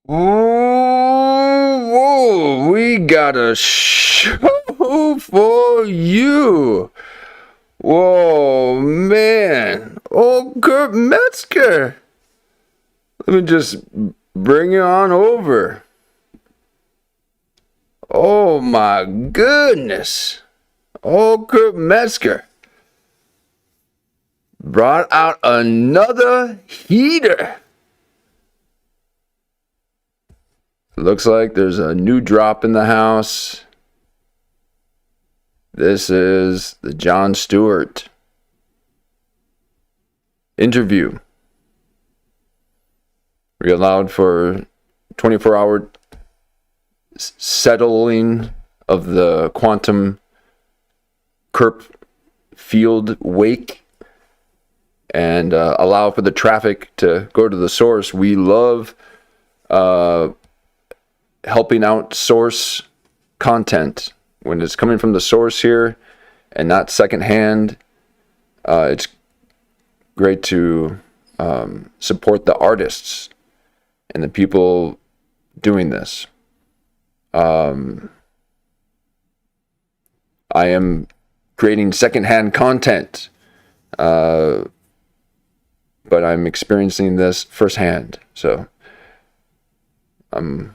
Whoa, we got a show for you. Whoa, man. Oh, Kurp Metzger. Let me just bring you on over. Oh, my goodness. Oh, Kurp Metzger brought out another heater. Looks like there's a new drop in the house. This is the Jon Stewart interview. We allowed for 24-hour settling of the quantum Kurp field wake and allow for the traffic to go to the source. We love helping out source content when it's coming from the source here and not secondhand. It's great to support the artists and the people doing this. I am creating secondhand content, but I'm experiencing this firsthand. So I'm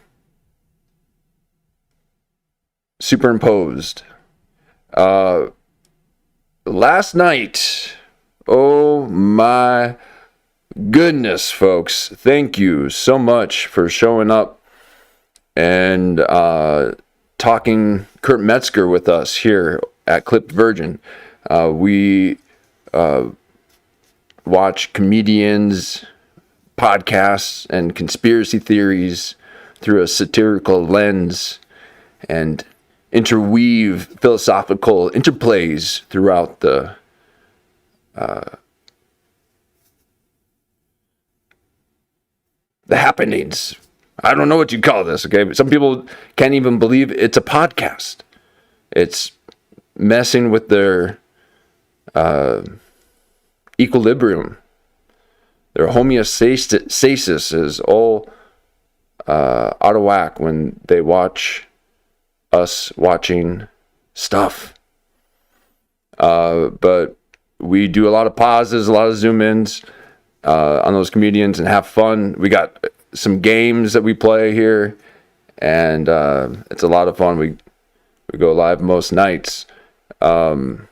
superimposed. Last night, oh my goodness, folks, thank you so much for showing up and talking Kurp Metzger with us here at Clipped Virgin. We watch comedians, podcasts, and conspiracy theories through a satirical lens and interweave philosophical interplays throughout the happenings. I don't know what you call this, okay? But some people can't even believe it's a podcast. It's messing with their equilibrium. Their homeostasis is all out of whack when they watch us watching stuff. But we do a lot of pauses, a lot of zoom ins on those comedians and have fun. We got some games that we play here, and it's a lot of fun. We go live most nights. And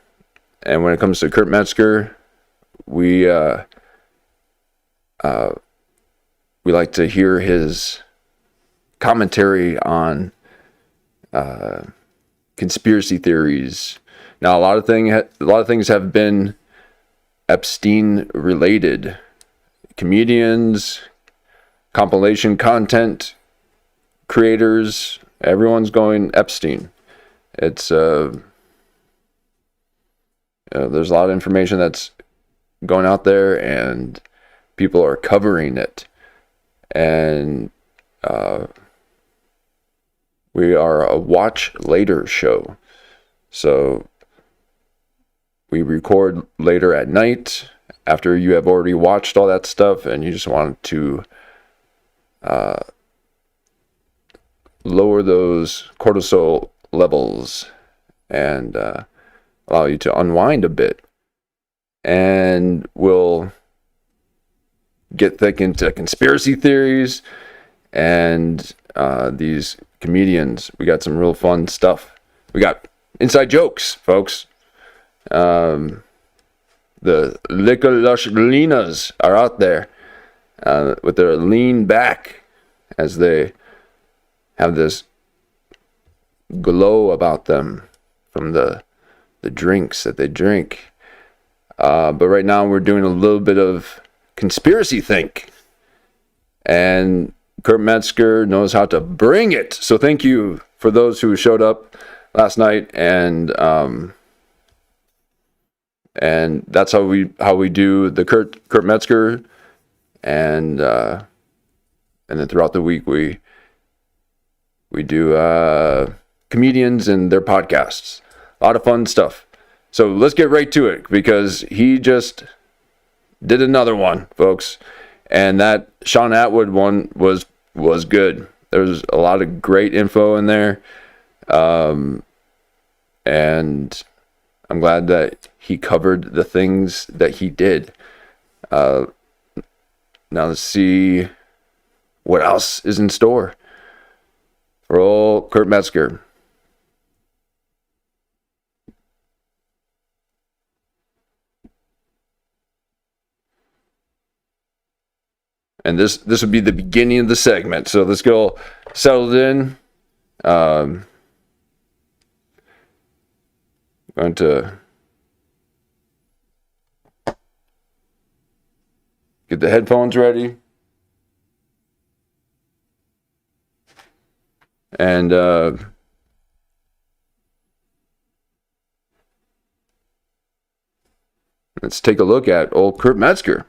when it comes to Kurp Metzger, we like to hear his commentary on conspiracy theories. Now, a lot of things have been Epstein related. Comedians, compilation content creators, everyone's going Epstein. It's there's a lot of information that's going out there, and people are covering it. And we are a watch later show. So we record later at night after you have already watched all that stuff and you just want to lower those cortisol levels and allow you to unwind a bit. And we'll get thick into conspiracy theories and these comedians. We got some real fun stuff. We got inside jokes, folks. The liquor lush Linas are out there with their lean back as they have this glow about them from the drinks that they drink. But right now we're doing a little bit of conspiracy think. And Kurp Metzger knows how to bring it. So thank you for those who showed up last night, and that's how we do the Kurp Metzger, and then throughout the week we do comedians and their podcasts. A lot of fun stuff. So let's get right to it, because he just did another one, folks. And that Sean Atwood one was was good. There was a lot of great info in there. And I'm glad that he covered the things that he did. Now let's see what else is in store for old Kurp Metzger. And this would be the beginning of the segment. So let's go settled in. Going to get the headphones ready. And let's take a look at old Kurp Metzger.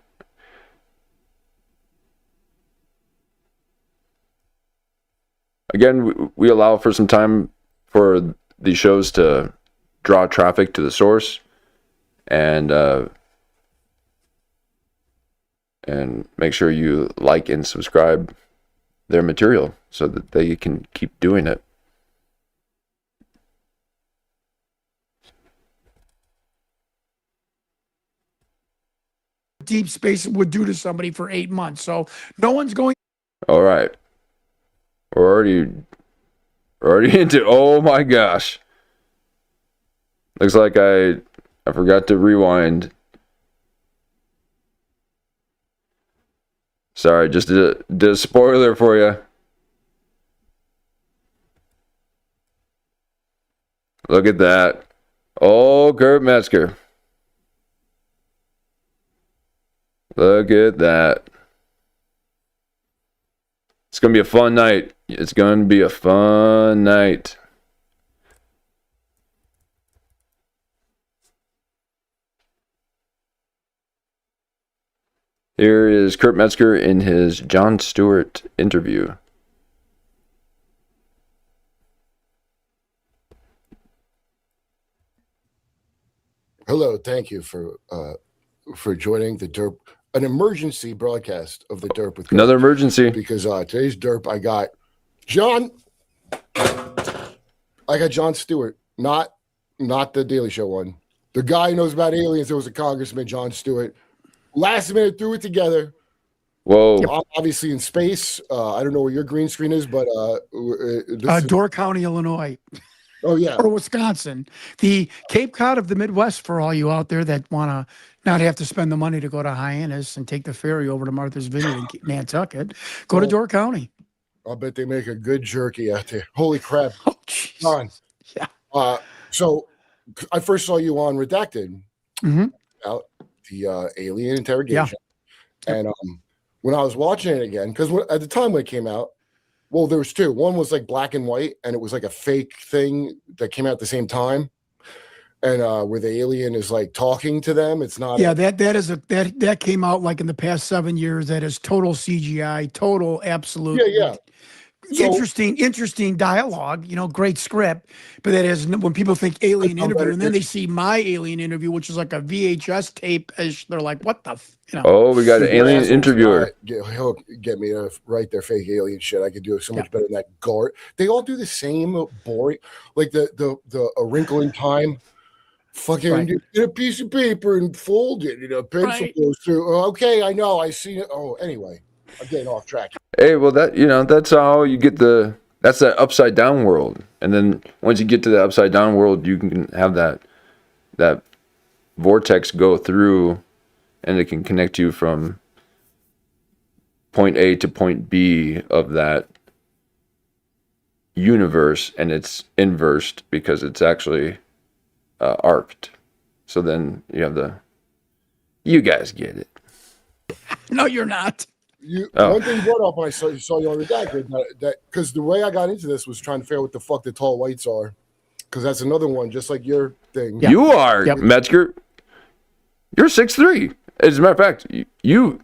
Again, we allow for some time for these shows to draw traffic to the source and make sure you like and subscribe their material so that they can keep doing it. Deep space would do to somebody for 8 months. So no one's going. All right. We're already into, oh my gosh. Looks like I forgot to rewind. Sorry, just did a spoiler for you. Look at that. Oh, Kurp Metzger. Look at that. It's going to be a fun night. It's going to be a fun night. Here is Kurp Metzger in his Jon Stewart interview. Hello, thank you for joining the Derp, an emergency broadcast of the Derp with Kurp. Another emergency. Because today's Derp, I got Jon Stewart, not the Daily Show one. The guy who knows about aliens. There was a congressman, Jon Stewart. Last minute threw it together. Whoa. Obviously in space. I don't know where your green screen is, but Door County, Illinois. Oh yeah. Or Wisconsin. The Cape Cod of the Midwest for all you out there that want to not have to spend the money to go to Hyannis and take the ferry over to Martha's Vineyard in Nantucket. Go to Door County. I'll bet they make a good jerky out there. Holy crap. Oh, jeez. Jon. Yeah. So I first saw you on Redacted about the alien interrogation. Yeah. And when I was watching it again, because at the time when it came out, well, there was two. One was like black and white, and it was like a fake thing that came out at the same time. And where the alien is like talking to them. It's not. Yeah, that came out like in the past 7 years. That is total CGI, total absolute. Yeah. So, interesting dialogue, great script, but that is when people think alien interview and then they see my alien interview, which is like a VHS tape, they're like, what the, Oh, we got an alien interviewer. He'll get me to write their fake alien shit. I could do it so much better than that guard. They all do the same boring, like the A Wrinkle in Time. Fucking get a piece of paper and fold it. Pencil goes through. Okay, I know. I see it. Oh, anyway. I'm getting off track. Hey, well, that's how you get that's that upside down world. And then once you get to the upside down world, you can have that vortex go through and it can connect you from point A to point B of that universe, and it's inversed because it's actually arced. So then you guys get it. No, you're not. One thing you brought up when I saw you on Redacted, that because the way I got into this was trying to figure out what the fuck the tall whites are, because that's another one, just like your thing. Yep. You are, Metzger. You're 6'3". As a matter of fact, you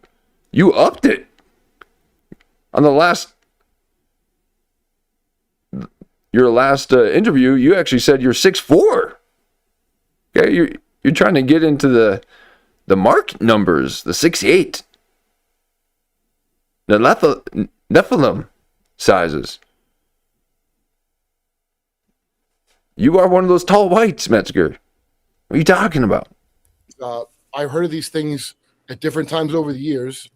upped it on your last interview. You actually said you're 6'4". Okay, you're trying to get into the mark numbers, the 6'8". Nephilim sizes. You are one of those tall whites, Metzger. What are you talking about? I've heard of these things at different times over the years,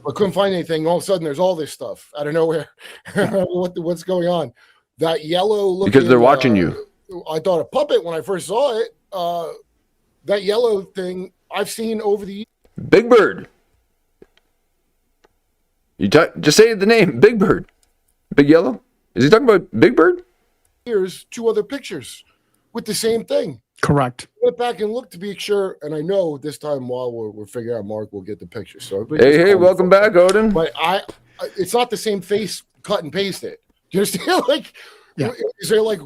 but couldn't find anything. All of a sudden, there's all this stuff out of nowhere. What's going on? That yellow looking, Because they're watching you. I thought a puppet when I first saw it. That yellow thing I've seen over the Big Bird. Just say the name, Big Bird. Big Yellow? Is he talking about Big Bird? years 2 other pictures with the same thing. Correct. Went back and looked to be sure, and I know this time while we're figuring out Mark, we'll get the picture. So hey, welcome back, Odin. But it's not the same face cut and pasted. Do you understand? Like, yeah. Is there like,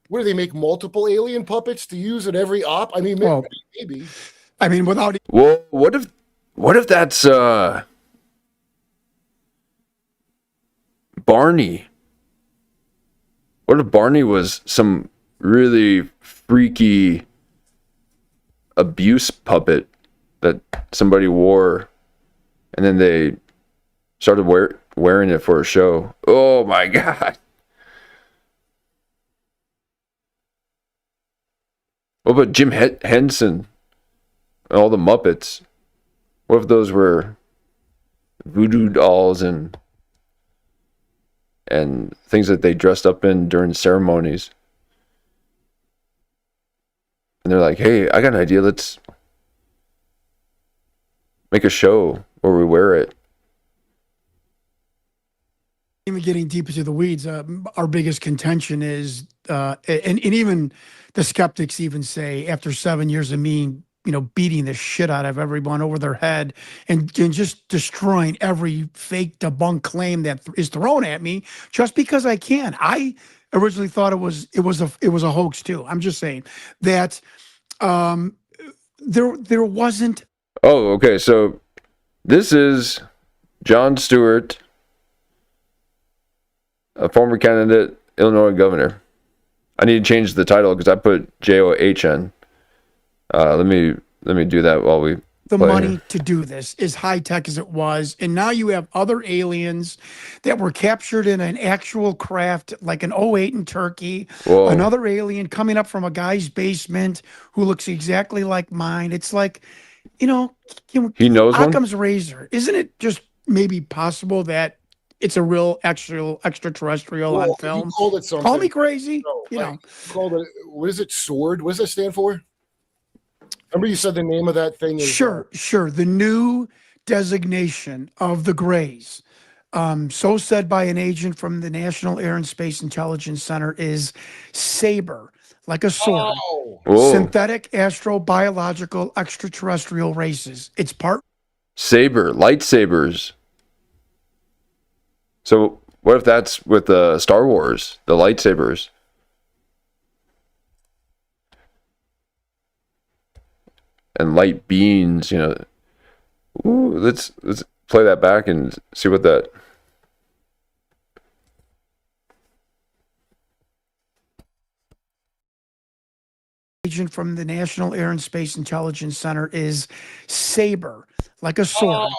what do they make multiple alien puppets to use at every op? I mean, maybe. I mean, without. Well, what if that's Barney? What if Barney was some really freaky abuse puppet that somebody wore, and then they started wearing it for a show? Oh my God. What about Jim Henson and all the Muppets? What if those were voodoo dolls and things that they dressed up in during ceremonies? And they're like, hey, I got an idea. Let's make a show where we wear it. Even getting deep into the weeds, our biggest contention is, and even the skeptics even say, after 7 years of me, beating the shit out of everyone over their head and just destroying every fake debunk claim that is thrown at me, just because I can. I originally thought it was a hoax too. I'm just saying that there wasn't. Oh, okay. So this is Jon Stewart, a former candidate, Illinois governor. I need to change the title because I put JOHN. Let me do that while we the play money here. To do this, as high tech as it was, and now you have other aliens that were captured in an actual craft, like an O8 in Turkey. Whoa. Another alien coming up from a guy's basement who looks exactly like mine. It's like, He knows one? Occam's razor. Isn't it just maybe possible that it's a real extraterrestrial on film? You called it something. Call me crazy. No, called it, what is it? Sword? What does that stand for? Remember you said the name of that thing is Sure. The new designation of the Greys, so said by an agent from the National Air and Space Intelligence Center, is saber, like a sword. Whoa. Synthetic, astrobiological, extraterrestrial races. It's part Saber, lightsabers. So what if that's with Star Wars, the lightsabers? And light beams, Ooh, let's play that back and see what that. agent from the National Air and Space Intelligence Center is saber, like a sword.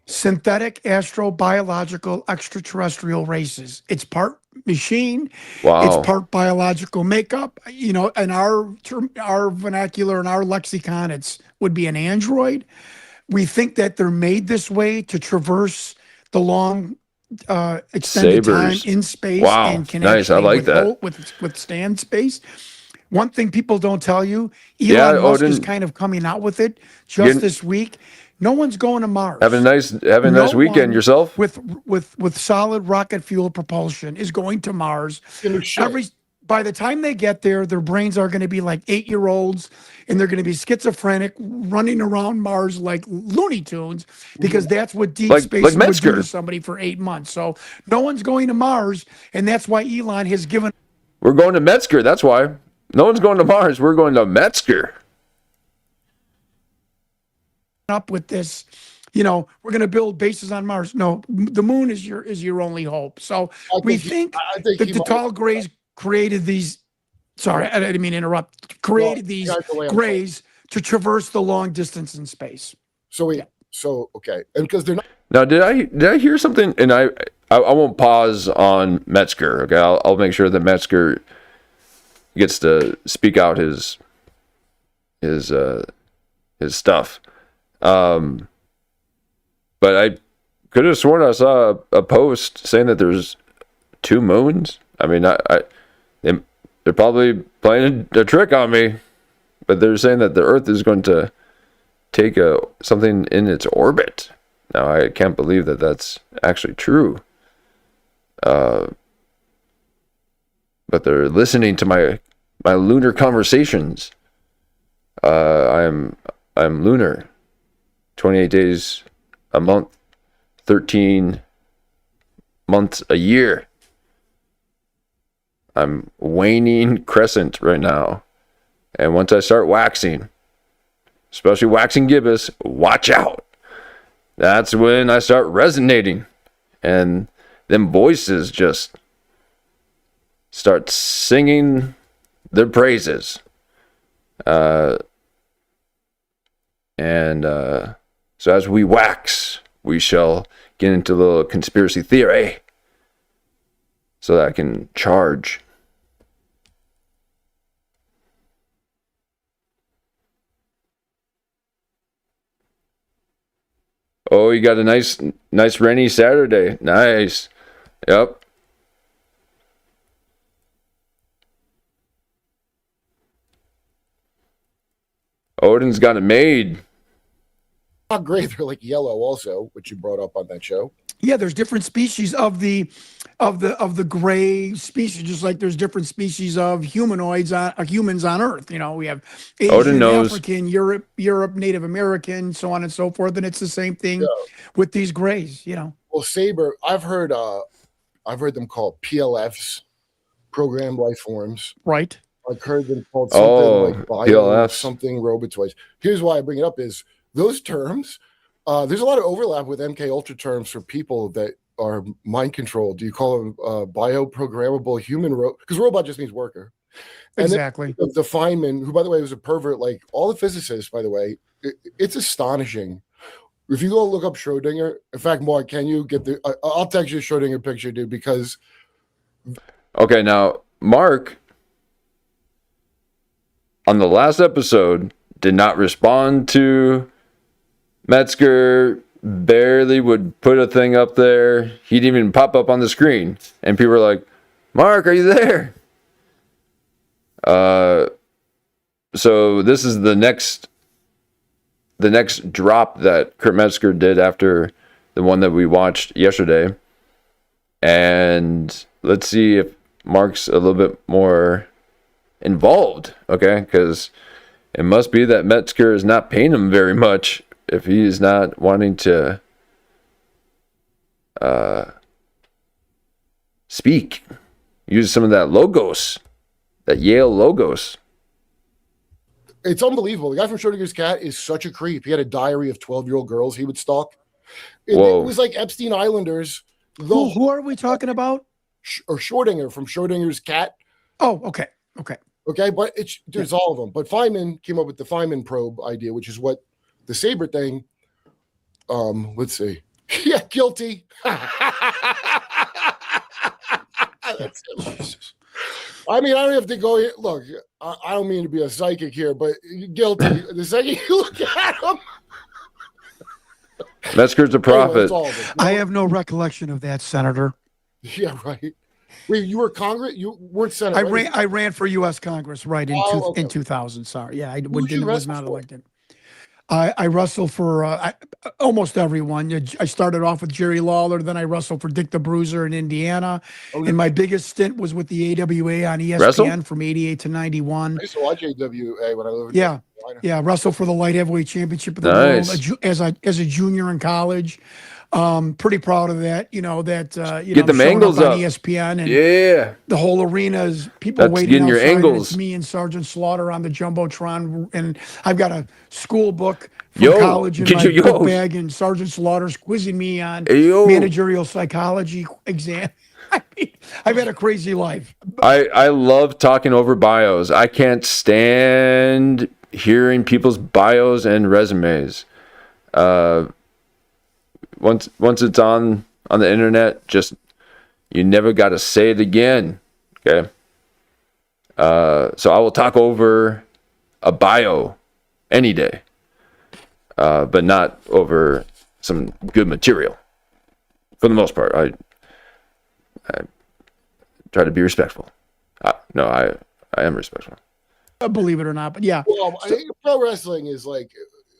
Synthetic, astrobiological, extraterrestrial races. It's part machine. Wow. It's part biological makeup. In our vernacular, in our lexicon, it would be an android. We think that they're made this way to traverse the long extended Sabers. time in space. Wow. And can Nice. I like that. withstand space. One thing people don't tell you, Elon Musk is kind of coming out with it just this week. No one's going to Mars. Having a nice weekend yourself? With solid rocket fuel propulsion is going to Mars. By the time they get there, their brains are going to be like 8-year-olds, and they're going to be schizophrenic, running around Mars like Looney Tunes, because that's what deep space would Metzger. do to somebody for 8 months. So no one's going to Mars, and that's why Elon has given. We're going to Metzger. That's why. No one's going to Mars. We're going to Metzger. Up with this, we're going to build bases on Mars. No, the moon is your only hope. So we think that the tall Greys created these. Sorry, I didn't mean to interrupt. Created these Greys to traverse the long distance in space. So okay, and because they're not. Now, did I hear something? And I won't pause on Metzger. Okay, I'll make sure that Metzger gets to speak out his stuff. But I could have sworn I saw a post saying that there's 2 moons. I mean, they're probably playing a trick on me, but they're saying that the Earth is going to take something in its orbit. Now, I can't believe that that's actually true. But they're listening to my lunar conversations. I'm lunar. 28 days a month, 13 months a year. I'm waning crescent right now. And once I start waxing, especially waxing gibbous, watch out. That's when I start resonating. And them voices just start singing their praises. So as we wax, we shall get into a little conspiracy theory so that I can charge. Oh, you got a nice rainy Saturday. Nice. Yep. Odin's got it made. Not gray, they're like yellow also, which you brought up on that show. Yeah, there's different species of the gray species, just like there's different species of humans on Earth. You know, we have Asian, African, Europe, Native American, so on and so forth, and it's the same thing with these grays. You know. Well, Saber, I've heard them called PLFs, programmed life forms. Right. I've heard them called something like bio, PLFs. something robotoids. Here's why I bring it up is those terms. There's a lot of overlap with MK Ultra terms for people that are mind controlled. Do you call them bioprogrammable human because robot just means worker. And exactly. The Feynman, who by the way was a pervert, like all the physicists, by the way, it's astonishing. If you go look up Schrodinger, in fact, Mark, can you get I'll text you a Schrodinger picture, dude, because. Okay, now Mark on the last episode did not respond to Metzger, barely would put a thing up there. He'd even pop up on the screen. And people were like, Mark, are you there? So this is the next drop that Kurp Metzger did after the one that we watched yesterday. And let's see if Mark's a little bit more involved, okay? Because it must be that Metzger is not paying him very much if he's not wanting to speak. Use some of that logos, that Yale logos. It's unbelievable. The guy from Schrodinger's Cat is such a creep. He had a diary of 12-year-old girls he would stalk. It was like Epstein Islanders. Who are we talking about? Or Schrodinger from Schrodinger's Cat. Oh, okay. Okay, but there's all of them. But Feynman came up with the Feynman probe idea, which is what the Saber thing. Let's see. Yeah, guilty. That's Jesus. I mean, I don't have to go here. Look, I don't mean to be a psychic here, but guilty. The second you look at him. Metzger's a prophet. I have no recollection of that, Senator. Yeah, right. Wait, you were Congress? You weren't Senator? I ran for U.S. Congress, right, in 2000. Sorry. Yeah, I was not elected. I wrestled for almost everyone. I started off with Jerry Lawler, then I wrestled for Dick the Bruiser in Indiana. And my biggest stint was with the AWA on ESPN from 88 to 91. I used to watch AWA when I lived in North Carolina. Yeah, wrestled for the light heavyweight championship of the world as a junior in college. Pretty proud of that. You know that. Get the angles up on ESPN, and the whole arena is people waiting getting outside. Your angles. It's me and Sergeant Slaughter on the jumbotron, and I've got a school book from college in my book bag, and Sergeant Slaughter's quizzing me on managerial psychology exam. I mean, I've had a crazy life. I love talking over bios. I can't stand hearing people's bios and resumes. Once it's on the internet, just You never got to say it again. Okay. So I will talk over a bio any day, but not over some good material. For the most part, I try to be respectful. No, I am respectful. Believe it or not, but yeah. Well, I think pro wrestling is like,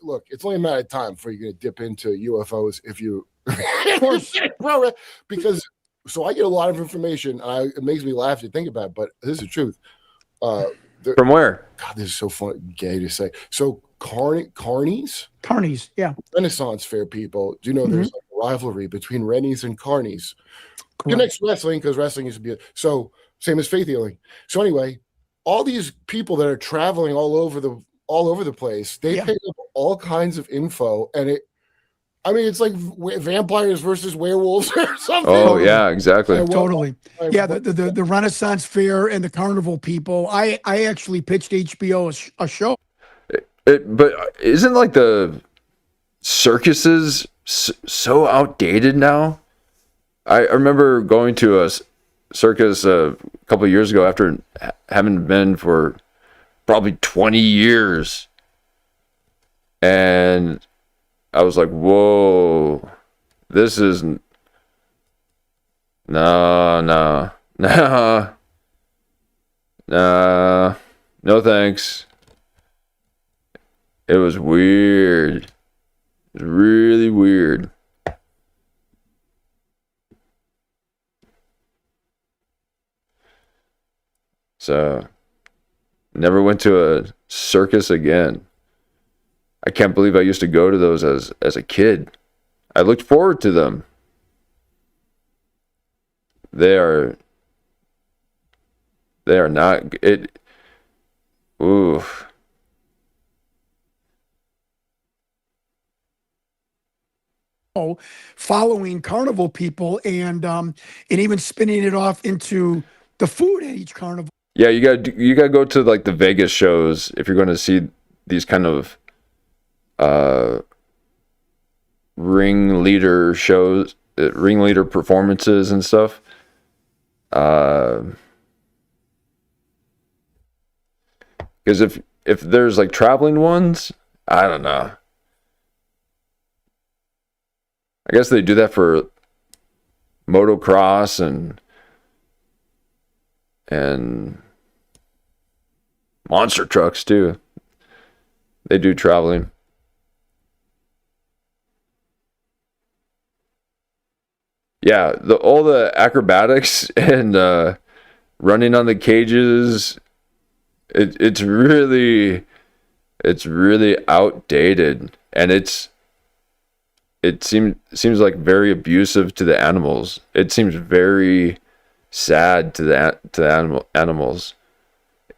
look, it's only a matter of time before you're going to dip into UFOs if you, Of course, because so I get a lot of information, and it makes me laugh to think about it, but this is the truth. From where? God, this is so funny, gay to say. So Carnies, yeah. Renaissance Fair people, do you know there's like a rivalry between Rennies and Carnies? Correct. Connects wrestling because wrestling used to be so same as faith healing. So anyway, all these people that are traveling all over the place, they pick up all kinds of info, and it's like vampires versus werewolves or something. Oh yeah, exactly. Totally. Yeah, the Renaissance Fair and the Carnival people. I actually pitched HBO a show. But isn't like the circuses so outdated now? I remember going to a circus a couple of years ago after having been for probably 20 years. And I was like, whoa, this is no, thanks. It was weird. It was really weird. So, never went to a circus again. I can't believe I used to go to those as a kid. I looked forward to them. They are not it. Ooh. Following carnival people and even spinning it off into the food at each carnival. Yeah, you gotta go to like the Vegas shows if you're going to see these kind of ringleader shows, ringleader performances and stuff. Because if there's like traveling ones, I don't know. I guess they do that for motocross and monster trucks too. They do traveling. Yeah, all the acrobatics and running on the cages, it's really outdated, and it seems like very abusive to the animals. It seems very sad to the animals.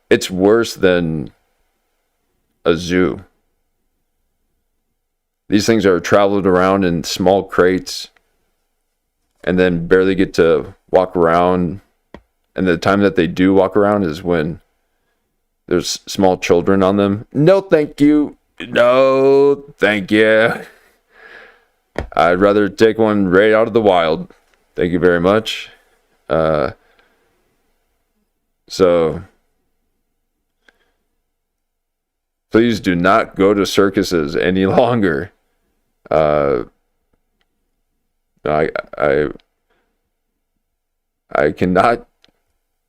It's worse than a zoo. These things are traveled around in small crates and then barely get to walk around. And the time that they do walk around is when there's small children on them. No, thank you. No, thank you. I'd rather take one right out of the wild. Thank you very much. So please do not go to circuses any longer. I cannot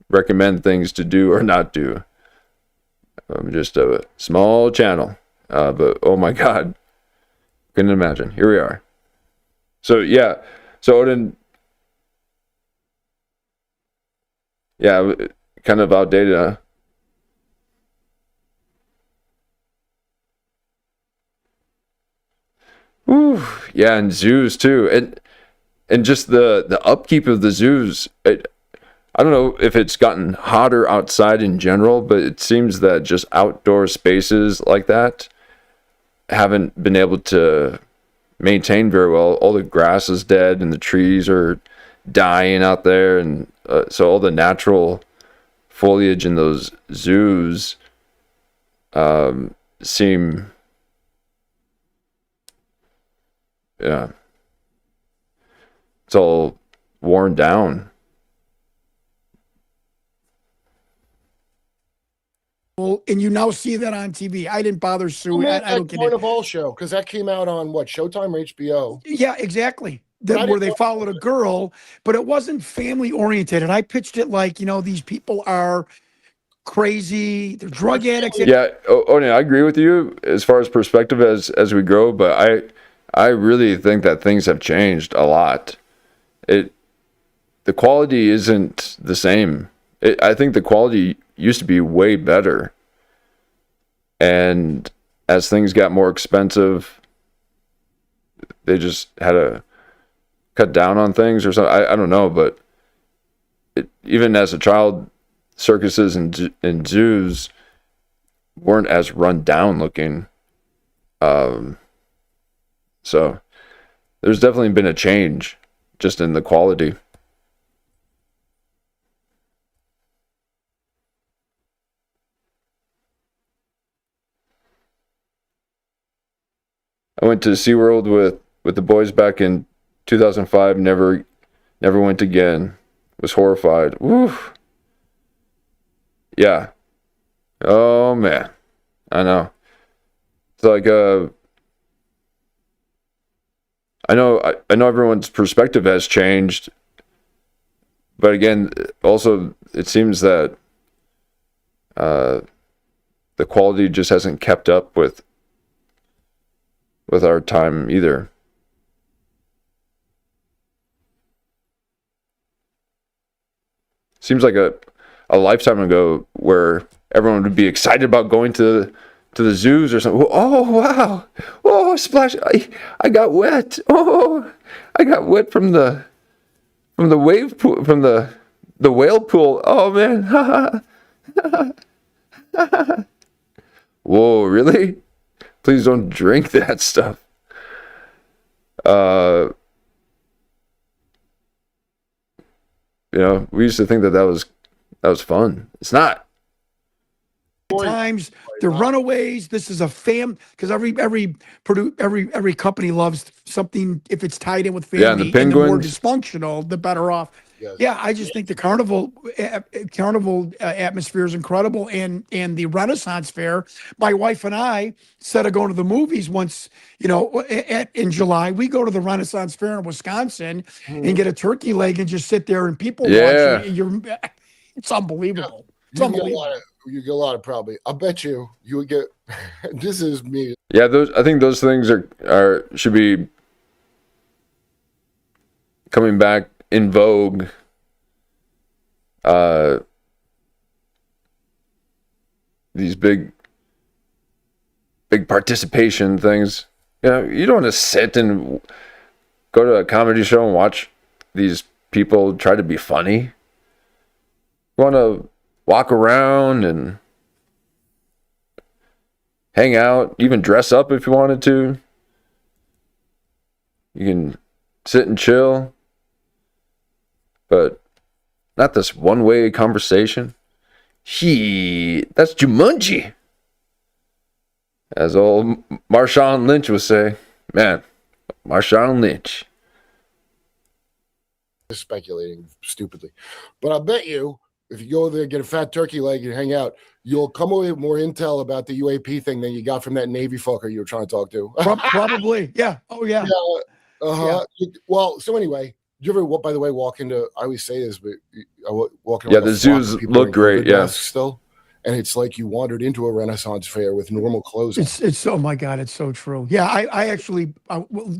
recommend things to do or not do. I'm just a small channel, but oh my God, couldn't imagine. Here we are. So yeah, so Odin, yeah, kind of outdated, huh? Ooh, yeah, and zoos too, and just the upkeep of the zoos. I don't know if it's gotten hotter outside in general, but it seems that just outdoor spaces like that haven't been able to maintain very well. All the grass is dead and the trees are dying out there, and so all the natural foliage in those zoos seem, yeah, it's all worn down. and you now see that on TV. I didn't bother suing. I don't get it. Carnival show, because that came out on what, Showtime or HBO? Yeah, exactly. Where they followed a girl, but it wasn't family oriented. I pitched it like, these people are crazy, they're drug addicts. Yeah, yeah, I agree with you as far as perspective as we grow, but I really think that things have changed a lot. The quality isn't the same. I think the quality used to be way better. And as things got more expensive, they just had to cut down on things or something. I don't know, but even as a child, circuses and zoos weren't as run down looking. So there's definitely been a change just in the quality. I went to SeaWorld with the boys back in 2005. Never went again. Was horrified. Woo. Yeah. Oh man. I know. It's like I know everyone's perspective has changed. But again, also it seems that the quality just hasn't kept up with our time either. Seems like a lifetime ago where everyone would be excited about going to the zoos or something. Oh wow! Oh splash! I got wet. Oh, I got wet from the wave pool, from the whale pool. Oh man! Whoa! Really? Please don't drink that stuff. We used to think that was fun. It's not. Times the runaways. This is a because every company loves something if it's tied in with family. Yeah, and the penguins. And the more dysfunctional, the better off. Yes. Yeah, I just think the carnival atmosphere is incredible, and the Renaissance Fair. My wife and I, instead of going to the movies once, in July, we go to the Renaissance Fair in Wisconsin and get a turkey leg and just sit there and people watch. It's unbelievable. It's unbelievable. You get a lot of probably. I bet you would get. This is me. Yeah, I think those things should be coming back in vogue. These big participation things. You don't want to sit and go to a comedy show and watch these people try to be funny. You want to walk around and hang out, even dress up if you wanted to. You can sit and chill, but not this one-way conversation. That's Jumanji. As old Marshawn Lynch would say. Man, Marshawn Lynch. Just speculating stupidly. But I bet you, if you go there, get a fat turkey leg and hang out, you'll come away with more intel about the UAP thing than you got from that Navy fucker you were trying to talk to. Probably. Yeah. Oh, yeah. Yeah. Well, so anyway, do you ever, by the way, walk into, I always say this, but I walk into the zoos look great. Yeah. Still. And it's like you wandered into a Renaissance fair with normal clothes. It's oh my God, it's so true. Yeah, I actually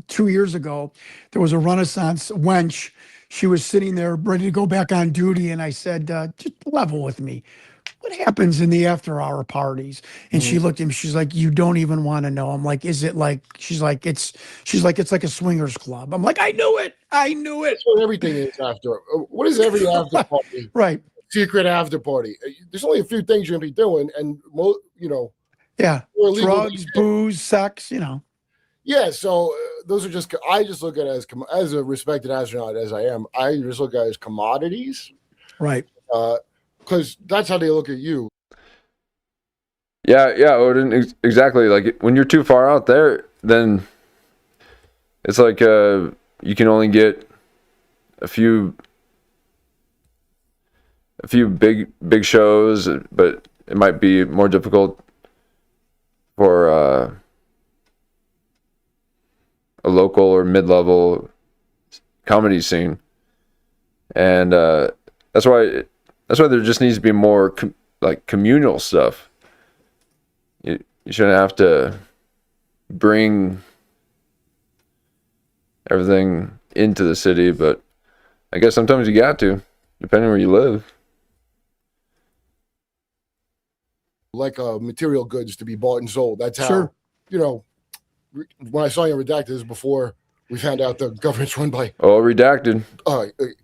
2 years ago there was a Renaissance wench. She was sitting there ready to go back on duty, and I said, "Just level with me. What happens in the after-hour parties?" And she looked at me. She's like, "You don't even want to know." I'm like, "Is it like?" She's like, "It's like a swingers club." I'm like, "I knew it. That's what everything is after. What is every after party? Right. Secret after party. There's only a few things you're gonna be doing, and yeah, drugs, booze, sex, Yeah, so those are just. I just look at it as a respected astronaut as I am. I just look at it as commodities, right? Because that's how they look at you. Yeah, Odin. Exactly. Like when you're too far out there, then it's like you can only get a few big shows, but it might be more difficult for a local or mid-level comedy scene, and that's why there just needs to be more communal stuff. You shouldn't have to bring everything into the city, but I guess sometimes you got to, depending where you live. Like material goods to be bought and sold. That's how, when I saw you on Redacted, this is before we found out the government's run by Redacted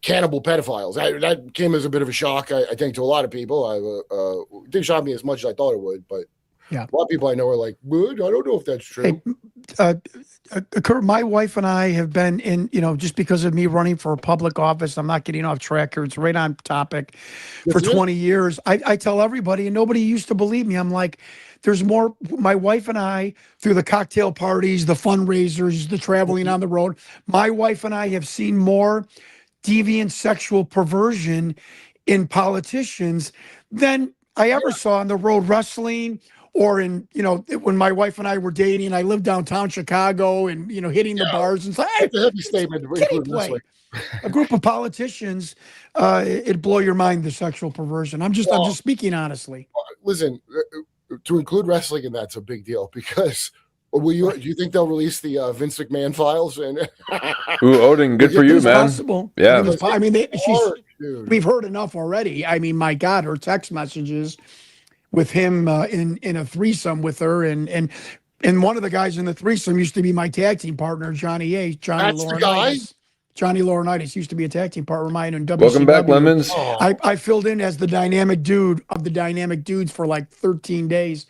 cannibal pedophiles. That came as a bit of a shock, I think, to a lot of people. It didn't shock me as much as I thought it would, but a lot of people I know are like, I don't know if that's true. Kurp, my wife and I have been in, just because of me running for a public office, I'm not getting off track here. It's right on topic for 20 years. I tell everybody, and nobody used to believe me. I'm like, there's more. My wife and I, through the cocktail parties, the fundraisers, the traveling on the road, my wife and I have seen more deviant sexual perversion in politicians than I ever saw on the road wrestling. Or in, when my wife and I were dating, I lived downtown Chicago and, hitting the bars and say, hey, it's a heavy statement. A group of politicians, it'd blow your mind, the sexual perversion. I'm just speaking honestly. Listen, to include wrestling in that's a big deal because do you think they'll release the Vince McMahon files? And Ooh, Odin, good for you, man. Possible. Yeah. We've heard enough already. I mean, my God, her text messages with him in a threesome with her, and one of the guys in the threesome used to be my tag team partner, Johnny Laurinaitis. Johnny Laurinaitis used to be a tag team partner of mine in WCW. Welcome back, Lemons. I filled in as the dynamic dude of the dynamic dudes for like 13 days.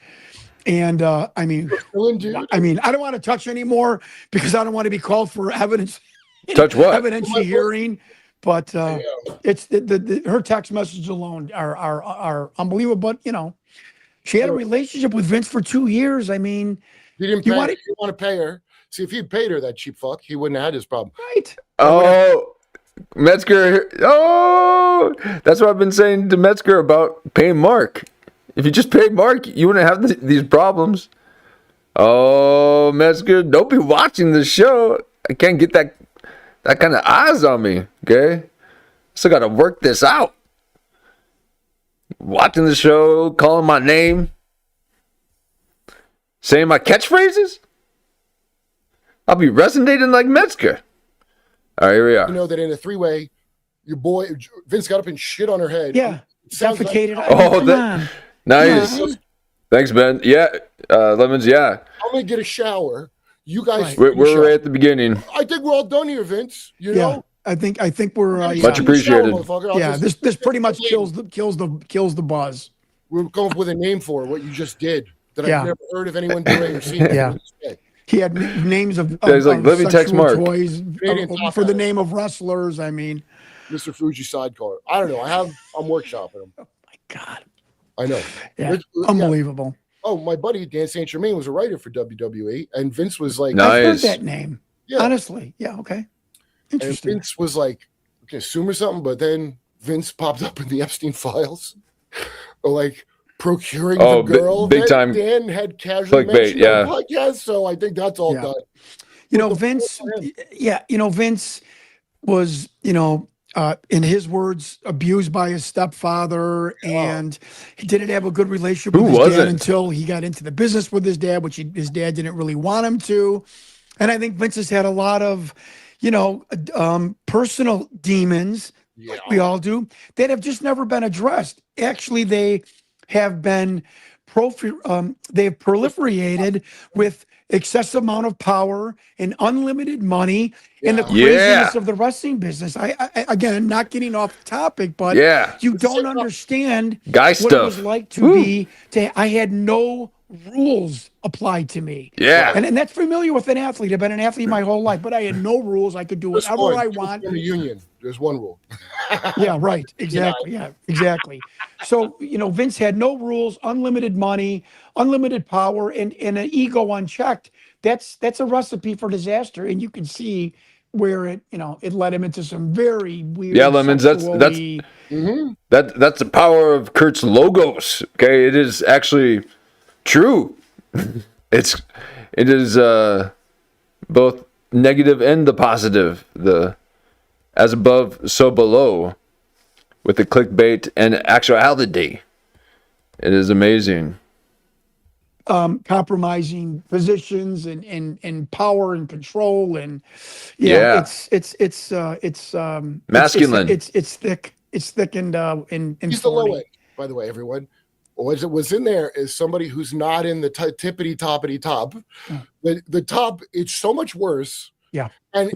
And I don't want to touch anymore because I don't want to be called for evidence. Touch what? Evidentiary hearing. But it's her text messages alone are unbelievable. But she had a relationship with Vince for 2 years. I mean, he didn't want to pay her. See, if he'd paid her, that cheap fuck, he wouldn't have had this problem. Right. Oh, Metzger. Oh, that's what I've been saying to Metzger about paying Mark. If you just paid Mark, you wouldn't have these problems. Oh, Metzger, don't be watching the show. I can't get that kind of eyes on me, okay? Still got to work this out. Watching the show, calling my name, saying my catchphrases. I'll be resonating like Metzger. All right, here we are. You know that in a three-way, your boy Vince got up and shit on her head. Yeah, suffocated. Like, nice. Yeah. Thanks, Ben. Yeah, Lemons. Yeah. I'm gonna get a shower. You guys, we're right at the beginning. I think we're all done here, Vince. You know. I think we're much appreciated. This pretty much kills the buzz. We're coming up with a name for what you just did that I've never heard of anyone doing or seen. Yeah. He had names of let me text Mark. Toys for the name of wrestlers. I mean, Mr. Fuji sidecar. I don't know. I'm workshopping them. Oh my God. I know. Yeah. Unbelievable. Oh, my buddy Dan St. Germain was a writer for WWE, and Vince was like, nice. I've heard that name. Yeah. Honestly, yeah, okay. Interesting. And Vince was like, okay, assume or something, but then Vince popped up in the Epstein files, like procuring the girl. Big time. Dan had casually mentioned on the podcast, so I think that's all done. Vince. Yeah, Vince was, in his words, abused by his stepfather, and he didn't have a good relationship with his dad until he got into the business with his dad, which his dad didn't really want him to. And I think Vince has had a lot of, personal demons, like we all do, that have just never been addressed. Actually, they have been they've proliferated with excessive amount of power and unlimited money and the craziness of the wrestling business. I again, not getting off topic, but you don't understand what it was like to I had no rules applied to me. Yeah. And that's familiar with an athlete. I've been an athlete my whole life, but I had no rules. I could do whatever I want. In the union, there's one rule. Yeah, right. Exactly. Yeah, exactly. So, Vince had no rules, unlimited money, unlimited power, and an ego unchecked. That's a recipe for disaster. And you can see where it led him into some very weird. Yeah, Lemons, That's the power of Kurt's logos. Okay, it is actually true. It is both negative and the positive. The as above, so below, with the clickbait and actuality. It is amazing. Compromising positions and power and control and it's masculine. It's thick. It's thick and He's the low end, by the way, everyone. What's in there is somebody who's not in the tippity toppity top. The top, it's so much worse. Yeah. And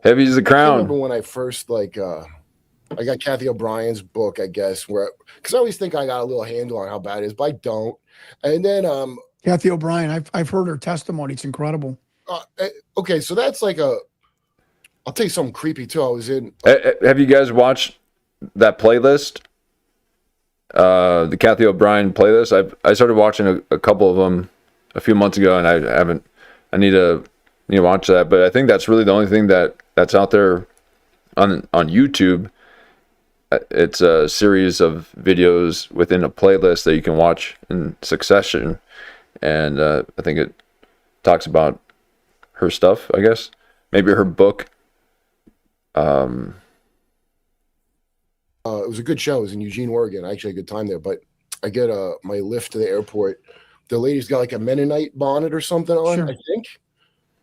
heavy as the crown. I remember when I first I got Kathy O'Brien's book, I guess, because I always think I got a little handle on how bad it is, but I don't. And then Kathy O'Brien, I've heard her testimony. It's incredible. Okay, so that's I'll tell you something creepy too. I was in. Have you guys watched that playlist? The Kathy O'Brien playlist. I started watching a couple of them a few months ago, and I haven't. I need to watch that. But I think that's really the only thing that's out there on YouTube. It's a series of videos within a playlist that you can watch in succession, and I think it talks about her stuff. I guess maybe her book. It was a good show. It was in Eugene, Oregon. I actually had a good time there. But I get my lift to the airport. The lady's got like a Mennonite bonnet or something on, I think.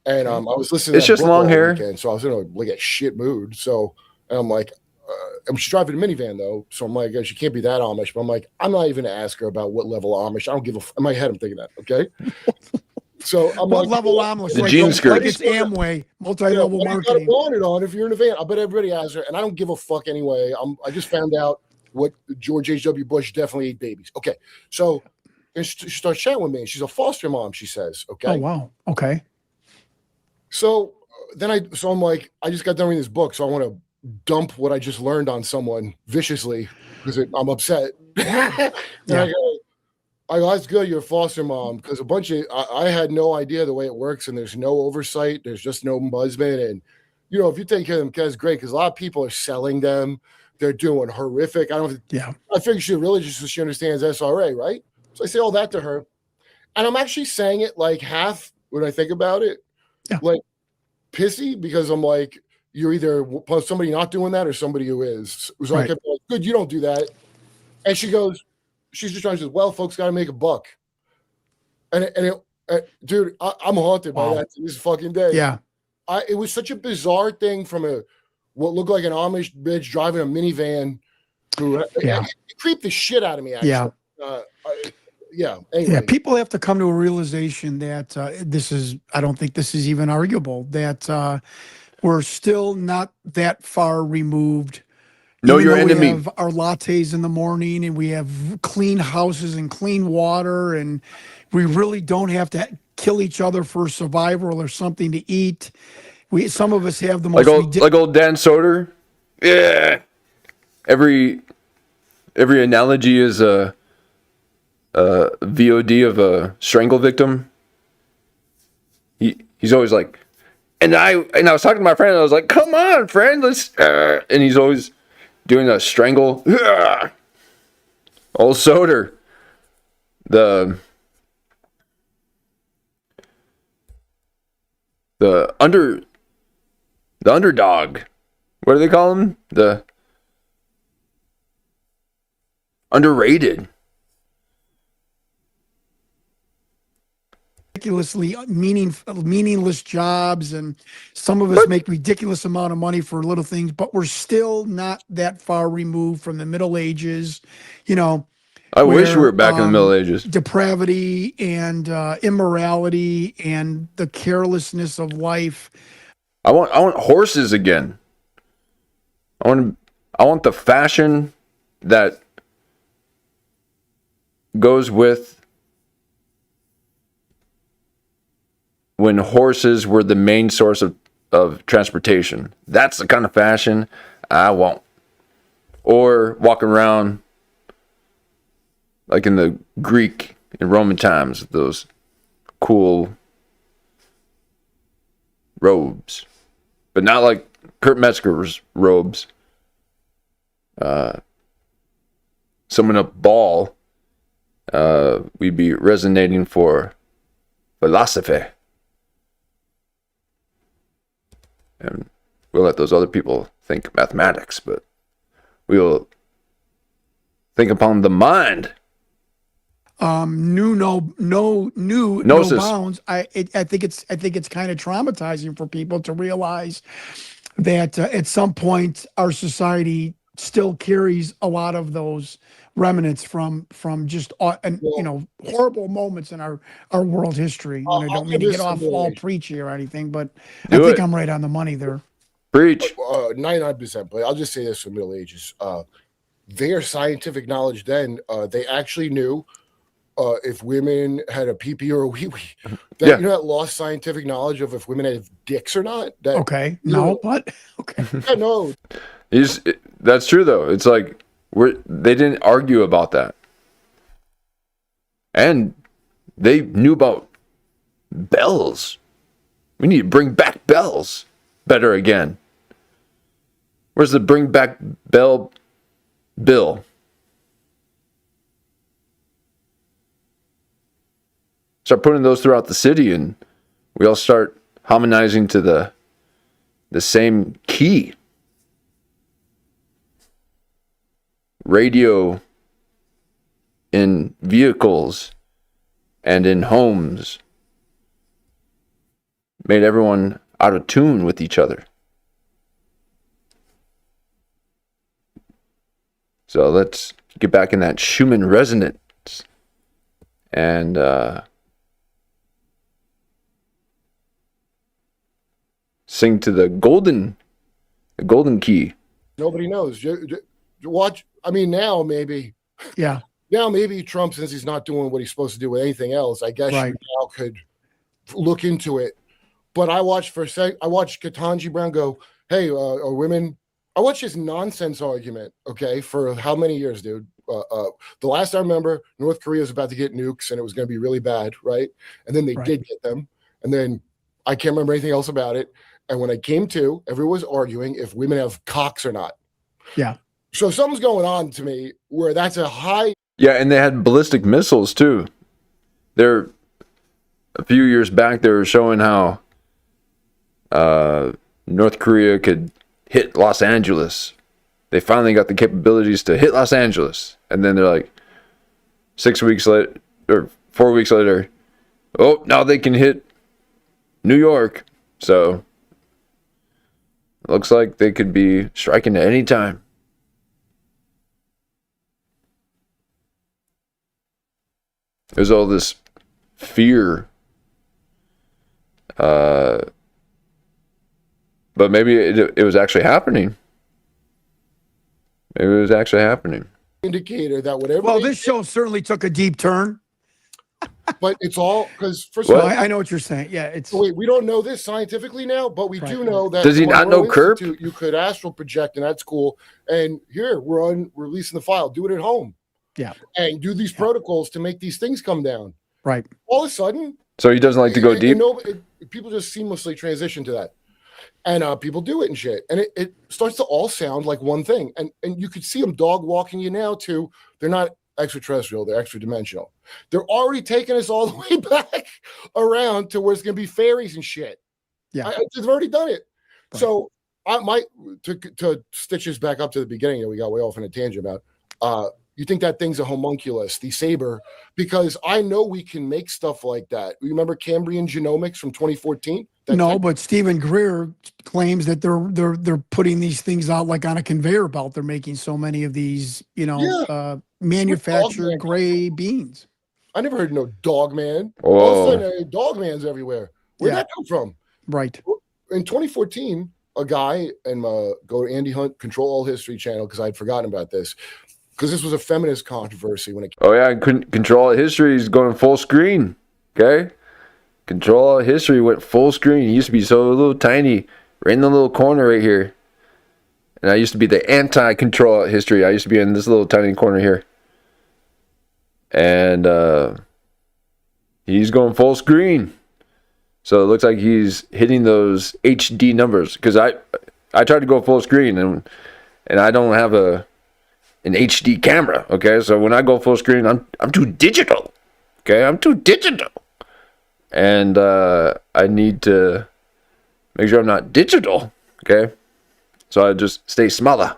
And I was listening. It's just long hair. Weekend, so I was in a shit mood. So and I'm like, she's driving a minivan though. So I'm like, she can't be that Amish. But I'm like, I'm not even gonna ask her about what level Amish. I don't give a. In my head, I'm thinking that. Okay. So I'm what like, level Amish? The jean skirt. Like it's Amway, multi-level marketing. You got a bonnet on if you're in a van. I bet everybody has her, and I don't give a fuck anyway. I just found out what George H.W. Bush definitely ate babies. Okay, so and she starts chatting with me. She's a foster mom. She says, "Okay." Oh wow. Okay. So then I'm like, I just got done reading this book, so I want to dump what I just learned on someone viciously because I'm upset. I go, that's good. You're a foster mom because I had no idea the way it works, and there's no oversight. There's just no husband, and if you take care of them, that's great because a lot of people are selling them. They're doing horrific. I figure she's religious, so she understands SRA, right? So I say all that to her, and I'm actually saying it like half when I think about it, like pissy because I'm like, you're either somebody not doing that or somebody who is. So I kept like, good, you don't do that, and she goes. She's just trying to say, well, folks got to make a buck. Dude, I'm haunted by that to this fucking day. Yeah. It was such a bizarre thing from what looked like an Amish bitch driving a minivan. It creeped the shit out of me, actually. Yeah. Anyway. Yeah. People have to come to a realization that I don't think this is even arguable, that we're still not that far removed. Know your enemy. We have our lattes in the morning and we have clean houses and clean water, and we really don't have to kill each other for survival or something to eat. Some of us have the most like old Dan Soder. Yeah. Every analogy is a VOD of a strangle victim. He's always like, and I was talking to my friend and I was like, come on, friend, let's and he's always doing a strangle. Old Soder. The underdog. What do they call him? The underrated. Ridiculously meaningless jobs, and some of us make ridiculous amount of money for little things, but we're still not that far removed from the Middle Ages. I wish we were back in the Middle Ages. Depravity and immorality and the carelessness of life. I want horses again. I want the fashion that goes with when horses were the main source of transportation. That's the kind of fashion I want. Or walking around like in the Greek and Roman times, those cool robes. But not like Kurt Metzger's robes. summon up ball, we'd be resonating for philosophy. And we'll let those other people think mathematics, but we'll think upon the mind. No Gnosis. bounds. I think it's kind of traumatizing for people to realize that at some point our society still carries a lot of those remnants from just horrible moments in our world history. And I don't mean to get off all preachy or anything, but I think I'm right on the money there. Preach. 99%. But I'll just say this for Middle Ages. Their scientific knowledge then, they actually knew if women had a pee-pee or a wee-wee. That lost scientific knowledge of if women had dicks or not. Okay. Yeah, no. That's true, though. It's like they didn't argue about that. And they knew about bells. We need to bring back bells better again. Where's the bring back bell bill? Start putting those throughout the city, and we all start harmonizing to the same key. Radio in vehicles and in homes made everyone out of tune with each other. So let's get back in that Schumann resonance and sing to the golden key. Nobody knows. Watch. I mean, now maybe. Yeah. Now maybe Trump, since he's not doing what he's supposed to do with anything else, I guess you now could look into it. But I watched Ketanji Brown go, "Hey, are women?" I watched this nonsense argument. Okay, for how many years, dude? The last I remember, North Korea was about to get nukes, and it was going to be really bad, right? And then they did get them, and then I can't remember anything else about it. And when I came to, everyone was arguing if women have cocks or not. Yeah. So something's going on to me where that's a high. Yeah, and they had ballistic missiles too. A few years back, they were showing how North Korea could hit Los Angeles. They finally got the capabilities to hit Los Angeles, and then they're like, 6 weeks later or 4 weeks later, oh, now they can hit New York. So it looks like they could be striking at any time. There's all this fear. But maybe it was actually happening. Maybe it was actually happening. Indicator that whatever. Well, this show certainly took a deep turn. But it's all because first of all, I know what you're saying. Yeah, it's. Wait, we don't know this scientifically now, but we do know that. Does he not know Kurp? You could astral project, and that's cool. And here we're releasing the file. Do it at home. Yeah. And do these protocols to make these things come down. Right. All of a sudden. So he doesn't like to go deep. People just seamlessly transition to that, and people do it and shit, and it starts to all sound like one thing. And you could see them dog walking you now too. They're not extraterrestrial, they're extra dimensional. They're already taking us all the way back around to where it's gonna be fairies and shit. Yeah, they've already done it. Right. So I might to stitch this back up to the beginning that we got way off in a tangent about. You think that thing's a homunculus, the saber, because I know we can make stuff like that. You remember Cambrian genomics from 2014? But Stephen Greer claims that they're putting these things out like on a conveyor belt. They're making so many of these, manufactured gray beans. I never heard no dog man. Oh. All of a sudden, dog man's everywhere. Where'd that come from? Right. In 2014, a guy, and go to Andy Hunt Control All History channel because I'd forgotten about this. Because this was a feminist controversy when it came. Oh yeah, Control History is going full screen. Okay, Control History went full screen. It used to be so little tiny, right in the little corner right here. And I used to be the anti-Control History. I used to be in this little tiny corner here. And he's going full screen. So it looks like he's hitting those HD numbers. Because I tried to go full screen and I don't have a an HD camera. Okay, so when I go full screen, I'm too digital. Okay, I'm too digital, and I need to make sure I'm not digital. Okay, so I just stay smaller.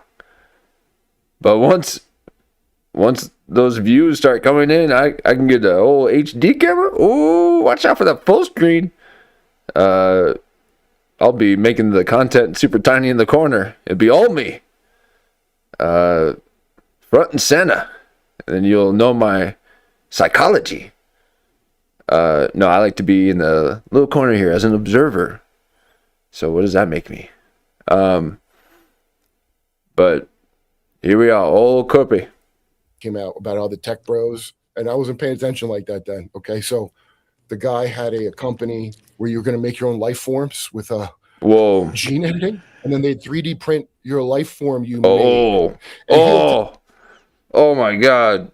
But once those views start coming in, I can get the whole HD camera. Oh, watch out for that full screen. I'll be making the content super tiny in the corner. It'd be all me. Front and center. And then you'll know my psychology. No, I like to be in the little corner here as an observer. So what does that make me? But here we are, old Kurp. Came out about all the tech bros, and I wasn't paying attention like that then. Okay, so the guy had a company where you're going to make your own life forms with gene editing, and then they'd 3D print your life form you made. Oh my God.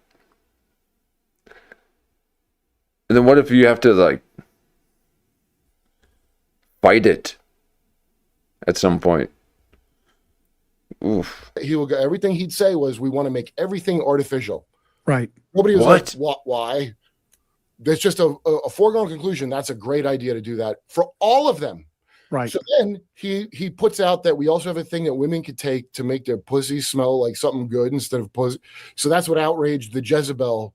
And then what if you have to like fight it at some point? Oof. He will go, everything he'd say was, we want to make everything artificial. Right. Nobody was like, what? Why? There's just a foregone conclusion. That's a great idea to do that for all of them. Right. So then he puts out that we also have a thing that women could take to make their pussy smell like something good instead of pussy. So that's what outraged the Jezebel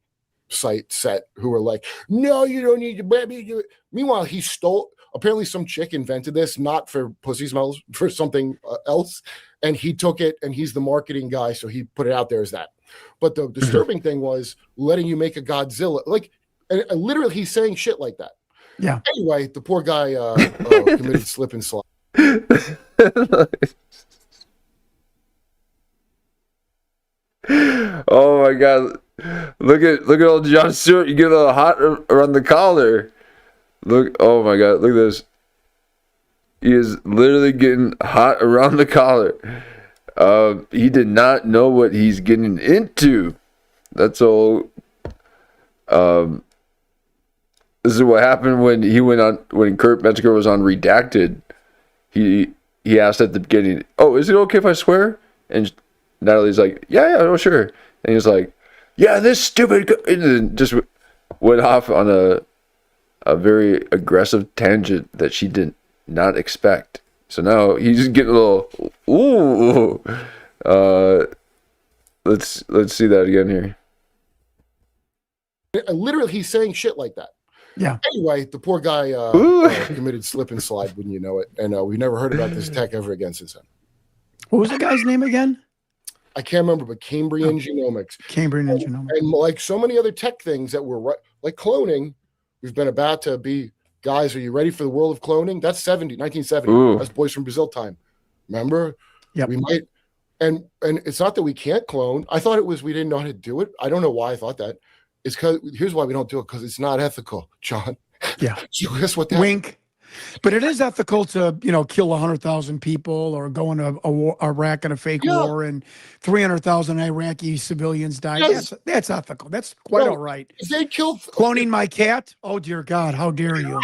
set, who were like, no, you don't need to baby. Meanwhile, he stole. Apparently, some chick invented this, not for pussy smells, for something else. And he took it, and he's the marketing guy, so he put it out there as that. But the disturbing thing was letting you make a Godzilla. Like, and literally, he's saying shit like that. Yeah. Anyway, the poor guy committed slip and slide. Oh my God! Look at old John Stewart. You get a little hot around the collar. Look! Oh my God! Look at this. He is literally getting hot around the collar. He did not know what he's getting into. That's all. This is what happened when Kurp Metzger was on Redacted. He asked at the beginning, "Oh, is it okay if I swear?" And Natalie's like, "Yeah, oh, sure." And he's like, "Yeah, this stupid," and then just went off on a very aggressive tangent that she did not expect. So now he's getting a little ooh. Let's see that again here. Literally, he's saying shit like that. Yeah. Anyway, the poor guy committed slip and slide, wouldn't you know it? And we never heard about this tech ever again since then. What was the guy's name again? I can't remember, but Cambrian Genomics. Cambrian Genomics. And like so many other tech things that were like cloning, we've been about to be, guys, are you ready for the world of cloning? That's 1970. Ooh. That's Boys from Brazil time. Remember? Yeah. We might, and it's not that we can't clone. I thought it was we didn't know how to do it. I don't know why I thought that. It's because here's why we don't do it, because it's not ethical, John. Yeah. So guess what that wink. But it is ethical to, kill 100,000 people or go into Iraq in a fake war and 300,000 Iraqi civilians died. Yes. That's ethical. That's quite all right. If they killed Cloning my cat? Oh dear God, how dare you?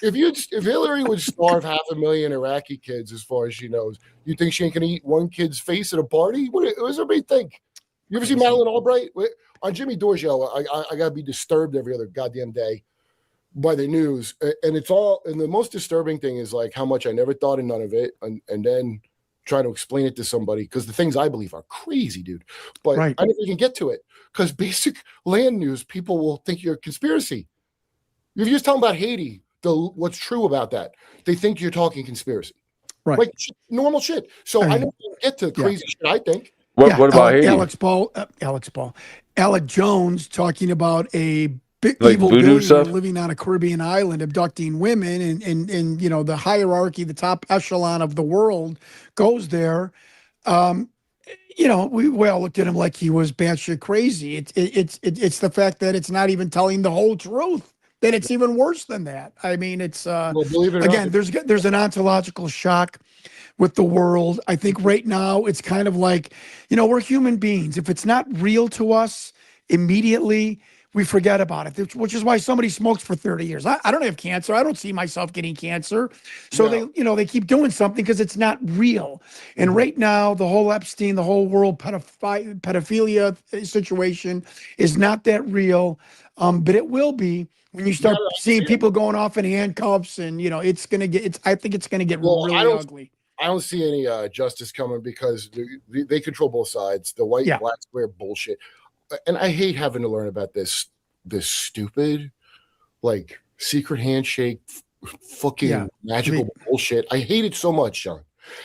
if Hillary would starve 500,000 Iraqi kids as far as she knows, you think she ain't gonna eat one kid's face at a party? What does everybody think? You ever see Madeleine Albright? On Jimmy Dore show, I gotta be disturbed every other goddamn day by the news, and it's all. And the most disturbing thing is like how much I never thought of none of it, and then trying to explain it to somebody, because the things I believe are crazy, dude. But Right. I never even get to it, because basic land news, people will think you're a conspiracy. If you just tell them about Haiti, what's true about that, they think you're talking conspiracy, Right. like normal shit. So I never even get to crazy shit. I think. What about Haiti? Alec Jones talking about a Like evil voodoo billionaire stuff? living on a Caribbean island, abducting women, and the hierarchy, the top echelon of the world goes there. We all looked at him like he was batshit crazy. It's the fact that it's not even telling the whole truth. That it's even worse than that. I mean, it's Well, believe it or again, not, there's an ontological shock with the world. I think right now it's kind of like, we're human beings. If it's not real to us immediately, we forget about it, which is why somebody smokes for 30 years. I don't have cancer. I don't see myself getting cancer. So they keep doing something because it's not real. And right now, the whole Epstein, the whole world pedophilia situation is not that real. But it will be when you start seeing people going off in handcuffs, and it's going to get. I think it's going to get really ugly. I don't see any justice coming because they control both sides. The white black square bullshit, and I hate having to learn about this stupid, like, secret handshake, fucking magical bullshit. I hate it so much, John.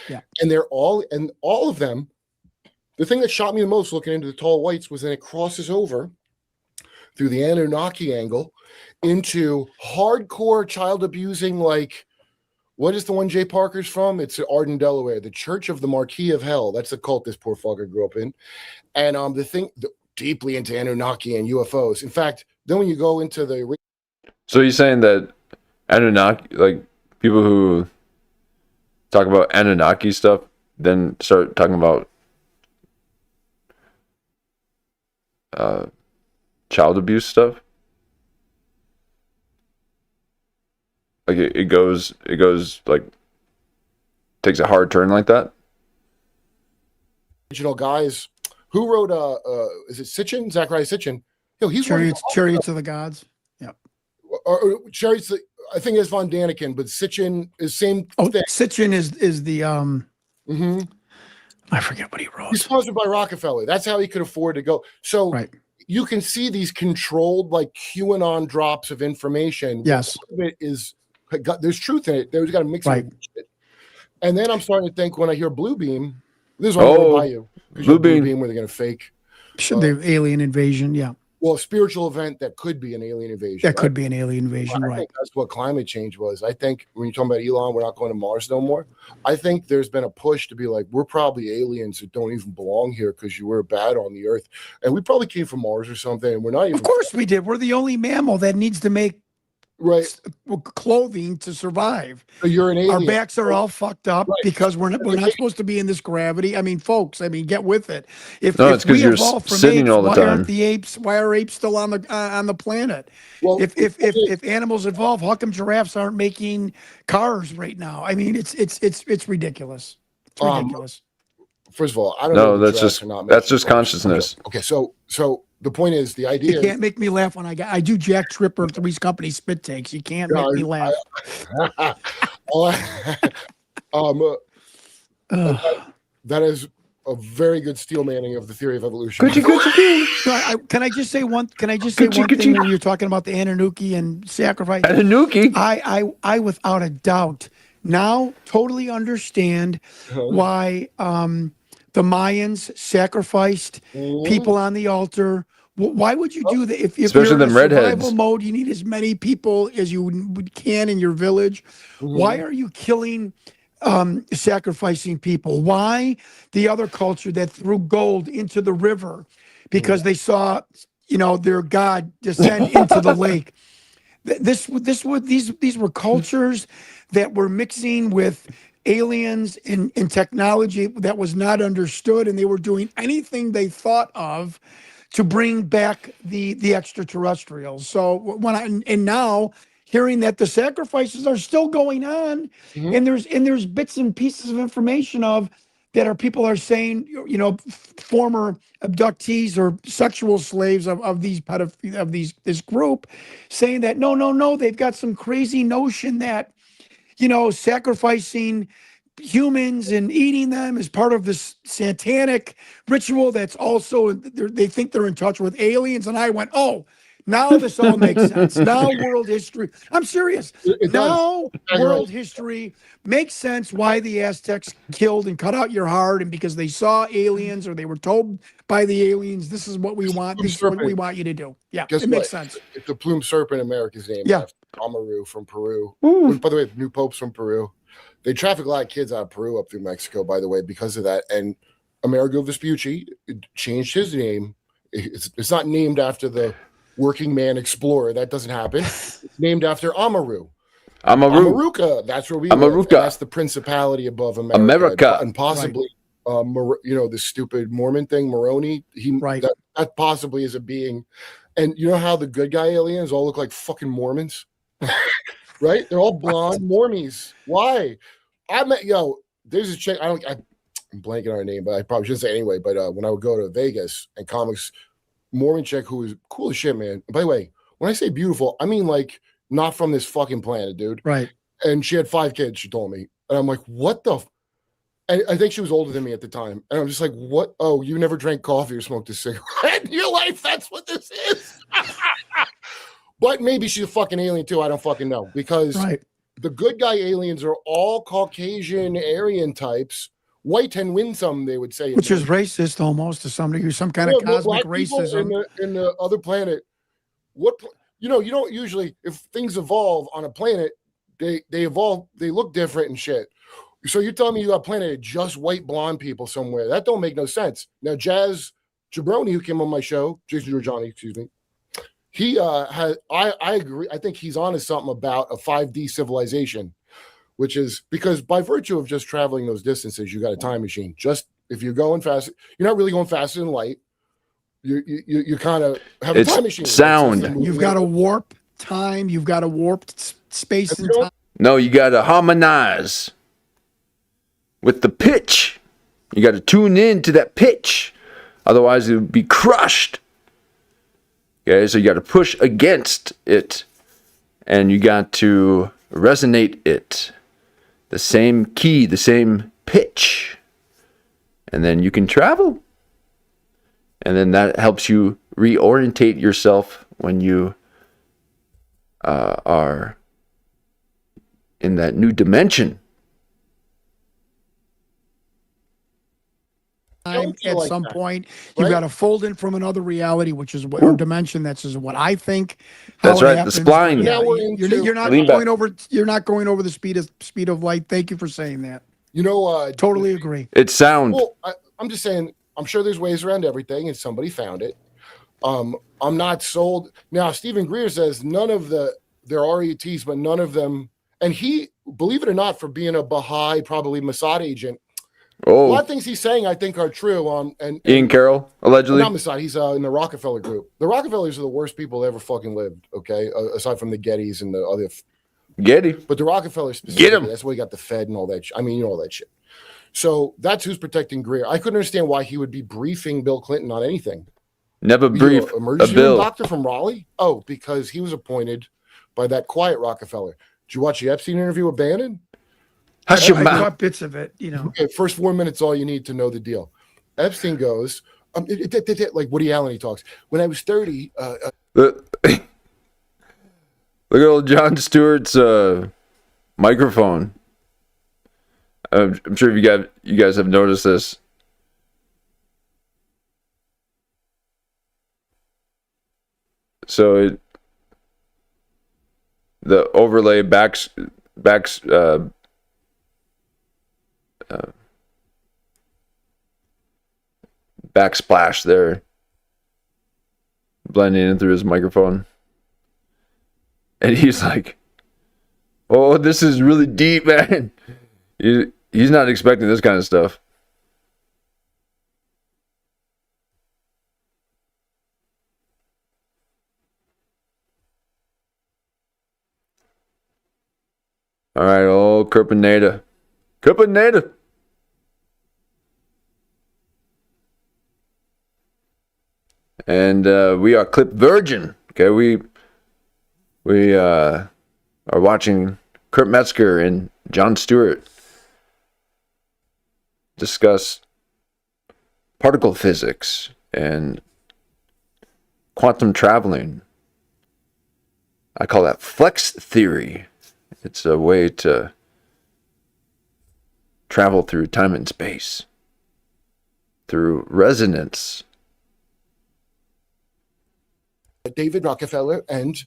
Yeah, and all of them. The thing that shocked me the most looking into the tall whites was that it crosses over through the Anunnaki angle into hardcore child abusing, like, what is the one Jay Parker's from? It's Arden, Delaware, the Church of the Marquis of Hell. That's the cult this poor fucker grew up in. And deeply into Anunnaki and UFOs. In fact, then when you go into the... So you're saying that Anunnaki, like, people who talk about Anunnaki stuff, then start talking about child abuse stuff? Like it goes like, takes a hard turn like that? Original guys who wrote is it Sitchin? Zachariah Sitchin. He's Chariots of the Gods. Yeah. Or Chariots, I think it's Von Daniken, but Sitchin is same thing. Sitchin is the I forget what he wrote. He's sponsored by Rockefeller. That's how he could afford to go. So you can see these controlled, like, QAnon drops of information. Yes. It is there's truth in it. There's got to mix it. And then I'm starting to think when I hear Blue Beam, this is what I'm going to buy you. Blue Beam where they're going to fake. The alien invasion, Well, a spiritual event that could be an alien invasion. That could be an alien invasion, I think that's what climate change was. I think when you're talking about Elon, we're not going to Mars no more. I think there's been a push to be like, we're probably aliens that don't even belong here because you were bad on the Earth. And we probably came from Mars or something. And we're not even... Of course we did. We're the only mammal that needs to make clothing to survive. So you're an alien. Our backs are all fucked up because we're not supposed to be in this gravity. I mean, folks, get with it. If because you're sitting all the time. Why aren't the apes? Why are apes still on the planet? Well, if animals evolve, how come giraffes aren't making cars right now? I mean, it's ridiculous. It's ridiculous. First of all, I don't know. No, that's just consciousness. Okay, so the point is, the idea. You can't make me laugh when I do Jack Tripper, Three's Company spit takes. You can't make me laugh. That is a very good steel manning of the theory of evolution. Can I just say one thing when you're talking about the Anunnaki and sacrifice? Anunnaki. I without a doubt now totally understand why the Mayans sacrificed people on the altar. Why would you do that? If especially you're in survival mode, you need as many people as you can in your village. Why are you killing, sacrificing people? Why the other culture that threw gold into the river because they saw, their god descend into the lake? These were cultures that were mixing with aliens in technology that was not understood, and they were doing anything they thought of to bring back the extraterrestrials. So now hearing that the sacrifices are still going on, and there's bits and pieces of information of that are people are saying, former abductees or sexual slaves of this group, saying that no, they've got some crazy notion that sacrificing humans and eating them is part of this satanic ritual that's also, they think they're in touch with aliens. And I went, oh, now this all makes sense. Now world history, I'm serious. World history makes sense why the Aztecs killed and cut out your heart, and because they saw aliens or they were told by the aliens, this is what we want. This is what we want you to do. Yeah, it makes sense. It's the plumed serpent, America's name. Yeah. Amaru from Peru. By the way, new popes from Peru. They traffic a lot of kids out of Peru up through Mexico, by the way, because of that. And Amerigo Vespucci changed his name. It's not named after the working man explorer. That doesn't happen. It's named after Amaru. Amaruca. That's where we live. That's the principality above America. And possibly, the stupid Mormon thing, Moroni. that possibly is a being. And you know how the good guy aliens all look like fucking Mormons, right? They're all blonde Mormies. Why? There's a chick. I'm blanking on her name, but I probably shouldn't say anyway. But when I would go to Vegas and comics, Mormon chick who was cool as shit, man. By the way, when I say beautiful, I mean like not from this fucking planet, dude. Right. And she had 5 kids, she told me. And I'm like, what the? And I think she was older than me at the time. And I'm just like, what? Oh, you never drank coffee or smoked a cigarette in your life? That's what this is. But maybe she's a fucking alien too. I don't fucking know. Because the good guy aliens are all Caucasian Aryan types. White and winsome, they would say. Which is racist almost to some degree, some kind of cosmic racism. In the other planet, you don't usually, if things evolve on a planet, they evolve, they look different and shit. So you're telling me you got a planet of just white blonde people somewhere? That don't make no sense. Now, Jazz Jabroni, who came on my show, Jason Giorgiani, excuse me, he I agree. I think he's onto something about a 5D civilization, which is because by virtue of just traveling those distances, you got a time machine. Just if you're going fast, you're not really going faster than light. You kind of have a time machine. Sound. You've got to warp time. You've got to warp space and time. No, you got to harmonize with the pitch. You got to tune in to that pitch. Otherwise, it would be crushed. Okay, so you got to push against it. And you got to resonate it. The same key, the same pitch. And then you can travel. And then that helps you reorientate yourself when you are in that new dimension. At some point, you've got to fold in from another reality, which is or dimension. That's just what I think. That's right. The spline. Yeah, you're not going over. You're not going over the speed of light. Thank you for saying that. Totally agree. It's sound. Well, I'm just saying. I'm sure there's ways around everything, and somebody found it. I'm not sold. Now, Stephen Greer says none of there are ETs, but none of them. And he, believe it or not, for being a Baha'i, probably Mossad agent. A lot of things he's saying, I think, are true. And Ian Carroll, allegedly. Not Mossad. He's in the Rockefeller group. The Rockefellers are the worst people that ever fucking lived. Okay, aside from the Gettys and the other. Getty. But the Rockefellers specifically. That's why he got the Fed and all that. All that shit. So that's who's protecting Greer. I couldn't understand why he would be briefing Bill Clinton on anything. Never brief emergency a bill. Doctor from Raleigh. Oh, because he was appointed by that quiet Rockefeller. Did you watch the Epstein interview with Bannon? Hush your mouth. I caught bits of it. Okay, first 4 minutes, all you need to know the deal. Epstein goes, like Woody Allen, he talks. When I was 30, look at old Jon Stewart's microphone. I'm sure you guys have noticed this. So the overlay backsplash there, blending in through his microphone, and he's like, "Oh, this is really deep, man." He's not expecting this kind of stuff. All right, Kurp and Nada. And we are clip virgin. Okay, we are watching Kurp Metzger and Jon Stewart discuss particle physics and quantum traveling. I call that flex theory. It's a way to travel through time and space, through resonance. David Rockefeller and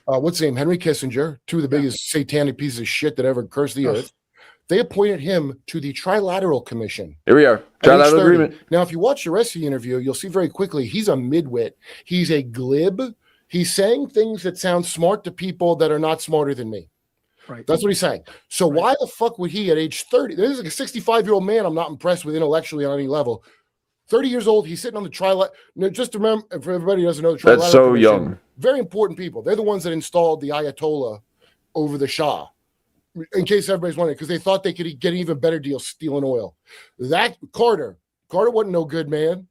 what's his name? Henry Kissinger, two of the biggest satanic pieces of shit that ever cursed the earth. They appointed him to the Trilateral Commission. Here we are. Trilateral Agreement. Now, if you watch the rest of the interview, you'll see very quickly he's a midwit. He's a glib. He's saying things that sound smart to people that are not smarter than me. Right. That's what he's saying. So why the fuck would he at age 30? This is like a 65-year-old man I'm not impressed with intellectually on any level. 30 years old. He's sitting on the trilateral. Just to remember, for everybody who doesn't know, the Trilateral That's so Commission, young. very important people. They're the ones that installed the Ayatollah over the Shah, in case everybody's wondering, because they thought they could get an even better deal stealing oil. That Carter wasn't no good man.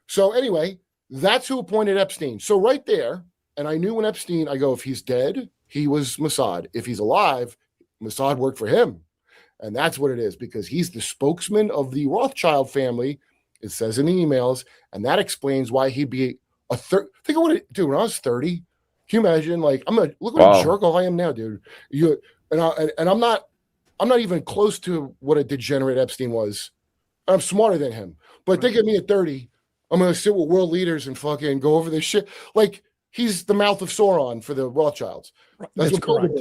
So anyway, that's who appointed Epstein. So right there, and I knew when Epstein, I go, if he's dead, he was Mossad. If he's alive, Mossad worked for him. And that's what it is, because he's the spokesman of the Rothschild family. It says in the emails, and that explains why he'd be a third. Think of what it, dude, when I was 30, can you imagine? Like, look what a jerk off I am now, dude. I'm not even close to what a degenerate Epstein was. I'm smarter than him. But think of me at 30, I'm going to sit with world leaders and fucking go over this shit. Like, he's the mouth of Sauron for the Rothschilds. That's what correct.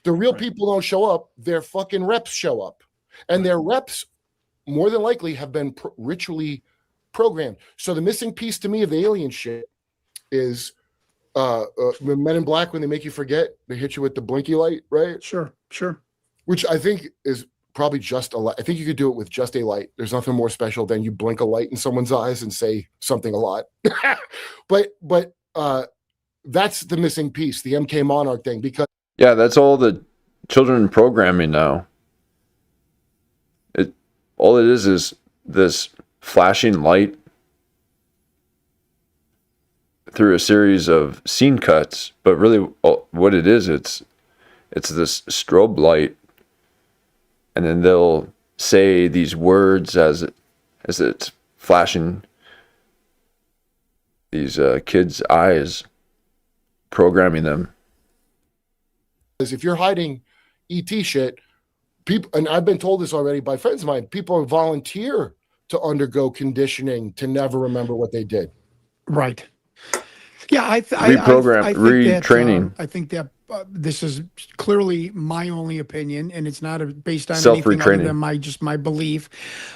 The real people don't show up. Their fucking reps show up. And their reps, more than likely, have been ritually programmed. So the missing piece to me of the alien shit is Men in Black, when they make you forget, they hit you with the blinky light, right? Sure. Which I think is probably just a light. I think you could do it with just a light. There's nothing more special than you blink a light in someone's eyes and say something a lot. but that's the missing piece, the MK Monarch thing, because that's all the children programming now. All it is this flashing light through a series of scene cuts, but really what it is, it's this strobe light, and then they'll say these words as it's flashing these kids' eyes, programming them. If you're hiding ET shit, people, and I've been told this already by friends of mine, people volunteer to undergo conditioning to never remember what they did. Right. Yeah, retraining. I think that this is clearly my only opinion, and it's not based on anything other than my belief.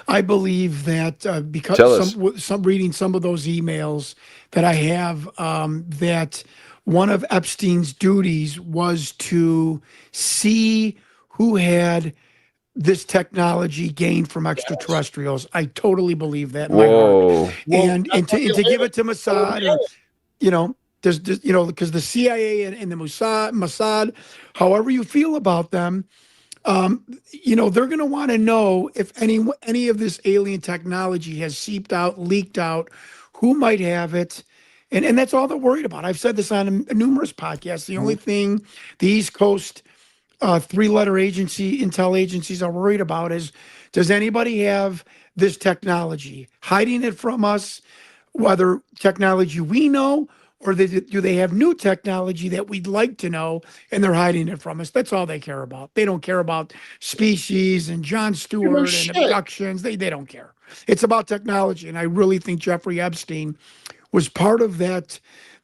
I believe that because some reading some of those emails that I have, that one of Epstein's duties was to see who had this technology gained from extraterrestrials. I totally believe that in my heart. And to give it to Mossad, or there's because the CIA and the Mossad, however you feel about them, they're going to want to know if any of this alien technology has seeped out, leaked out, who might have it. And that's all they're worried about. I've said this on numerous podcasts. The only thing the East Coast three-letter intel agencies are worried about is, does anybody have this technology, hiding it from us, whether technology we know, or do they have new technology that we'd like to know, and they're hiding it from us? That's all they care about. They don't care about species and Jon Stewart and abductions. They don't care. It's about technology. And I really think Jeffrey Epstein was part of that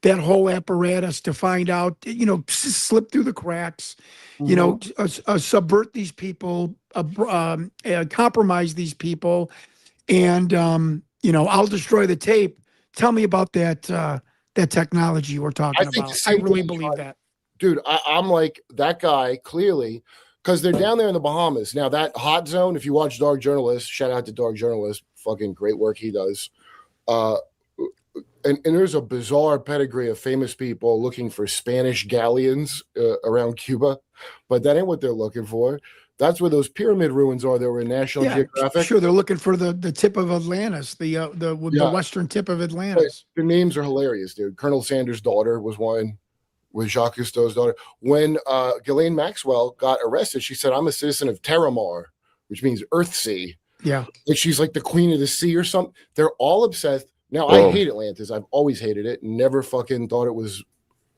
whole apparatus to find out, slip through the cracks, subvert these people, compromise these people, and I'll destroy the tape. Tell me about that technology we're talking about. I really believe that. Dude, I'm like that guy, clearly, because they're down there in the Bahamas. Now, that hot zone, if you watch Dark Journalist, shout out to Dark Journalist, fucking great work he does. And there's a bizarre pedigree of famous people looking for Spanish galleons around Cuba, but that ain't what they're looking for. That's where those pyramid ruins are that were in National Geographic. Sure, they're looking for the tip of Atlantis, the western tip of Atlantis. But the names are hilarious, dude. Colonel Sanders' daughter was one, with Jacques Cousteau's daughter. When Ghislaine Maxwell got arrested, she said, "I'm a citizen of Terramar," which means Earthsea. Yeah. And she's like the queen of the sea or something. They're all obsessed. Now, I hate Atlantis. I've always hated it. Never fucking thought it was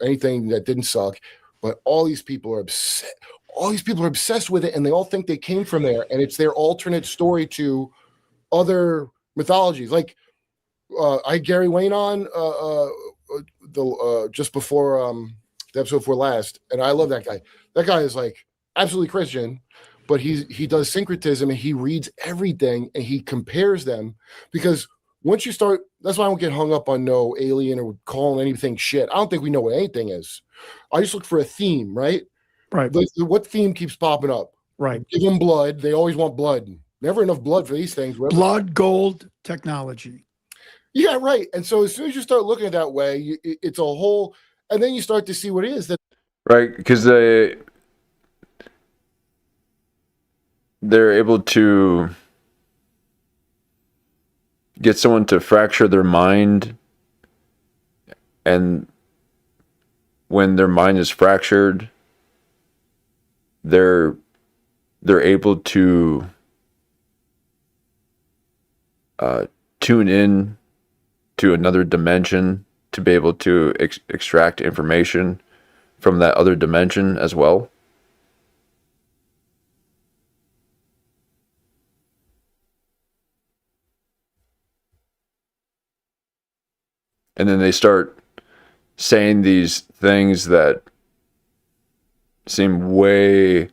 anything that didn't suck. But all these people are upset. All these people are obsessed with it, and they all think they came from there. And it's their alternate story to other mythologies. Like, I had Gary Wayne on just before the episode before last, and I love that guy. That guy is like absolutely Christian, but he does syncretism, and he reads everything, and he compares them, because once you start, that's why I don't get hung up on no alien or calling anything shit. I don't think we know what anything is. I just look for a theme, right? Right. What theme keeps popping up? Right. Give them blood. They always want blood. Never enough blood for these things. Blood, gold, technology. Yeah, right. And so as soon as you start looking at it that way, it's a whole, and then you start to see what it is that. Right, because they're able to get someone to fracture their mind, and when their mind is fractured, they're able to tune in to another dimension to be able to extract information from that other dimension as well. And then they start saying these things that seem way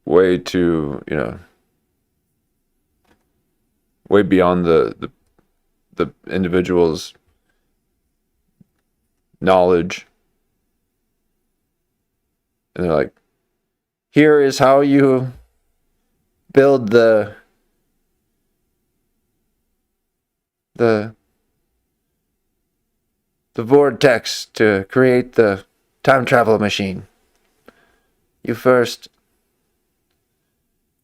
too, way beyond the individual's knowledge. And they're like, here is how you build the vortex to create the time travel machine. You first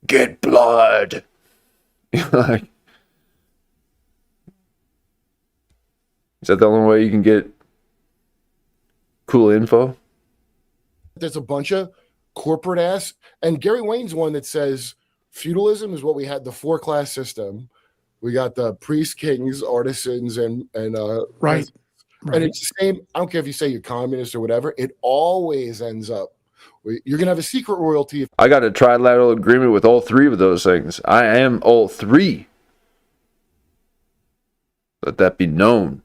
get blood. Like, is that the only way you can get cool info? There's a bunch of corporate ass, and Gary Wayne's one that says feudalism is what we had, the 4-class system. We got the priests, kings, artisans, and right. And it's the same. I don't care if you say you're communist or whatever. It always ends up. You're gonna have a secret royalty. I got a trilateral agreement with all three of those things. I am all three. Let that be known.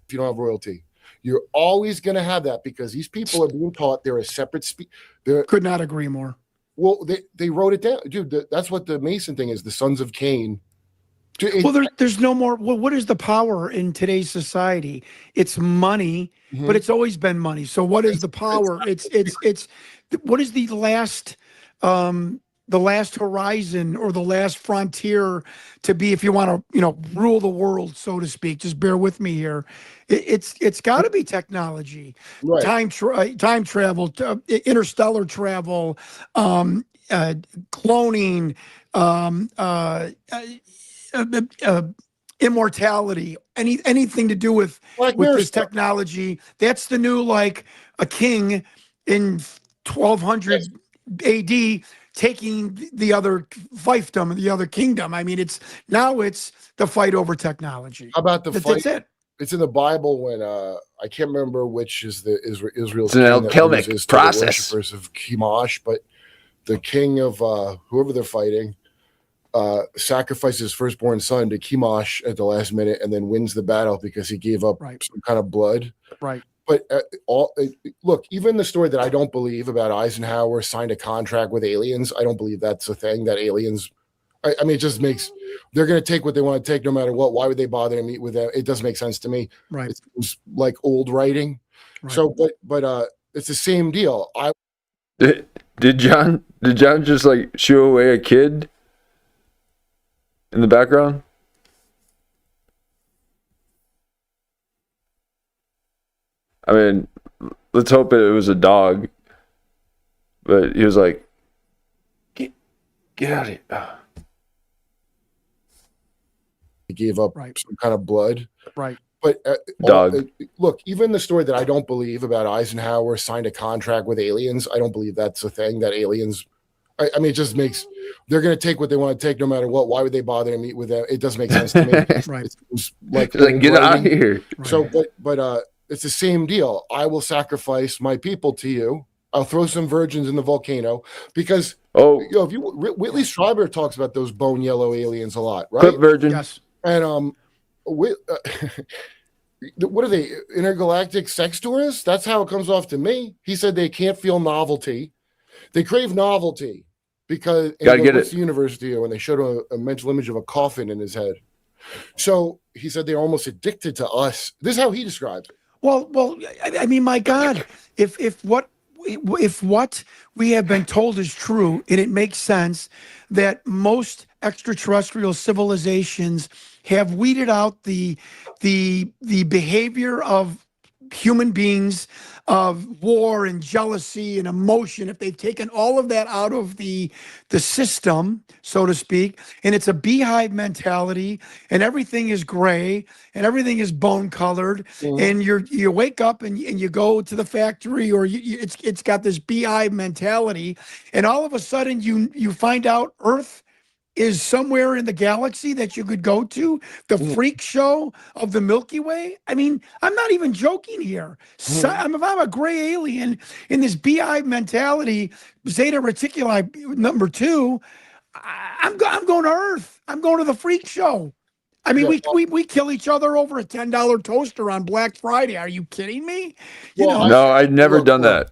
If you don't have royalty, you're always gonna have that because these people are being taught they're a separate Could not agree more. Well, they wrote it down, dude. That's what the Mason thing is. The sons of Cain. Well, there's no more. Well, what is the power in today's society? It's money, but it's always been money. So what is the power? It's what is the last horizon or the last frontier to be, if you want to, rule the world, so to speak. Just bear with me here. It's got to be technology, right. time travel, interstellar travel, cloning, immortality, anything to do with this technology. That's the new, like a king in 1200 AD taking the other fiefdom, the other kingdom. I mean, it's the fight over technology. How about the fight? That's it. It's in the Bible when I can't remember which is the Israel's it's an alchemic process. The worshippers of Chemosh, but the king of whoever they're fighting sacrifices his firstborn son to Chemosh at the last minute and then wins the battle because he gave up some kind of blood. Right. But look, even the story that I don't believe about Eisenhower signed a contract with aliens, I don't believe that's a thing that aliens. I mean, it just makes they're going to take what they want to take no matter what. Why would they bother to meet with them? It doesn't make sense to me. Right. It's like old writing. Right. So, but it's the same deal. Did John just like shoo away a kid in the background? I mean, let's hope it was a dog. But he was like, get out of here. He gave up some kind of blood. Right. But dog. Look, even the story that I don't believe about Eisenhower signed a contract with aliens, I don't believe that's a thing that aliens. I mean, it just makes they're going to take what they want to take no matter what. Why would they bother to meet with them? It doesn't make sense to me. Right. It's like get out of here. So, but it's the same deal. I will sacrifice my people to you. I'll throw some virgins in the volcano because if you Whitley Strieber talks about those bone yellow aliens a lot, right? Clip virgin. Yes. And what are they? Intergalactic sex tourists? That's how it comes off to me. He said they can't feel novelty. They crave novelty because gotta get it. The universe to you, and they showed a mental image of a coffin in his head. So he said they're almost addicted to us. This is how he describes it. Well, I mean, my God, if what we have been told is true, and it makes sense that most extraterrestrial civilizations have weeded out the behavior of human beings, of war and jealousy and emotion, if they've taken all of that out of the system, so to speak, and it's a beehive mentality, and everything is gray and everything is bone colored, and you wake up and you go to the factory, or it's got this beehive mentality, and all of a sudden you find out Earth is somewhere in the galaxy that you could go to, the freak show of the Milky Way. I mean, I'm not even joking here. So, if I'm a gray alien in this beehive mentality, Zeta Reticuli number 2, I'm going to Earth. I'm going to the freak show. I mean, we kill each other over a $10 toaster on Black Friday. Are you kidding me? No, I've never done that.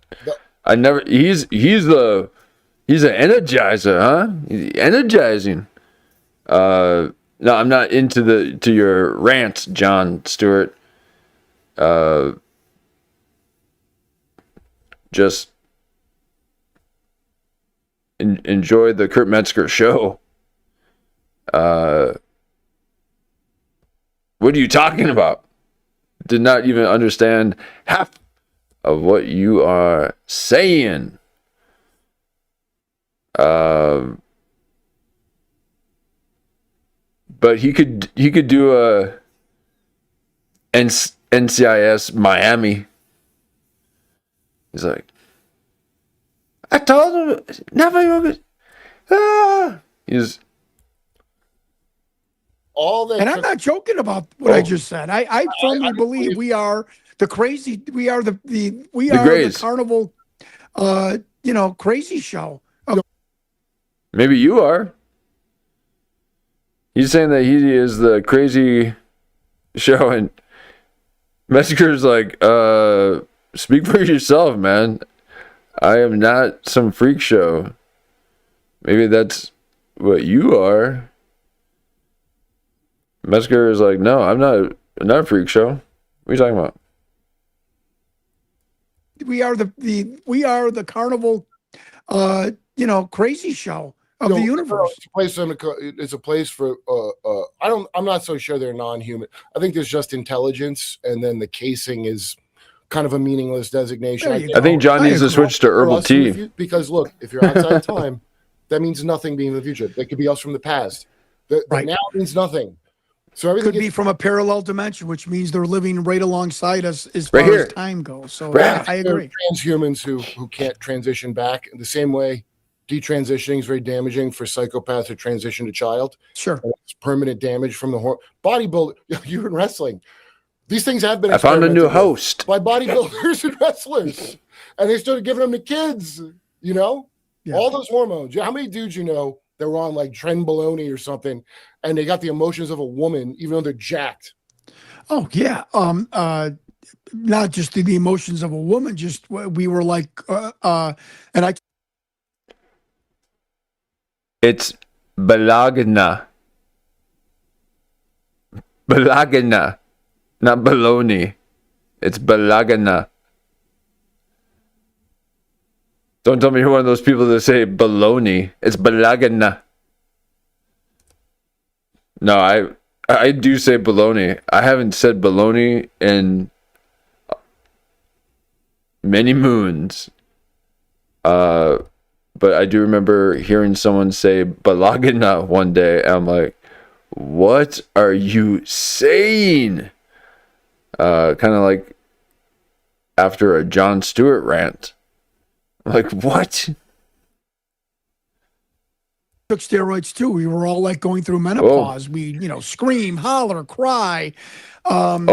I never. He's an energizer, huh? He's energizing. No, I'm not into your rants, John Stewart. Just enjoy the Kurp Metzger show. What are you talking about? Did not even understand half of what you are saying. But he could do a NCIS Miami. He's like, I told him never you could. He's all that, and I'm not joking about what I just said. I firmly believe we are the crazy. We are the carnival. Crazy show. Maybe you are. He's saying that he is the crazy show, and Metzger's like, speak for yourself, man. I am not some freak show. Maybe that's what you are. Metzger is like, no, I'm not a freak show. What are you talking about? We are the carnival, crazy show of the universe. It's a place for I'm not so sure they're non-human. I think there's just intelligence, and then the casing is kind of a meaningless designation. I think John needs to switch to herbal tea. Because look, if you're outside time, that means nothing being in the future. That could be us from the past. The now means nothing. So everything could be from a parallel dimension, which means they're living right alongside us as far as time goes. So I agree. Transhumans who can't transition back in the same way. Detransitioning is very damaging for psychopaths who transition to child. Sure. It's permanent damage from the bodybuilder. You're in wrestling. These things have been. I found a new host by bodybuilders and wrestlers, and they started giving them to kids. All those hormones. How many dudes that were on like Trenbolone or something, and they got the emotions of a woman, even though they're jacked? Oh yeah. Not just the emotions of a woman. Just we were like, and I. It's balagna. Balagna. Not baloney. It's balagna. Don't tell me you're one of those people that say baloney. It's balagna. No, I do say baloney. I haven't said baloney in many moons. But I do remember hearing someone say balagna one day, and I'm like, what are you saying? Kind of like after a Jon Stewart rant. I'm like, what? Took steroids too. We were all like going through menopause. We, scream, holler, cry. Metzger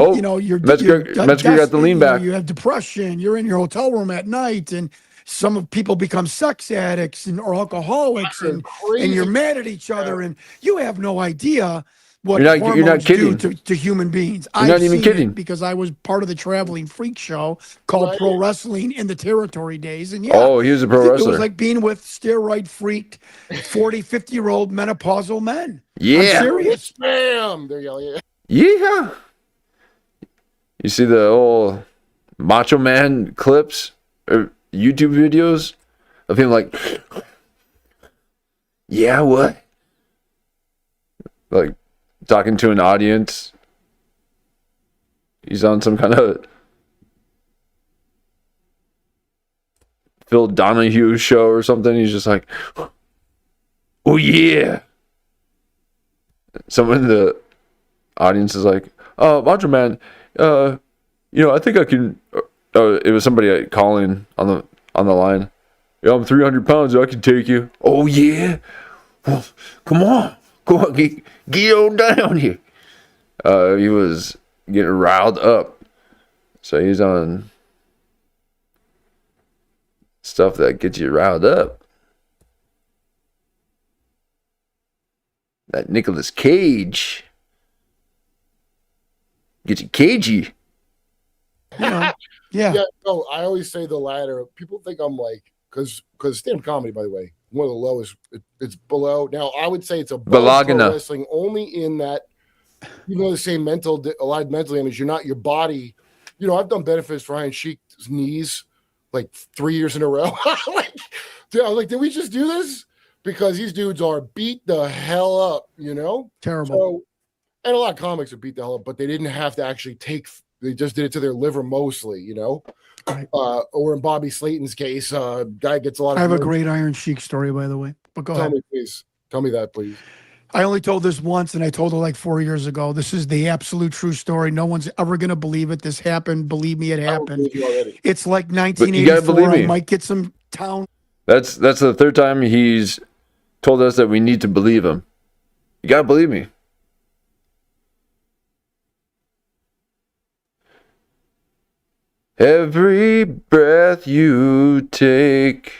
got the lean back. You have depression. You're in your hotel room at night, and some people become sex addicts or alcoholics, and you're mad at each other, and you have no idea what hormones do to human beings. You're not even kidding. Because I was part of the traveling freak show called Pro Wrestling in the Territory days. And he was a pro wrestler. It was like being with steroid freaked 40, 50-year-old menopausal men. Yeah. I'm serious. Bam! They're yelling. Yeah. You see the old Macho Man clips or YouTube videos of him like, yeah, what? like talking to an audience. He's on some kind of Phil Donahue show or something. He's just like, oh yeah. Someone in the audience is like, Macho Man, I think I can. It was somebody calling on the line. Yeah, I'm 300 pounds. I can take you. Oh yeah. Well, come on, get on down here. He was getting riled up, so he's on stuff that gets you riled up. That Nicolas Cage gets you cagey. Yeah. Yeah, no, I always say the latter. People think I'm like, because stand-up comedy, by the way, one of the lowest. It's below. Now, I would say it's above pro wrestling only in that, they say a lot of mental damage. You're not your body. I've done benefits for Iron Sheik's knees like 3 years in a row. I was like, did we just do this? Because these dudes are beat the hell up, Terrible. So, and a lot of comics are beat the hell up, but they didn't have to actually they just did it to their liver mostly, Right. Or in Bobby Slayton's case, guy gets a lot of. I have a great Iron Sheik story, by the way. But go ahead. Tell me, please. Tell me that, please. I only told this once, and I told it like 4 years ago. This is the absolute true story. No one's ever going to believe it. This happened. Believe me, it happened. It's like 1984. I might get some town. That's the third time he's told us that we need to believe him. You got to believe me. Every breath you take,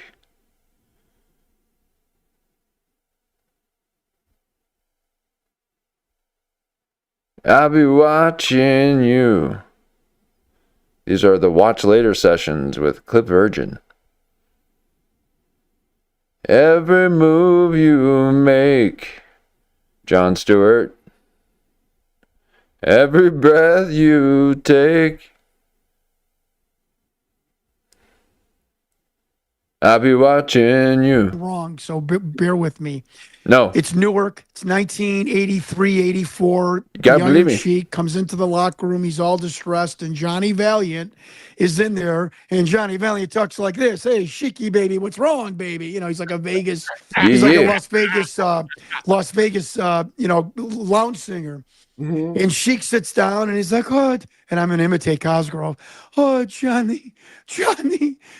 I'll be watching you. These are the Watch Later sessions with Clip Virgin. Every move you make, Jon Stewart. Every breath you take, I'll be watching you. Wrong, so bear with me. No. It's Newark. It's 1983, 84. You gotta believe me. Sheik comes into the locker room. He's all distressed, and Johnny Valiant is in there. And Johnny Valiant talks like this: "Hey, Sheiky, baby, what's wrong, baby?" He's like a Vegas. He's like a Las Vegas, lounge singer. Mm-hmm. And Sheik sits down and he's like, "Oh," and I'm going to imitate Cosgrove. "Oh, Johnny,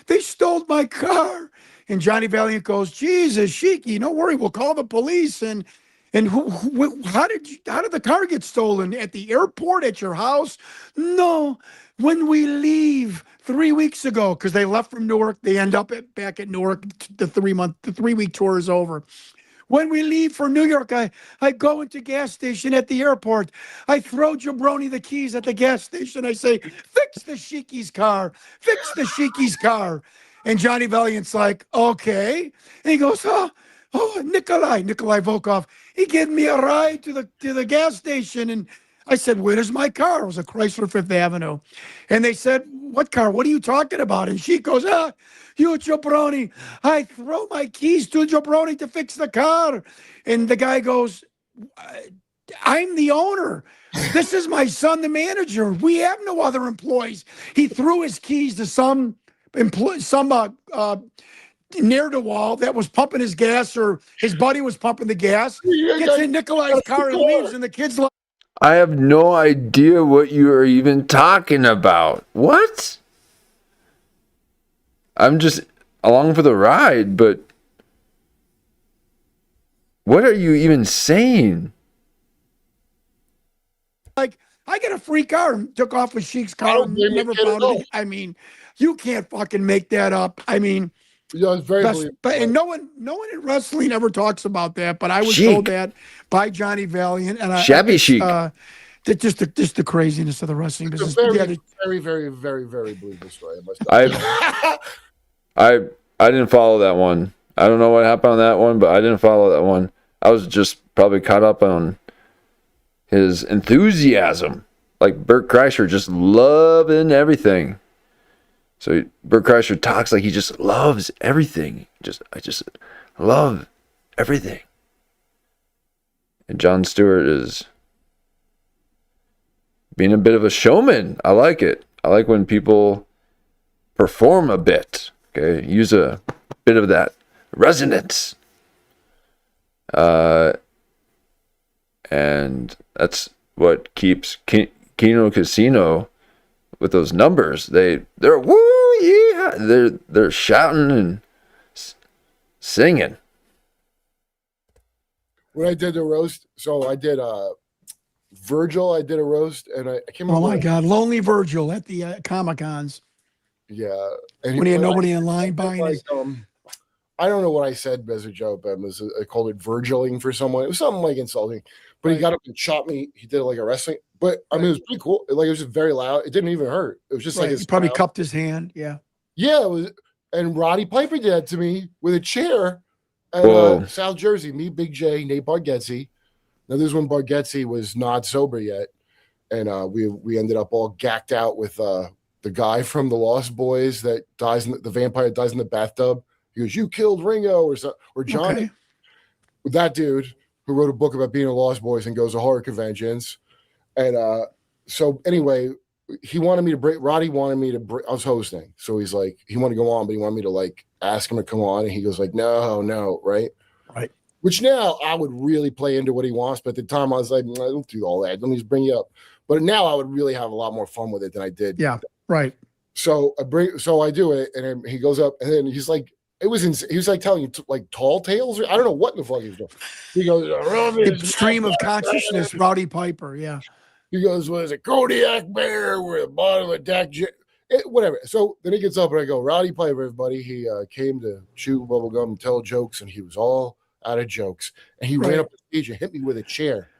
they stole my car." And Johnny Valiant goes, "Jesus, Sheiky, don't worry, we'll call the police." And how did the car get stolen? At the airport, at your house? No, when we leave 3 weeks ago, because they left from Newark, they end up back at Newark. The 3-week tour is over. When we leave for New York, I go into gas station at the airport. I throw Jabroni the keys at the gas station. I say, "Fix the Sheiky's car. Fix the Sheiky's car." And Johnny Valiant's like, "Okay." And he goes, "Oh, Nikolai Volkov. He gave me a ride to the gas station." And I said, "Where's my car?" It was a Chrysler Fifth Avenue. And they said, "What car? What are you talking about?" And she goes, "You jabroni. I throw my keys to jabroni to fix the car." And the guy goes, "I'm the owner. This is my son, the manager. We have no other employees." He threw his keys to some ne'er-do-well that was pumping his gas, or his buddy was pumping the gas. Gets in Nikolai's car and leaves, and the kid's like, I have no idea what you are even talking about. What? I'm just along for the ride, but what are you even saying? Like, I got a free car and took off with Sheik's car and never found it. I mean, you can't fucking make that up. I mean, it's very and no one in wrestling ever talks about that, but I was told that by Johnny Valiant. And Shabby Sheik. Just the craziness of the wrestling business. Very, very, very, very believable story. I didn't follow that one. I don't know what happened on that one, but I didn't follow that one. I was just probably caught up on his enthusiasm, like Bert Kreischer, just loving everything. So Bert Kreischer talks like he just loves everything. I just love everything. And Jon Stewart is being a bit of a showman. I like it. I like when people perform a bit. Okay, use a bit of that resonance. And that's what keeps Kino Casino with those numbers. They're woo yeah. They're shouting and singing. When I did the roast, so I did Virgil. I did a roast, and I can't remember. Oh my God, Lonely Virgil at the Comic Cons. Yeah, and when he had nobody in line buying like, his. I don't know what I said as a joke, but I called it Virgiling for someone. It was something like insulting. But he got up and chopped me. He did like a wrestling. But I mean, it was pretty cool. Like it was just very loud. It didn't even hurt. It was just like he probably cupped his hand. Yeah. Yeah, it was. And Roddy Piper did that to me with a chair at South Jersey. Me, Big J, Nate Bargatze. Now this is when Bargatze was not sober yet, and we ended up all gacked out with the guy from the Lost Boys that dies the vampire that dies in the bathtub. He goes, "You killed Ringo," or Johnny. Okay. That dude who wrote a book about being a Lost Boys and goes to horror conventions. And so anyway, he wanted me to break. Roddy wanted me to break. I was hosting, so he's like, he wanted to go on, but he wanted me to like ask him to come on, and he goes like, no, right. Which now I would really play into what he wants, but at the time I was like, I don't do all that. Let me just bring you up. But now I would really have a lot more fun with it than I did. Yeah, right. So I do it, and then he goes up, and then he's like, he was like telling you like tall tales. I don't know what the fuck he was doing. He goes, stream of consciousness, Roddy Piper. Yeah. He goes, "Was a Kodiak bear with a bottle of Dak whatever." So then he gets up and I go, "Roddy Piper, everybody. He came to chew bubble gum and tell jokes, and he was all out of jokes. And he ran up the stage and hit me with a chair.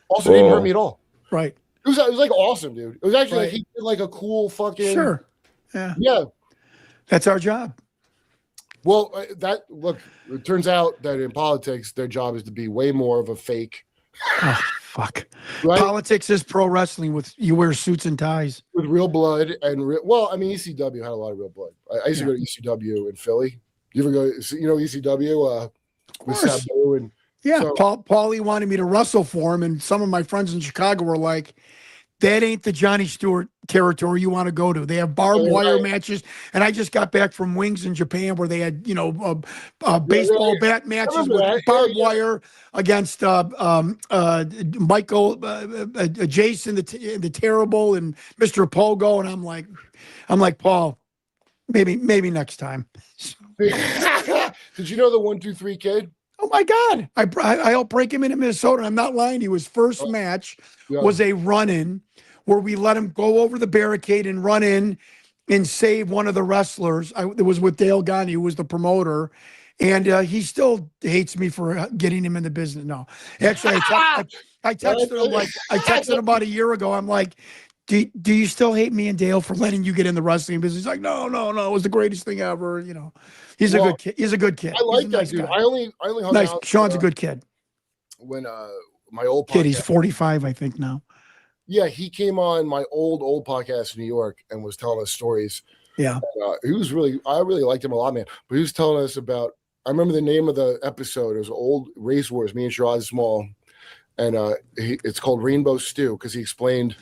Also didn't hurt me at all. Right. It was like awesome, dude. It was actually like he did like a cool fucking Yeah. That's our job. Well, it turns out that in politics, their job is to be way more of a fake. Oh, fuck. Right? Politics is pro wrestling with you wear suits and ties. With real blood and ECW had a lot of real blood. I used to go to ECW in Philly. You ever go, ECW with Sabu and Paulie wanted me to wrestle for him, and some of my friends in Chicago were like, that ain't the Johnny Stewart territory you want to go to. They have barbed wire matches, and I just got back from Wings in Japan where they had, baseball bat matches with barbed wire against Michael, Jason the Terrible, and Mr. Pogo, and I'm like Paul, maybe next time. Did you know the 1-2-3 kid? Oh my God! I helped break him into Minnesota. And I'm not lying. He was first match was a run-in where we let him go over the barricade and run in and save one of the wrestlers. It was with Dale Gandhi, who was the promoter, and he still hates me for getting him in the business. No, actually, I texted him I texted him about a year ago. I'm like, do you still hate me and Dale for letting you get in the wrestling business? He's like, no, it was the greatest thing ever. He's a good kid. He's a good kid. I like that nice dude. Guy. I only hung out. Sean's a good kid. When my old podcast, kid, he's 45, I think now. Yeah, he came on my old podcast in New York and was telling us stories. Yeah, he was I really liked him a lot, man. But he was telling us about. I remember the name of the episode. It was Old Race Wars. Me and Shiraz Small, and it's called Rainbow Stew because he explained.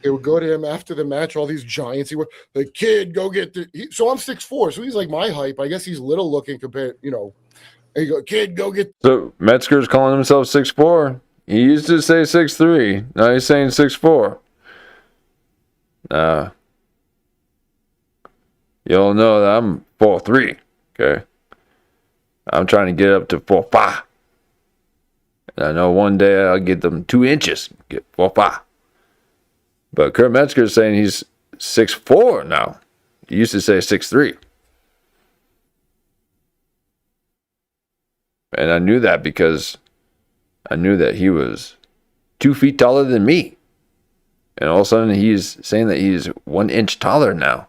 They would go to him after the match, all these giants. He was like, "Kid, go get so I'm 6'4", so he's like my height. I guess he's little looking compared, And he go, "Kid, go get." So Metzger's calling himself 6'4". He used to say 6'3". Now he's saying 6'4". You'll know that I'm 4'3". Okay, I'm trying to get up to 4'5". And I know one day I'll get them 2 inches, get 4'5". But Kurt Metzger is saying he's 6'4" now. He used to say 6'3". And I knew that because I knew that he was 2 feet taller than me. And all of a sudden he's saying that he's 1 inch taller now.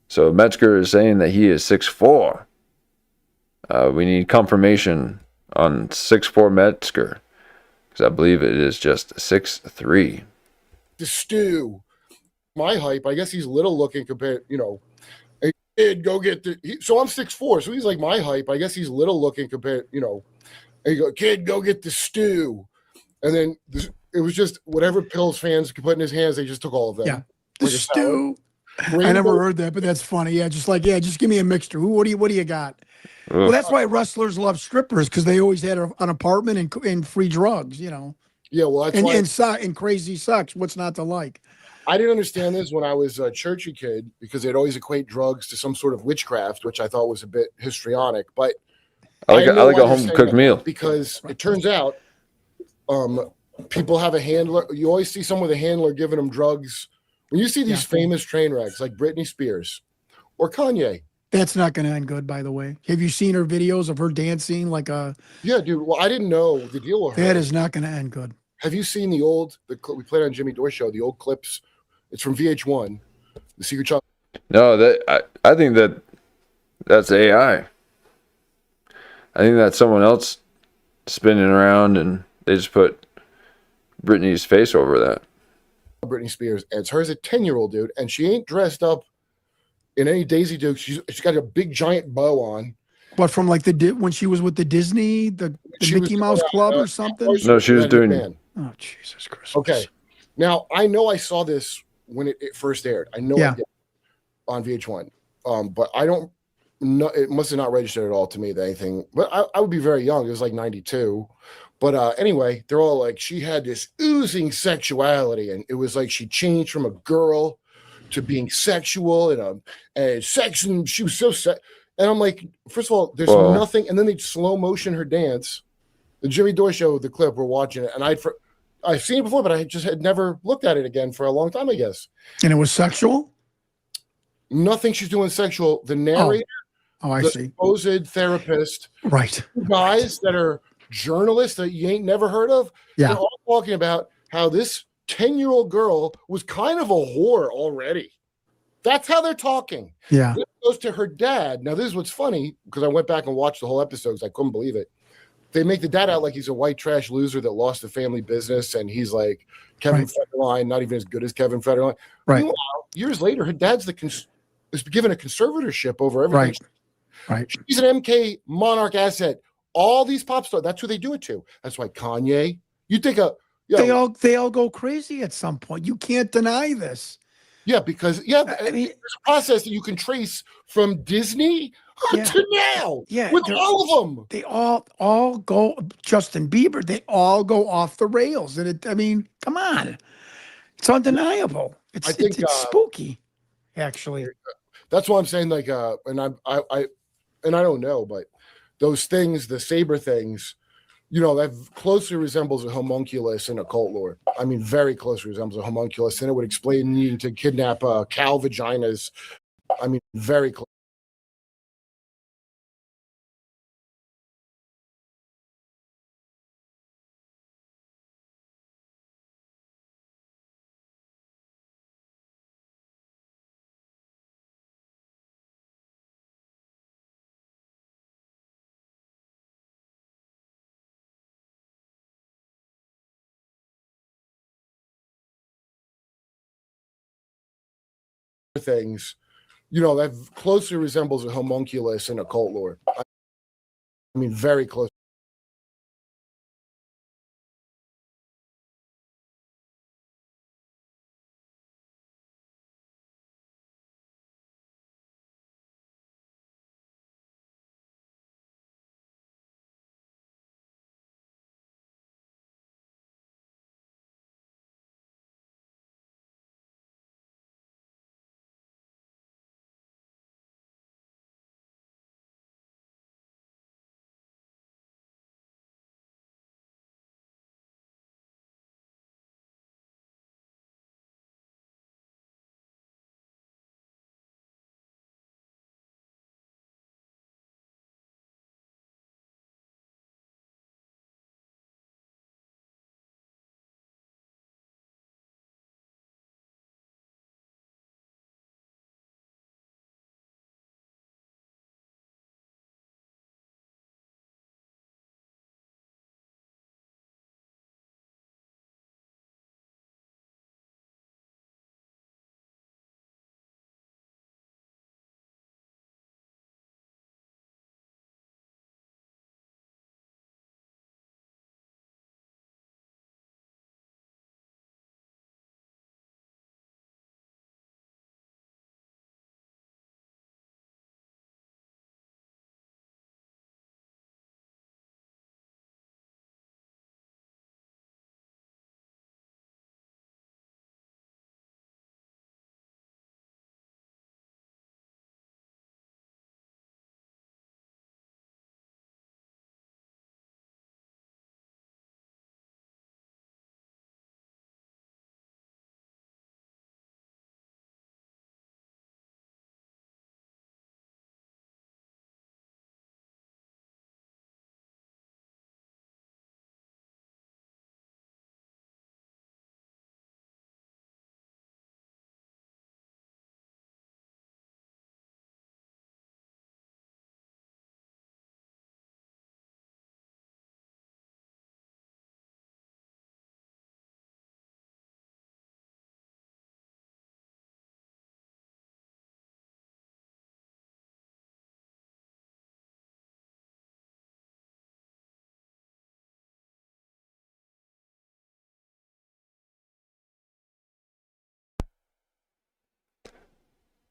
So Metzger is saying that he is 6'4". We need confirmation on 6'4" Metzger. Because I believe it is just 6'3". The stew, my height. I guess he's little looking compared, A kid, go get so I'm 6'4", so he's like my height. I guess he's little looking compared, And you go, kid, go get the stew. And then it was just whatever pills fans could put in his hands, they just took all of them. Yeah. The Like a salad. stew. I never heard that, but that's funny. Yeah, just give me a mixture. What do you got? Well, Ugh. that's why wrestlers love strippers, because they always had an apartment and free drugs, you know. Yeah, well, that's why. And crazy sex. What's not to like? I didn't understand this when I was a churchy kid because they'd always equate drugs to some sort of witchcraft, which I thought was a bit histrionic. But I like know a why they're home saying cooked that, meal. because it turns out people have a handler. You always see someone with a handler giving them drugs. When you see these famous train wrecks like Britney Spears or Kanye. That's not going to end good, by the way. Have you seen her videos of her dancing like a... Yeah, dude. Well, I didn't know the deal with her. That is not going to end good. Have you seen we played on Jimmy Dore show, the old clips? It's from VH1, The Secret Child. No, I think that's AI. I think that's someone else spinning around, and they just put Britney's face over that. Britney Spears, and it's her as a 10-year-old, dude, and she ain't dressed up in any Daisy Duke. She's got a big giant bow on. But from like when she was with the Disney, the Mickey Mouse Club or something? No, she was doing... Oh, Jesus Christ. Okay. Now, I know I saw this when it first aired. I know I did on VH1. But I don't know. It must have not registered at all to me that anything. But I would be very young. It was like 92. But anyway, they're all like, she had this oozing sexuality. And it was like she changed from a girl to being sexual and sex. And she was so set. And I'm like, first of all, there's nothing. And then they slow motion her dance. The Jimmy Dore show, the clip, we're watching it. And I've seen it before, but I just had never looked at it again for a long time, I guess. And it was sexual? Nothing she's doing sexual. The narrator, I see. Supposed therapist, right? Guys that are journalists that you ain't never heard of. Yeah, they're all talking about how this 10-year-old girl was kind of a whore already. That's how they're talking. Yeah. It goes to her dad. Now, this is what's funny, because I went back and watched the whole episode because I couldn't believe it. They make the dad out like he's a white trash loser that lost the family business, and he's like Kevin Federline, not even as good as Kevin Federline. Right. Meanwhile, years later, her dad's is given a conservatorship over everything. Right. She's an MK Monarch asset. All these pop stars, that's who they do it to. That's why Kanye. You think they all go crazy at some point. You can't deny this. Yeah, because I mean, there's a process that you can trace from Disney to now. Yeah, with all of them. They all go. Justin Bieber. They all go off the rails. And I mean, come on, it's undeniable. It's spooky, actually. That's why I'm saying, like, and I don't know, but those things, the saber things, you know, that closely resembles a homunculus in occult lore. I mean, very closely resembles a homunculus, and it would explain needing to kidnap cow vaginas. I mean, very close. Things, you know, that closely resembles a homunculus in occult lore. I mean, very close.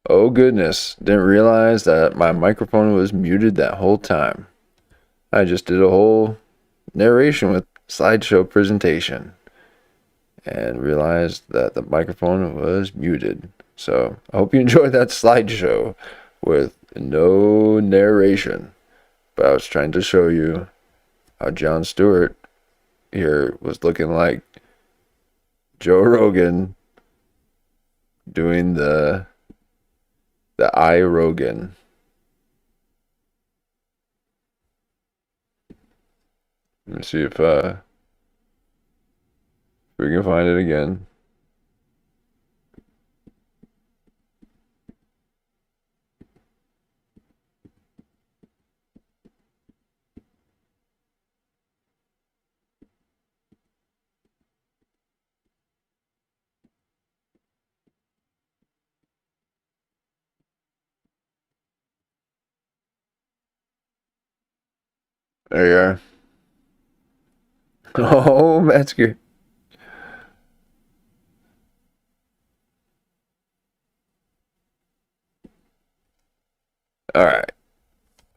Oh goodness, didn't realize that my microphone was muted that whole time. I just did a whole narration with slideshow presentation and realized that the microphone was muted. So I hope you enjoyed that slideshow with no narration. But I was trying to show you how Jon Stewart here was looking like Joe Rogan doing the I Rogan. Let me see if we can find it again. There you are. Oh, Metzger. All right.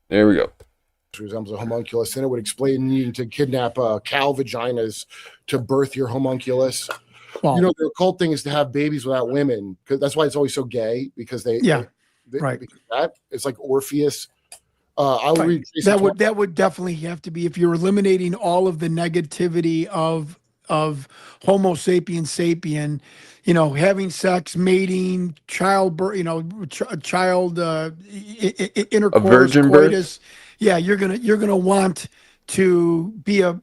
There we go. Resembles a homunculus, and it would explain needing to kidnap cow vaginas to birth your homunculus. Well, you know, the occult thing is to have babies without women, because that's why it's always so gay, because they right. That it's like Orpheus. I would read that would definitely have to be, if you're eliminating all of the negativity of Homo sapiens sapien, you know, having sex, mating, childbirth, you know, child intercourse, a virgin coitus. Birth? Yeah, you're gonna want to be a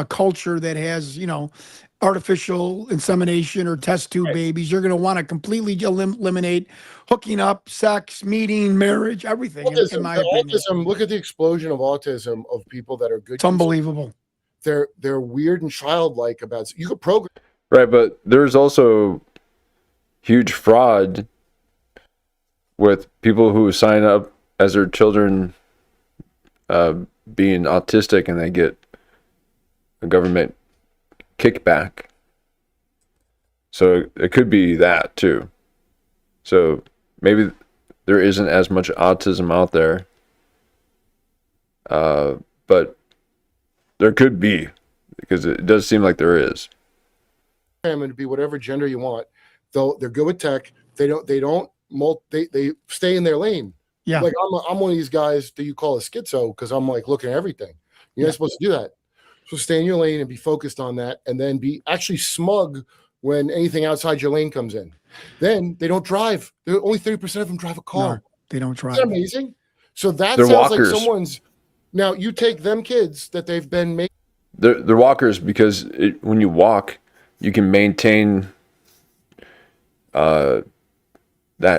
culture that has, you know, artificial insemination or test tube babies. You're going to want to completely eliminate hooking up, sex, meeting, marriage, everything. Autism, in my opinion. Autism. Look at the explosion of autism of people that are good. It's unbelievable. They're weird and childlike about. You could program. Right, but there's also huge fraud with people who sign up as their children being autistic, and they get a government kickback. So it could be that too. So maybe there isn't as much autism out there, but there could be, because it does seem like there is. And to be whatever gender you want, though they're good with tech. They stay in their lane. Yeah, like I'm one of these guys that you call a schizo, because I'm like looking at everything. You're not supposed to do that. So stay in your lane and be focused on that, and then be actually smug when anything outside your lane comes in. Then they don't drive. Only 30% of them drive a car. No, they don't drive. Isn't that amazing? So that they're sounds walkers. Like someone's. Now you take them kids that they've been making. They're walkers, because when you walk, you can maintain that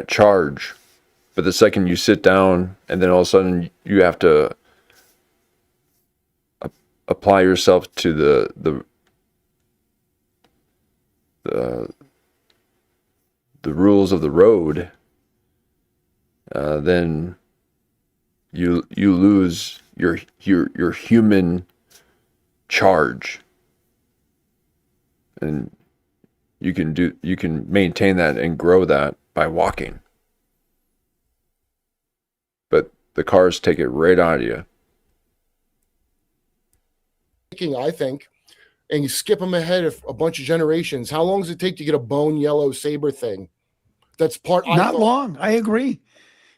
charge. But the second you sit down, and then all of a sudden you have to apply yourself to the rules of the road, then you lose your human charge, and you can maintain that and grow that by walking. But the cars take it right out of you. I think, and you skip them ahead of a bunch of generations. How long does it take to get a bone yellow saber thing? That's not long. I agree.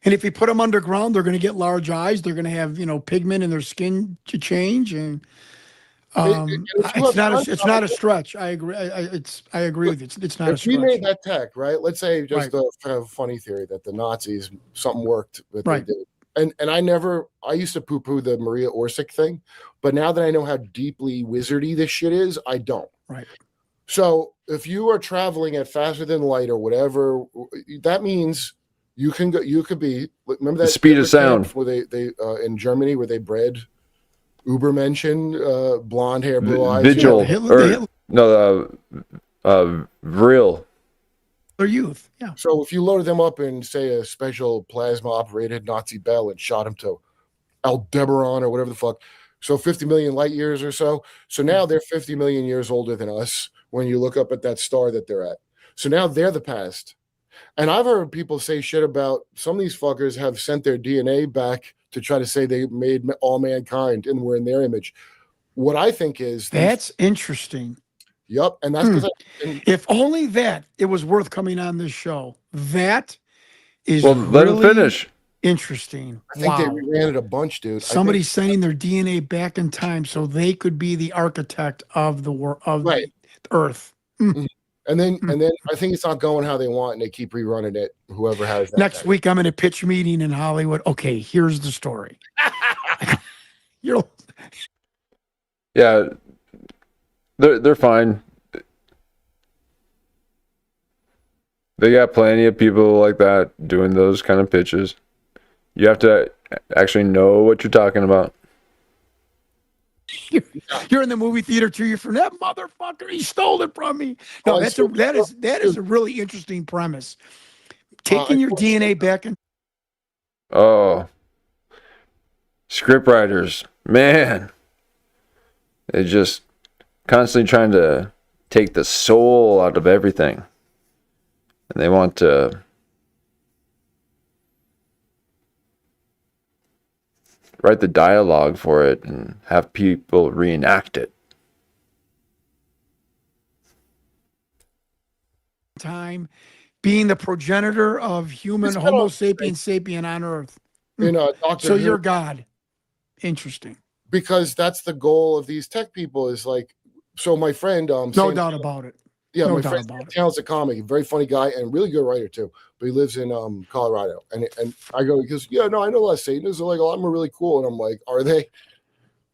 And if you put them underground, they're going to get large eyes. They're going to have, you know, pigment in their skin to change, and it's not a stretch. I agree. I agree with you. It's not a stretch. If we made that tech, right? Let's say just a kind of funny theory that the Nazis, something worked that they did. And I used to poo-poo the Maria Orsic thing, but now that I know how deeply wizardy this shit is, I don't. Right. So if you are traveling at faster than light or whatever, that means you can go. You could be. Remember that the speed of sound where they in Germany where they bred Ubermenschen, blonde hair, blue eyes. Vigil Vril. Their youth, yeah. So if you loaded them up in, say, a special plasma-operated Nazi Bell and shot them to Aldebaran or whatever the fuck, so 50 million light years or so. So now they're 50 million years older than us when you look up at that star that they're at. So now they're the past. And I've heard people say shit about some of these fuckers have sent their DNA back to try to say they made all mankind and were in their image. What I think is that's interesting. Yep, and that's because if only that it was worth coming on this show. That is let him finish. Interesting. I think they ran it a bunch, dude. Somebody sending their DNA back in time so they could be the architect of the world of the Earth. And then I think it's not going how they want, and they keep rerunning it. Whoever has that next week, I'm in a pitch meeting in Hollywood. Okay, here's the story. Yeah, they're fine. They got plenty of people like that doing those kind of pitches. You have to actually know what you're talking about. You're in the movie theater 2 years from that motherfucker. He stole it from me. No, that is a really interesting premise. Taking your DNA back and scriptwriters, man, they just constantly trying to take the soul out of everything, and they want to write the dialogue for it and have people reenact it. Time being the progenitor of human Homo sapiens sapien on Earth. So you're God. Interesting. Because that's the goal of these tech people is like, so my friend, no doubt about it. Yeah, my friend, talented comic, very funny guy, and really good writer too. But he lives in Colorado, and I go, he goes, yeah, no, I know a lot of Satanists. They're like, oh, I'm really cool, and I'm like, are they?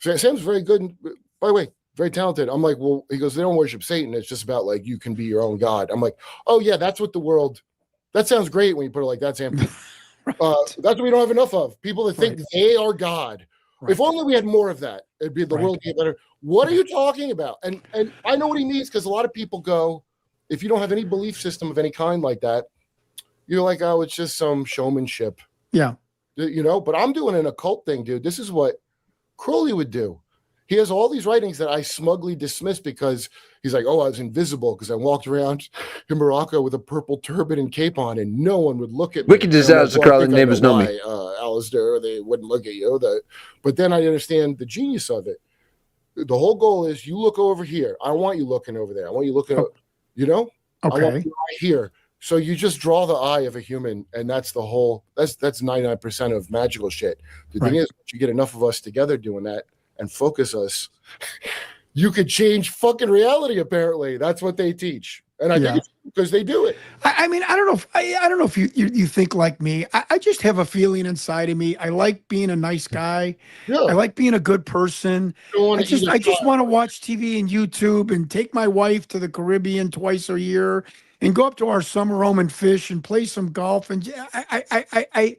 Sam's very good, and, by the way, very talented. I'm like, well, he goes, they don't worship Satan. It's just about like you can be your own God. I'm like, oh yeah, that's what the world. That sounds great when you put it like that, Sam. Right. That's what we don't have enough of. People that think they are God. Right. If only we had more of that, it'd be the world would get better. What are you talking about? And I know what he means because a lot of people go, if you don't have any belief system of any kind like that, you're like, oh, it's just some showmanship. Yeah. But I'm doing an occult thing, dude. This is what Crowley would do. He has all these writings that I smugly dismiss because he's like, oh, I was invisible because I walked around in Morocco with a purple turban and cape on, and no one would look at me. Wicked disaster, Crowley, neighbors know me. Alistair, they wouldn't look at you. But then I understand the genius of it. The whole goal is you look over here. I want you looking over there. I want you looking, Okay. I want you right here. So you just draw the eye of a human, and that's the whole, that's 99% of magical shit. The thing is, you get enough of us together doing that and focus us, you could change fucking reality. Apparently, that's what they teach, and I think it's because they do it. I mean, I don't know if you think like me. I just have a feeling inside of me. I like being a nice guy. Yeah. I like being a good person. I just want to watch TV and YouTube and take my wife to the Caribbean twice a year and go up to our summer home and fish and play some golf. And I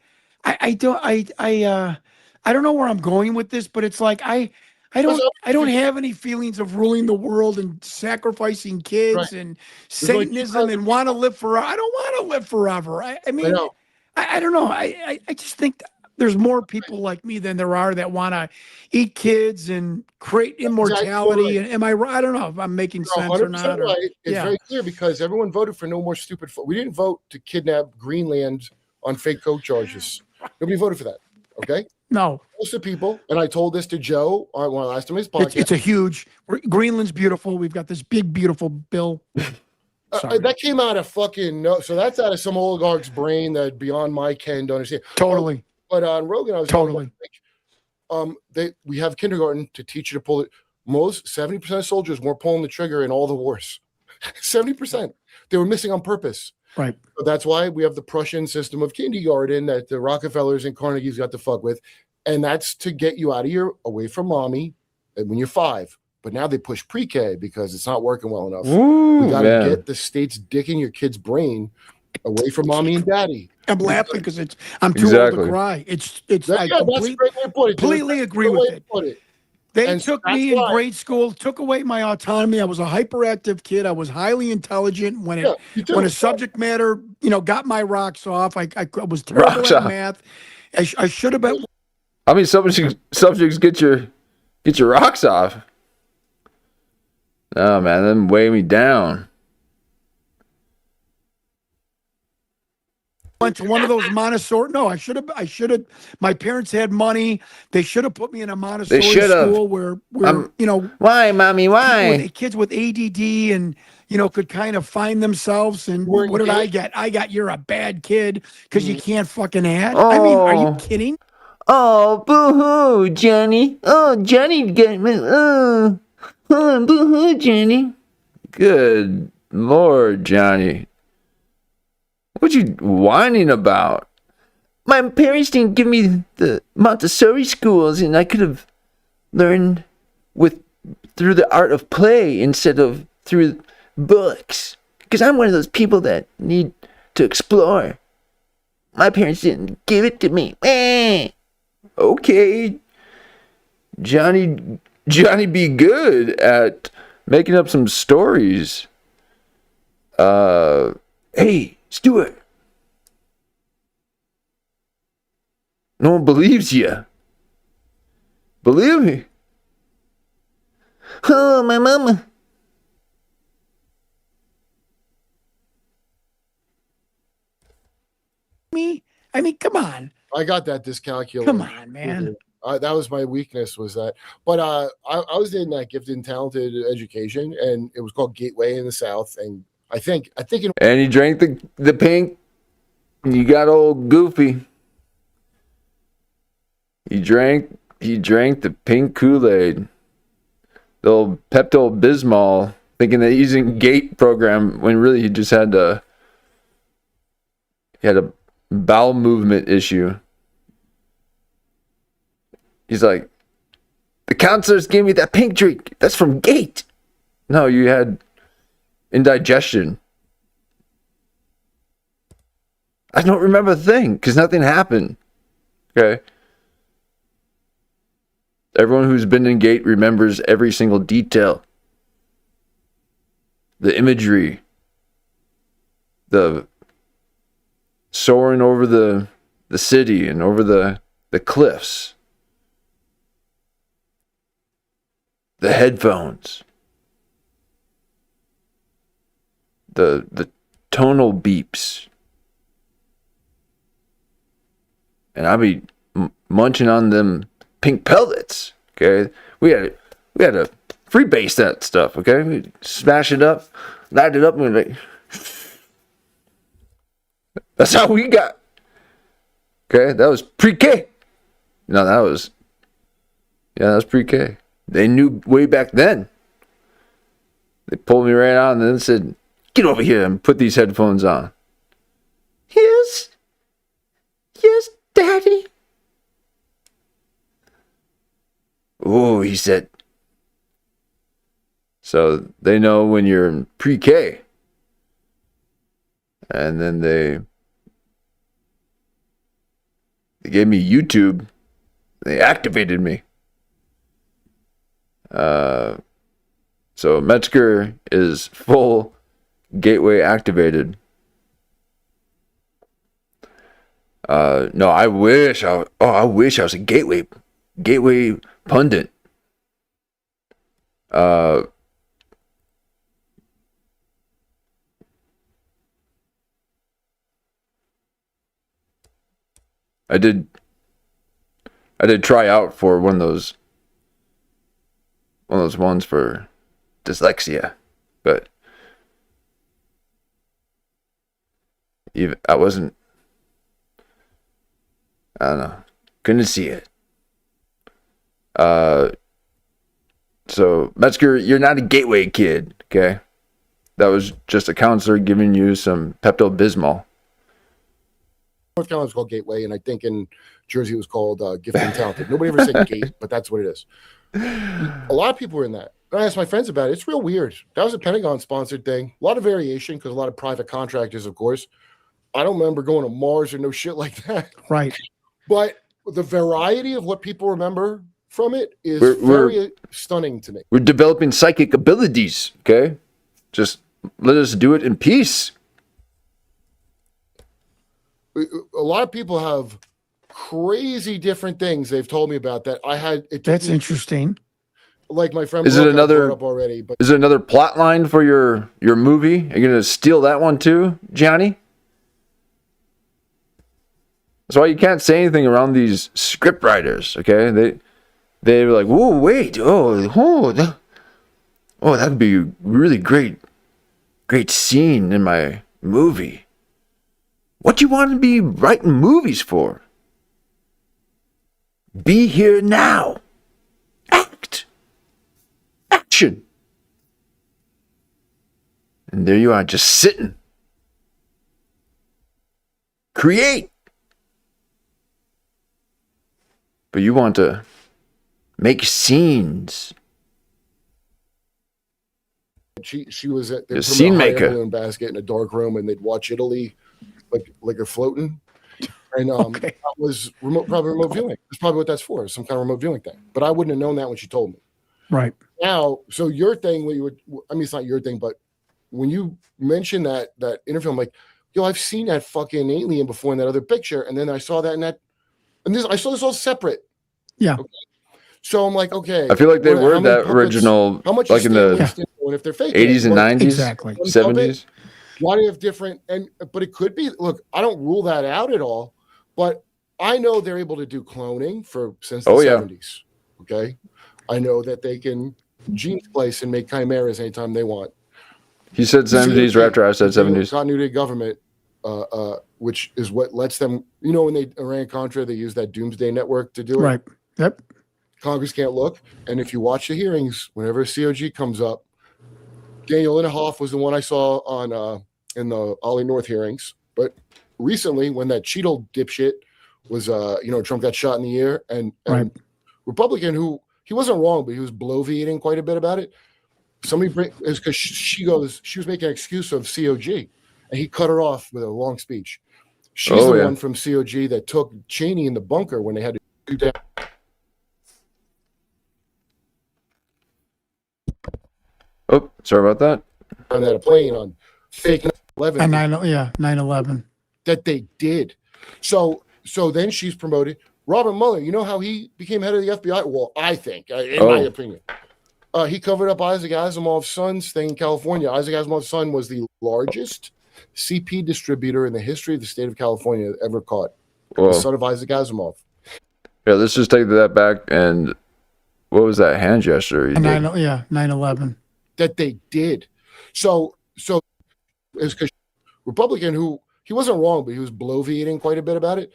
don't know where I'm going with this, but it's like I don't have any feelings of ruling the world and sacrificing kids and Satanism and want to live forever. I don't want to live forever. I mean, I don't know. I just think there's more people like me than there are that want to eat kids and create immortality. And am I right? I don't know if I'm making sense or not. Right. It's very clear because everyone voted for no more stupid. We didn't vote to kidnap Greenland on fake coke charges. Nobody voted for that. Okay. No. Most of the people, and I told this to Joe on one of the last time his podcast. It's a huge, Greenland's beautiful. We've got this big, beautiful bill. That came out of fucking so that's out of some oligarch's brain that beyond my ken to understand. Totally. But on Rogan, I was totally. We have kindergarten to teach you to pull it. Most 70% of soldiers weren't pulling the trigger in all the wars. 70%. They were missing on purpose. Right. So that's why we have the Prussian system of kindergarten that the Rockefellers and Carnegie's got to fuck with. And that's to get you out of away from mommy when you're 5. But now they push pre-K because it's not working well enough. We got to get the state's dick in your kid's brain away from mommy and daddy. I'm laughing because I'm too old to cry. I completely agree with it. They took me in grade school, took away my autonomy. I was a hyperactive kid. I was highly intelligent when a subject matter, got my rocks off. I was terrible at math. I should have been. I mean, subjects get your rocks off. Oh man, them weigh me down. went to one of those Montessori. No, I should have. My parents had money. They should have put me in a Montessori school where why, mommy, why? Kids with ADD and could kind of find themselves. And what did I get? I got you're a bad kid because you can't fucking add. I mean, are you kidding? Oh, boo-hoo, Johnny. Oh, Johnny got me. Oh, boo-hoo, Johnny. Good Lord, Johnny. What you whining about? My parents didn't give me the Montessori schools, and I could have learned through the art of play instead of through books. Because I'm one of those people that need to explore. My parents didn't give it to me. Okay. Johnny be good at making up some stories. Hey, Stewart. No one believes you. Believe me. Oh, my mama. Me? I mean, come on. I got that dyscalculia. Come on, man. That was my weakness, was that. But I was in that gifted and talented education, and it was called Gateway in the South. And I think. And he drank the pink. You got old goofy. He drank the pink Kool-Aid. The old Pepto-Bismol, thinking that he's in GATE program when really he just had a bowel movement issue. He's like, the counselors gave me that pink drink. That's from GATE. No, you had indigestion. I don't remember a thing because nothing happened. Okay. Everyone who's been in GATE remembers every single detail. The imagery. The soaring over the city and over the cliffs. The headphones. The tonal beeps. And I'll be munching on them pink pellets. Okay, we had to freebase that stuff. Okay, we smash it up, light it up, and we're like, that's how we got. Okay, that was pre-K. No, that was pre-K. They knew way back then. They pulled me right on and then said, "Get over here and put these headphones on." Yes, Daddy. Oh, he said. So they know when you're in pre-K. And then they gave me YouTube. They activated me. So Metzger is full gateway activated. No, I wish I was a gateway pundit. I did try out for one of those ones for dyslexia, but I don't know, couldn't see it. So Metzger, you're not a gateway kid, okay? That was just a counselor giving you some Pepto-Bismol. North Carolina was called Gateway, and I think in Jersey it was called Gifted and Talented. Nobody ever said Gate, but that's what it is. A lot of people were in that. And I asked my friends about it. It's real weird. That was a Pentagon-sponsored thing. A lot of variation because a lot of private contractors, of course. I don't remember going to Mars or no shit like that. Right. But the variety of what people remember from it is very stunning to me. We're developing psychic abilities, okay? Just let us do it in peace. A lot of people have crazy different things they've told me about that I had. That's interesting. Like my friend. Is it another up already? But is it another plot line for your movie? Are you gonna steal that one too, Johnny? That's why you can't say anything around these script writers. Okay, they were like, whoa, wait, that'd be a really great scene in my movie. What you want to be writing movies for? Be here now. Act. Action. And there you are, just sitting. Create. But you want to make scenes. She was at the scene maker balloon basket in a dark room, and they'd watch Italy like they're floating. And that was probably remote viewing. That's probably what that's for, some kind of remote viewing thing. But I wouldn't have known that when she told me. Right. Now, so your thing, it's not your thing, but when you mentioned that interview, I'm like, yo, I've seen that fucking alien before in that other picture, and then I saw that in that, and I saw this all separate. Yeah. Okay. So I'm like, okay. I feel like they were that original, how much like in the if they're fake 80s and 90s, exactly, 70s. Why do you have different? But it could be. Look, I don't rule that out at all, but I know they're able to do cloning since the 70s. Okay, I know that they can gene splice and make chimeras anytime they want. He said 70s right after I said 70s. Continuity of government, which is what lets them. When they Iran-Contra, they use that doomsday network to do it. Right. Yep. Congress can't look, and if you watch the hearings, whenever COG comes up, Daniel Inhofe was the one I saw on in the Ollie North hearings. But recently, when that Cheadle dipshit was, Trump got shot in the ear, and Republican who he wasn't wrong, but he was bloviating quite a bit about it. Is because she was making an excuse of COG, and he cut her off with a long speech. She's the one from COG that took Cheney in the bunker when they had to shoot down. Oh, sorry about that. On that plane on fake 9/11. And 9/11. That they did. So then she's promoted. Robert Mueller, you know how he became head of the FBI? Well, I think, in my opinion. He covered up Isaac Asimov's son's thing in California. Isaac Asimov's son was the largest CP distributor in the history of the state of California ever caught. Whoa. The son of Isaac Asimov. Yeah, let's just take that back. And what was that hand gesture? 9/11. That they did. So it's because Republican who he wasn't wrong, but he was bloviating quite a bit about it.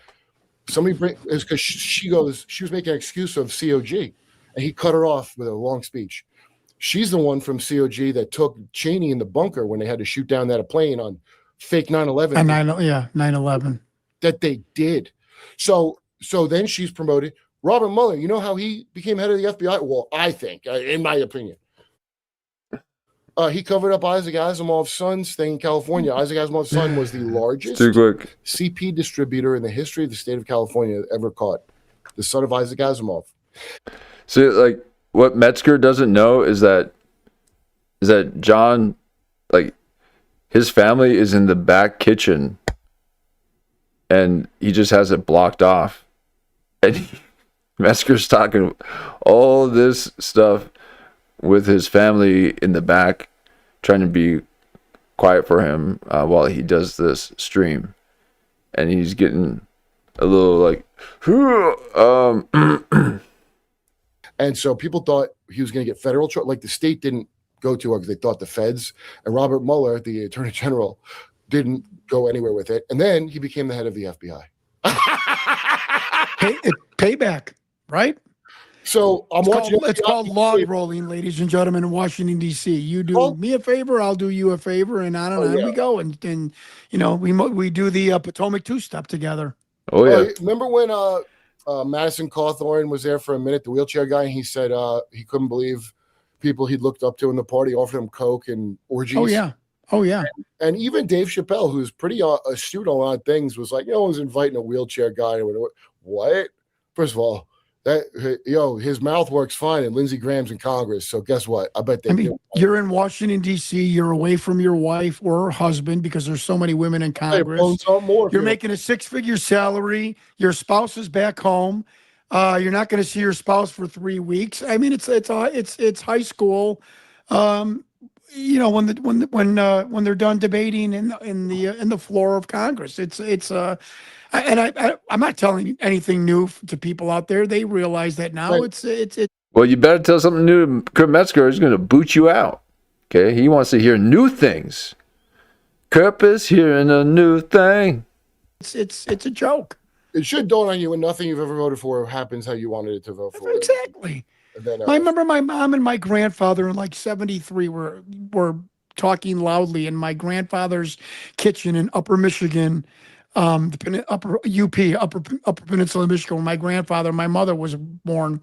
Is because she was making an excuse of COG, and he cut her off with a long speech. She's the one from COG that took Cheney in the bunker when they had to shoot down that plane on fake 9/11. And 9/11. That they did. So then she's promoted. Robert Mueller, you know how he became head of the FBI? Well, I think, in my opinion. He covered up Isaac Asimov's son's thing in California. Isaac Asimov's son was the largest CP distributor in the history of the state of California ever caught. The son of Isaac Asimov. See, like what Metzger doesn't know is that John, like his family is in the back kitchen, and he just has it blocked off, and Metzger's talking all this stuff with his family in the back, trying to be quiet for him while he does this stream, and he's getting a little like, and so people thought he was going to get federal trouble. Like the state didn't go to it because they thought the feds, and Robert Mueller, the Attorney General, didn't go anywhere with it, and then he became the head of the FBI. Payback, right? So it's called log rolling, ladies and gentlemen, in Washington, D.C. You do me a favor, I'll do you a favor, and on and on we go. And we do the Potomac two-step together. Oh, yeah. Remember when Madison Cawthorn was there for a minute, the wheelchair guy, and he said he couldn't believe people he'd looked up to in the party offered him Coke and orgies? Oh, yeah. And even Dave Chappelle, who's pretty astute on a lot of things, was like, no one's inviting a wheelchair guy. What? First of all, his mouth works fine, and Lindsey Graham's in Congress. So guess what? I bet you're in Washington, D.C. You're away from your wife or her husband because there's so many women in Congress. You're making a six-figure salary. Your spouse is back home. You're not going to see your spouse for 3 weeks. I mean, it's high school. you know, when they're done debating in the floor of Congress. I'm not telling you anything new to people out there. They realize that now. Right. It's Well, you better tell something new to Kurp Metzger. He's going to boot you out. Okay? He wants to hear new things. Kurp is hearing a new thing. it's a joke. It should dawn on you when nothing you've ever voted for happens how you wanted it to vote for. Exactly. And then, I remember my mom and my grandfather in like 73 were talking loudly in my grandfather's kitchen in Upper Michigan, upper Peninsula of Michigan, where my grandfather and my mother was born.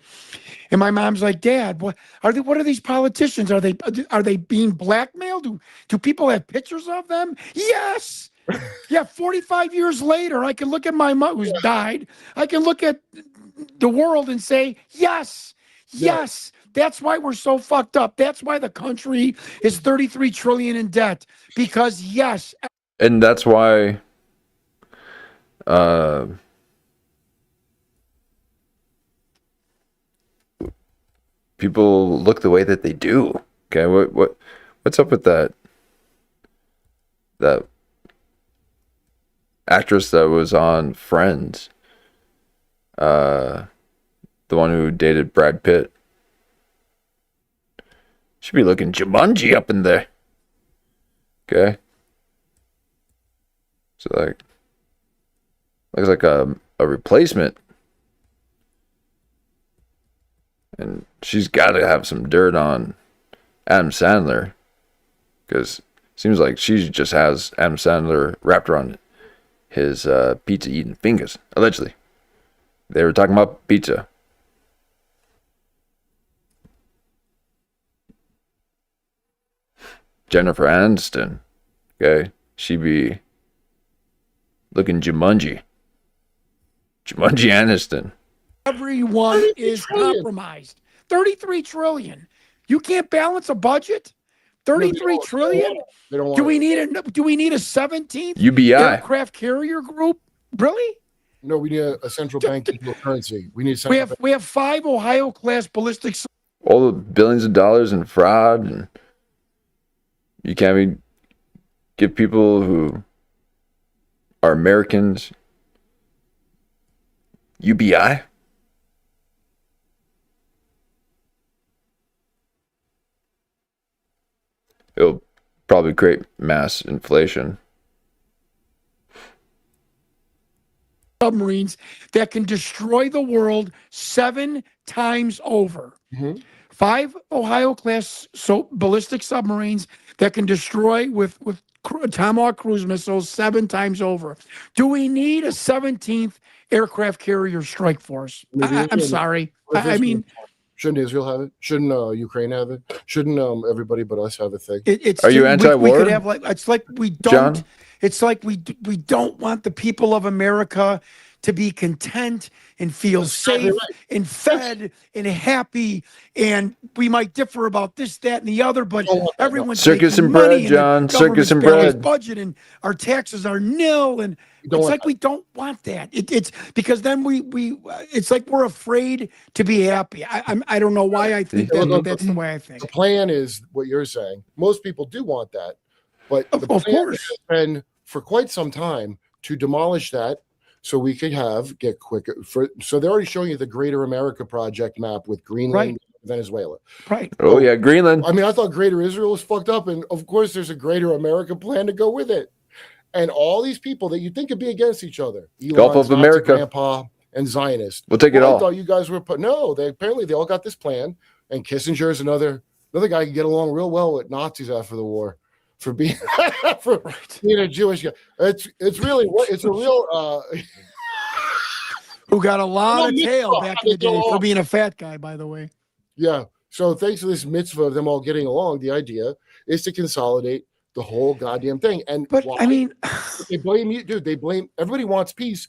And my mom's like, Dad, what are these politicians? Are they being blackmailed? Do people have pictures of them? Yes. Yeah, 45 years later, I can look at my mom who's died. I can look at the world and say, yes, that's why we're so fucked up. That's why the country is 33 trillion in debt. Because yes. And that's why people look the way that they do. Okay, what's up with that actress that was on Friends? The one who dated Brad Pitt. Should be looking Jumanji up in there. Okay. So looks like a replacement. And she's got to have some dirt on Adam Sandler. Because it seems like she just has Adam Sandler wrapped around his pizza eating fingers. Allegedly. They were talking about pizza. Jennifer Aniston. Okay. She be looking Jumanji. Jumanji Aniston. Everyone is compromised. 33 trillion. You can't balance a budget? 33 trillion? Do we need a 17th UBI aircraft carrier group? Really? No, we need a central bank digital currency. We have 5 Ohio class ballistic. All the billions of dollars in fraud, and you can't even give people who are Americans UBI. It'll probably create mass inflation. Submarines that can destroy the world 7 times over. 5 Ohio class ballistic submarines that can destroy with Tomahawk cruise missiles 7 times over. Do we need a 17th aircraft carrier strike force? I'm sorry. I mean, shouldn't Israel have it? Shouldn't Ukraine have it? Shouldn't everybody but us have a thing? Are you anti-war? We could have it's like we don't. John? It's like we don't want the people of America to be content and feel safe and fed and happy. And we might differ about this, that, and the other, but everyone's circus making and money bread, John. Circus and balanced bread. budget, and our taxes are nil. And it's like we don't want that. It's because then it's like we're afraid to be happy. I don't know why I think that's the way I think. The plan is what you're saying. Most people do want that, but the plan has been for quite some time to demolish that. So we could get quicker. So they're already showing you the Greater America Project map with Greenland, and Venezuela. Right. Oh yeah, Greenland. I mean, I thought Greater Israel was fucked up, and of course, there's a Greater America plan to go with it. And all these people that you think could be against each other, Gulf of America, Grandpa, and Zionist. We'll take it all. I thought you guys were apparently they all got this plan, and Kissinger is another guy can get along real well with Nazis after the war. For being being a Jewish guy, it's a real who got a lot of tail back in the day for being a fat guy, by the way. Yeah. So thanks to this mitzvah of them all getting along, the idea is to consolidate the whole goddamn thing. But I mean, they blame you, dude. They blame everybody wants peace.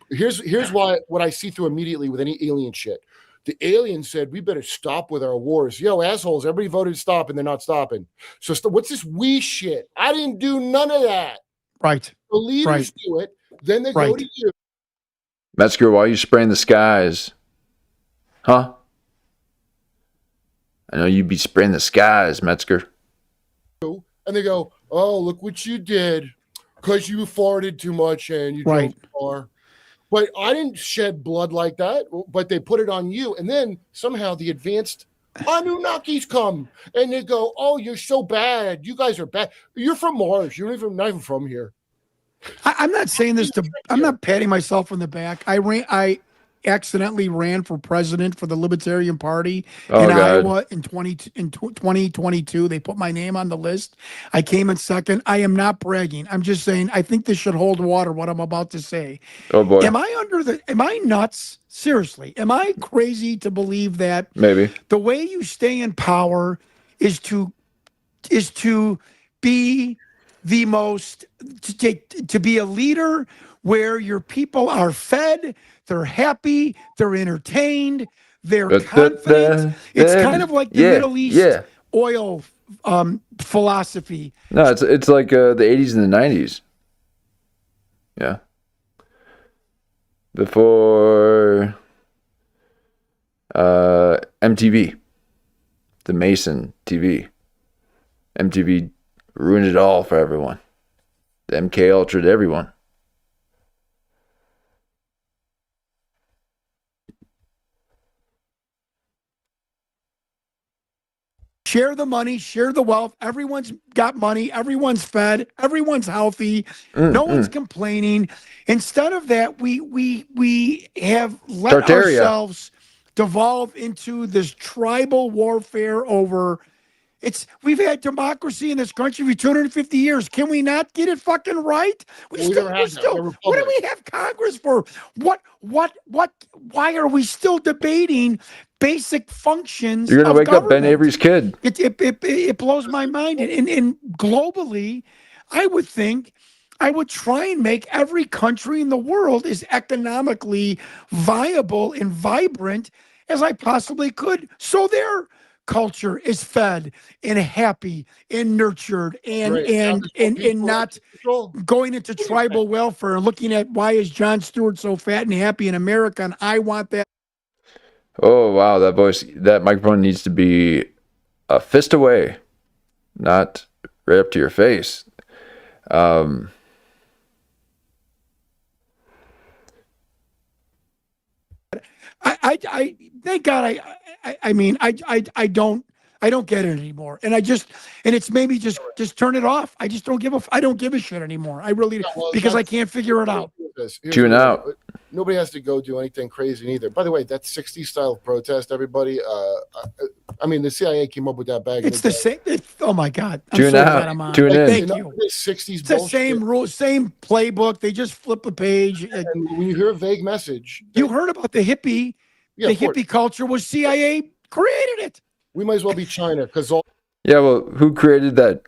Here's why what I see through immediately with any alien shit. The aliens said, we better stop with our wars. Yo, assholes, everybody voted to stop and they're not stopping. So what's this we shit? I didn't do none of that. Right. The leaders do it. Then they go to you. Metzger, why are you spraying the skies? Huh? I know you'd be spraying the skies, Metzger. and they go, "Oh, look what you did, because you farted too much and you drove far." But I didn't shed blood like that. But they put it on you, and then somehow the advanced Anunnakis come and they go, "Oh, you're so bad. You guys are bad. You're from Mars. You're not even from here." I'm not saying this I'm not patting myself on the back. I accidentally ran for president for the Libertarian Party in Iowa in 2022. They put my name on the list. I came in second. I am not bragging. I'm just saying I think this should hold water, what I'm about to say. Oh boy. Am I nuts? Seriously, am I crazy to believe that maybe the way you stay in power is to be the most to be a leader where your people are fed, they're happy, they're entertained, they're confident. It's kind of like the Middle East oil philosophy. No, it's like the 80s and the 90s. Yeah. Before MTV, the Mason TV. MTV ruined it all for everyone. The MK Ultra to everyone. Share the money, share the wealth. Everyone's got money. Everyone's fed. Everyone's healthy. No one's complaining. Instead of that, we have let ourselves devolve into this tribal warfare over. We've had democracy in this country for 250 years. Can we not get it fucking right? What do we have Congress for? Why are we still debating basic functions? You're gonna wake government? up Ben Avery's kid. It blows my mind. And globally, I would try and make every country in the world as economically viable and vibrant as I possibly could, so their culture is fed and happy and nurtured and not going into tribal welfare and looking at why is Jon Stewart so fat and happy in America and I want that. Oh wow, that microphone needs to be a fist away, not right up to your face. I thank God I don't get it anymore. And it's maybe just turn it off. I don't give a shit anymore. I really because I can't figure it out. Tune out. Nobody has to go do anything crazy either. By the way, that 60s style of protest, everybody. I mean, the CIA came up with that bag. It's the same. Oh my God! Tune out. Tune in. Thank you. 60s. It's the same rule, same playbook. They just flip a page. And when you hear a vague message, you heard about the hippie. The hippie culture was CIA created it. We might as well be China because yeah. Well, who created that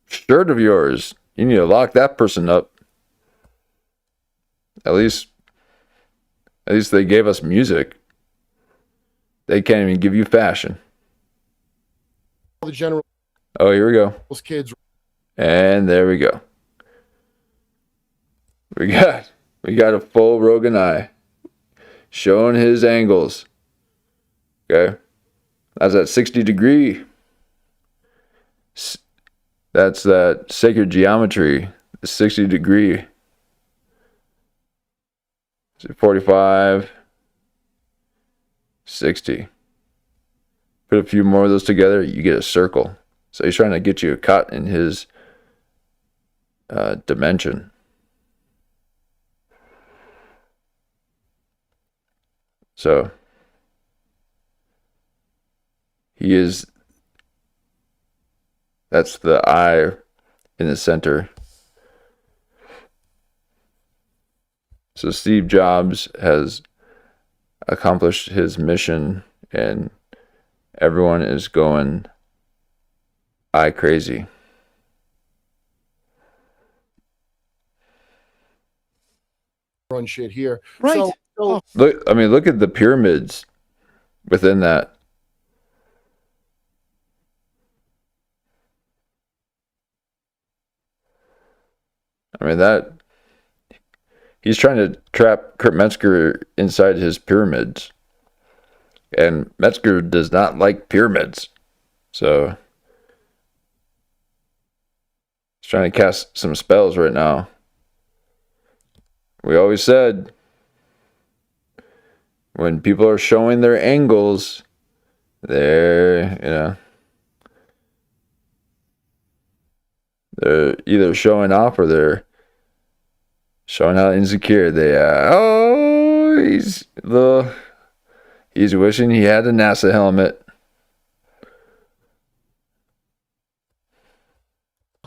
shirt of yours? You need to lock that person up. At least they gave us music. They can't even give you fashion. The general. Oh, here we go. Kids. And there we go. We got a full Rogan eye showing his angles. Okay, that's at 60 degree. That's that sacred geometry. 60 degree. 45, 60. Put a few more of those together, you get a circle. So he's trying to get you caught in his dimension. So that's the eye in the center. So Steve Jobs has accomplished his mission and everyone is going eye crazy. Run shit here. Right. So look at the pyramids within that. I mean, that he's trying to trap Kurp Metzger inside his pyramids. And Metzger does not like pyramids. So trying to cast some spells right now. We always said when people are showing their angles, they're either showing off or they're showing how insecure they are. He's wishing he had a NASA helmet.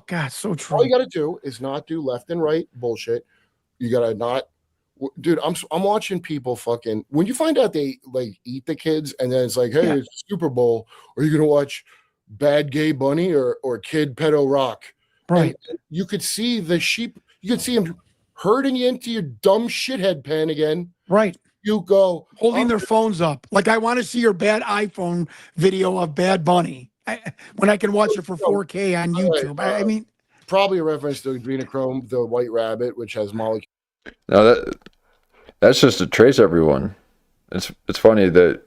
God, so true. All you got to do is not do left and right bullshit. You got to not, dude. I'm watching people fucking. When you find out they like eat the kids, and then it's like, hey, it's Super Bowl. Are you gonna watch Bad Gay Bunny or Kid Pedo Rock? Right. And you could see the sheep. You could see him herding you into your dumb shithead pen again. Right. You go holding their phones up. Like, I want to see your bad iPhone video of Bad Bunny when I can watch it for 4K on YouTube. I mean, probably a reference to adrenochrome, the white rabbit, which has molecules. No, that's just to trace everyone. It's funny that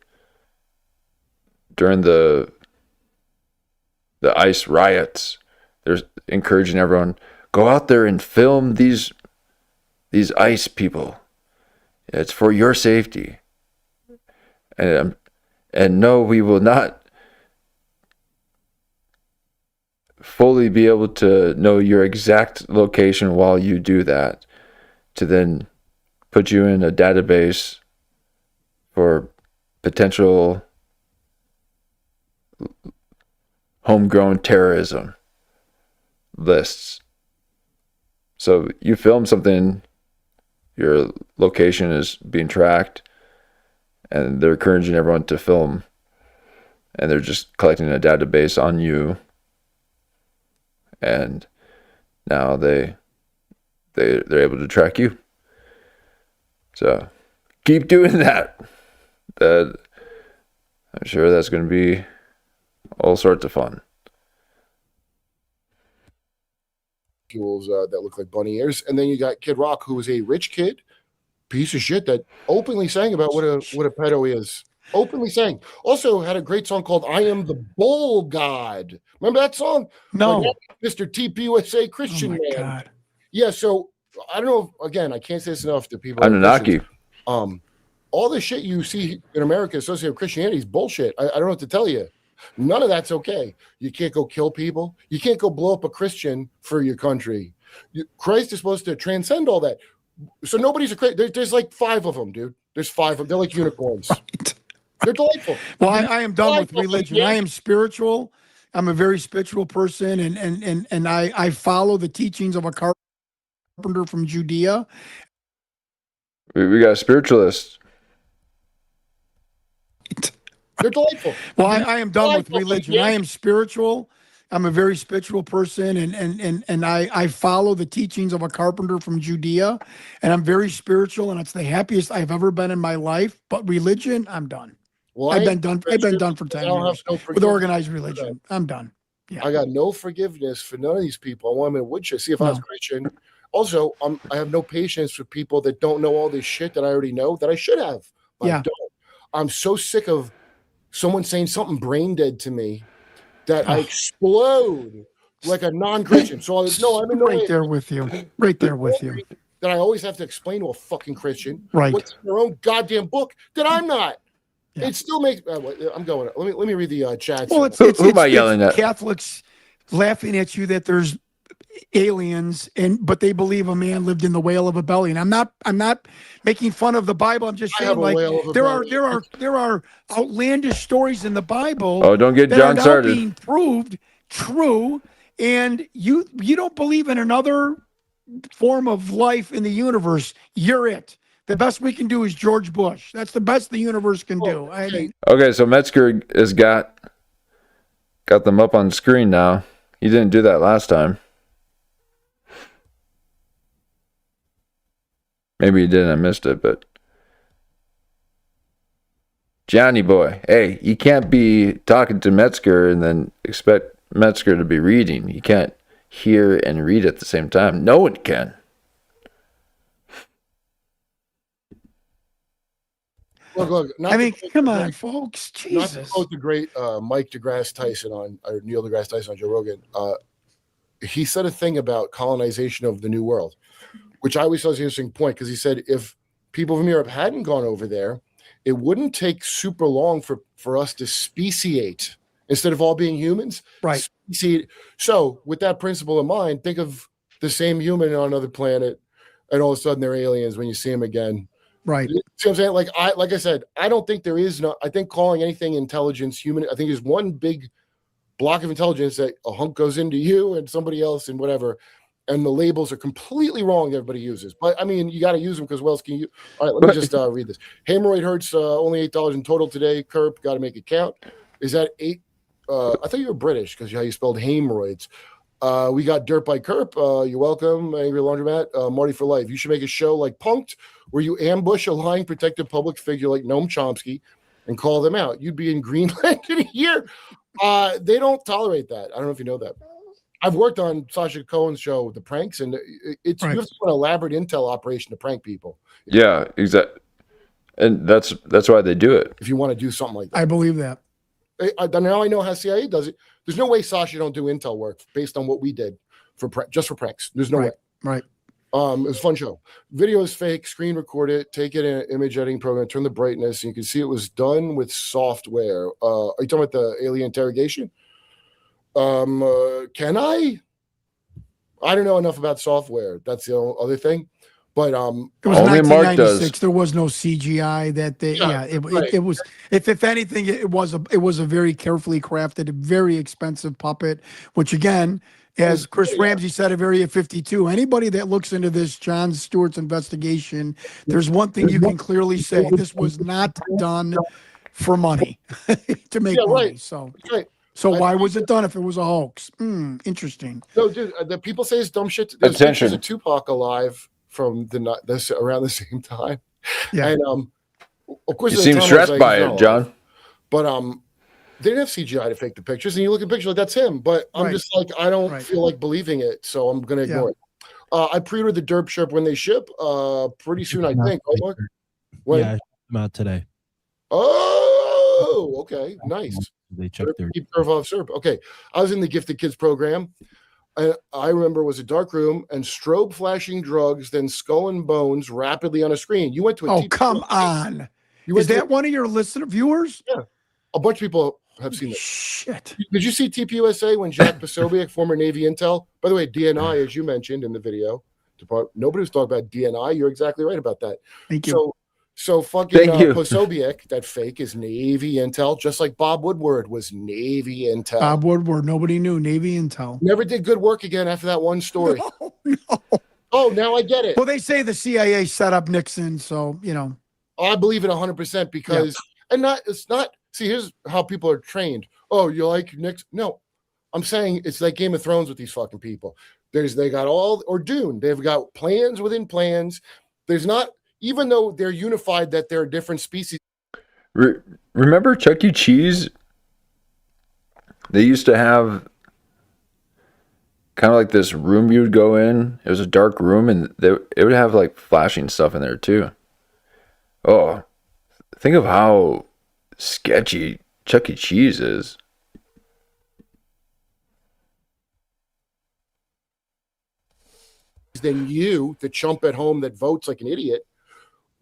during the ICE riots, they're encouraging everyone, go out there and film these ICE people. It's for your safety. And no, we will not fully be able to know your exact location while you do that, to then put you in a database for potential homegrown terrorism lists. So you film something, your location is being tracked, and they're encouraging everyone to film, and they're just collecting a database on you, and now they're able to track you. So keep doing that. I'm sure that's going to be all sorts of fun. That look like bunny ears, and then you got Kid Rock, who was a rich kid, piece of shit, that openly sang about what a pedo is. Openly sang. Also had a great song called "I Am the Bull God." Remember that song? No. Like, Mr. TPUSA Christian man. God. Yeah. So I don't know. Again, I can't say this enough to people. Anunnaki. All the shit you see in America associated with Christianity is bullshit. I don't know what to tell you. None of that's okay. You can't go kill people. You can't go blow up a Christian for your country. Christ is supposed to transcend all that. So nobody's a Christian. There's like 5 of them, dude. There's 5 of them. They're like unicorns. Right. They're delightful. Well, I am done with religion. I am spiritual. I'm a very spiritual person, and I follow the teachings of a carpenter from Judea. We got spiritualists. They're delightful. Well, I am done with religion. I am spiritual. I'm a very spiritual person, and I follow the teachings of a carpenter from Judea, and I'm very spiritual, and it's the happiest I've ever been in my life. But religion, I'm done. Well, I've been done for 10 years with organized religion. I'm done. Yeah. I got no forgiveness for none of these people. I want them in woodshed. See if I was Christian. Also, I have no patience for people that don't know all this shit that I already know that I should have. But I don't. I'm so sick of someone saying something brain dead to me that I explode like a non-Christian. So I'm in right there with you. Right there with you. That I always have to explain to a fucking Christian what's in their own goddamn book that I'm not. Yeah. It still makes. I'm going. Let me read the chat. Well, who am I yelling at? Catholics laughing at you that there's aliens, but they believe a man lived in the Whale of Babylon. I'm not making fun of the Bible. I'm just saying, like, there are outlandish stories in the Bible. Oh, don't get John started. Being proved true, and you don't believe in another form of life in the universe. You're it. The best we can do is George Bush. That's the best the universe can do. Okay, so Metzger has got them up on screen now. He didn't do that last time. Maybe he didn't. I missed it, but Johnny boy, hey, you can't be talking to Metzger and then expect Metzger to be reading. You can't hear and read at the same time. No one can. Look, come on, folks. Jesus. Not to quote the great Mike deGrasse Tyson or Neil deGrasse Tyson on Joe Rogan. he said a thing about colonization of the New World, which I always thought was an interesting point, because he said if people from Europe hadn't gone over there, it wouldn't take super long for us to speciate instead of all being humans. Right. Speciate. So with that principle in mind, think of the same human on another planet, and all of a sudden they're aliens when you see them again. Right. You see what I'm saying? Like I said, I don't think there is no. I think calling anything intelligence human. I think there's one big block of intelligence that a hunk goes into you and somebody else and whatever, and the labels are completely wrong that everybody uses. But I mean, you got to use them, because what else can you? All right, let me just read this. Hemorrhoid hurts only $8 in total today. Kurp, got to make it count. Is that 8? I thought you were British because how you spelled hemorrhoids. We got Derp by Kurp. You're welcome. Angry Laundromat. Marty for life. You should make a show like Punked, where you ambush a lying protected public figure like Noam Chomsky and call them out. You'd be in Greenland in a year. They don't tolerate that. I don't know if you know that. I've worked on Sasha Cohen's show, The Pranks, and it's you have to do an elaborate intel operation to prank people. Yeah, exactly. And that's why they do it. If you want to do something like that. I believe that. Now I know how CIA does it. There's no way Sasha don't do intel work based on what we did just for pranks. There's no way. Right. It was a fun show. Video is fake. Screen record it. Take it in an image editing program. Turn the brightness. And you can see it was done with software. Are you talking about the alien interrogation? Can I? I don't know enough about software. That's the other thing. But it was only Mark 1996. does. There was no CGI. It was. If anything, it was a very carefully crafted, very expensive puppet. Which again, as Chris Ramsey said of Area 52, anybody that looks into this John Stewart's investigation, there's one thing you can clearly say: this was not done for money, to make money. Right. So. Right. So why was it done if it was a hoax? Interesting. No, dude, the people say it's dumb shit. Attention. There's a Tupac alive from this around the same time. Yeah. And of course, You seem stressed by it, John. But they didn't have CGI to fake the pictures, and you look at pictures like that's him. But I'm just like, I don't feel like believing it, so I'm gonna ignore it. I pre-ordered the Derp shirt when they ship. Pretty soon, I think. Right, Mark? Yeah, I'm out today. Oh, okay, nice. They checked their syrup. Okay, I was in the Gifted Kids program. I remember it was a dark room and strobe flashing drugs, then skull and bones rapidly on a screen. You went to a come on. Is that one of your listener viewers? Yeah. A bunch of people have seen it. Shit. Did you see TPUSA when Jack Posobiec, former Navy Intel? By the way, DNI, as you mentioned in the video, nobody was talking about DNI. You're exactly right about that. Thank you. So fucking Posobiec, that fake, is Navy Intel, just like Bob Woodward was Navy Intel. Bob Woodward, nobody knew. Navy Intel. Never did good work again after that one story. No. Oh, now I get it. Well, they say the CIA set up Nixon, so, I believe it 100% because, see, here's how people are trained. Oh, you like Nixon? No, I'm saying it's like Game of Thrones with these fucking people. They got or Dune. They've got plans within plans. There's not, even though they're unified, that they're different species. Remember Chuck E. Cheese? They used to have kind of like this room you'd go in. It was a dark room, and it would have like flashing stuff in there too. Oh, think of how sketchy Chuck E. Cheese is. Then you, the chump at home that votes like an idiot,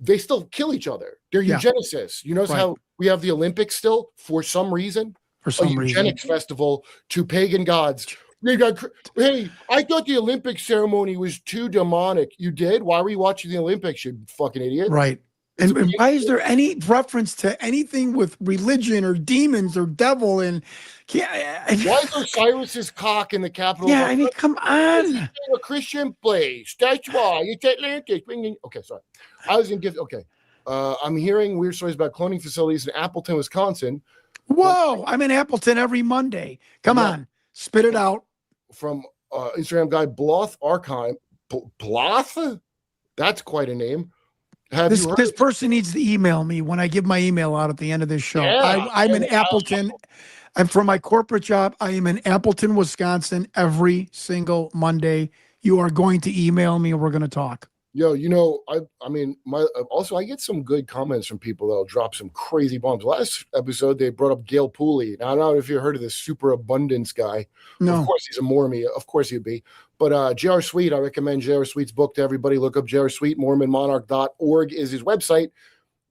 they still kill each other. They're eugenicists. You notice how we have the Olympics still for some reason? For some reason. Eugenics festival to pagan gods. Hey, I thought the Olympic ceremony was too demonic. You did? Why were you watching the Olympics, you fucking idiot? Right. And why is there any reference to anything with religion or demons or devil? And why is Osiris's cock in the capital? Yeah, I mean, come on. A Christian place. That's why it's Atlantic. Okay, sorry. I was in gift. Okay, I'm hearing weird stories about cloning facilities in Appleton, Wisconsin. Whoa, I'm in Appleton every Monday. Come on, spit it out. From Instagram guy Bloth Archive. Bloth? That's quite a name. This person needs to email me when I give my email out at the end of this show. I'm in Appleton. I'm for my corporate job. I am in Appleton, Wisconsin every single Monday. You are going to email me and we're going to talk. Yo, I mean, I get some good comments from people that'll drop some crazy bombs. Last episode, they brought up Gail Pooley. Now, I don't know if you heard of this super abundance guy. No. Of course, he's a Mormon. Of course, he'd be. But J.R. Sweet, I recommend J.R. Sweet's book to everybody. Look up J.R. Sweet. MormonMonarch.org is his website.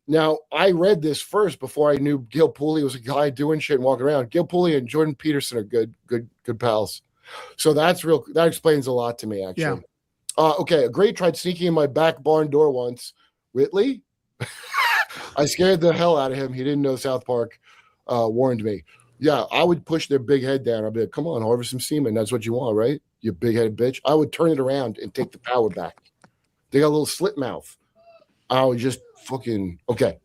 Now, I read this first before I knew Gail Pooley was a guy doing shit and walking around. Gail Pooley and Jordan Peterson are good pals. So that explains a lot to me, actually. Yeah. Okay, a great tried sneaking in my back barn door once. Whitley? I scared the hell out of him. He didn't know South Park warned me. Yeah, I would push their big head down. I'd be like, come on, harvest some semen. That's what you want, right? You big-headed bitch. I would turn it around and take the power back. They got a little slit mouth. I would just fucking... Okay.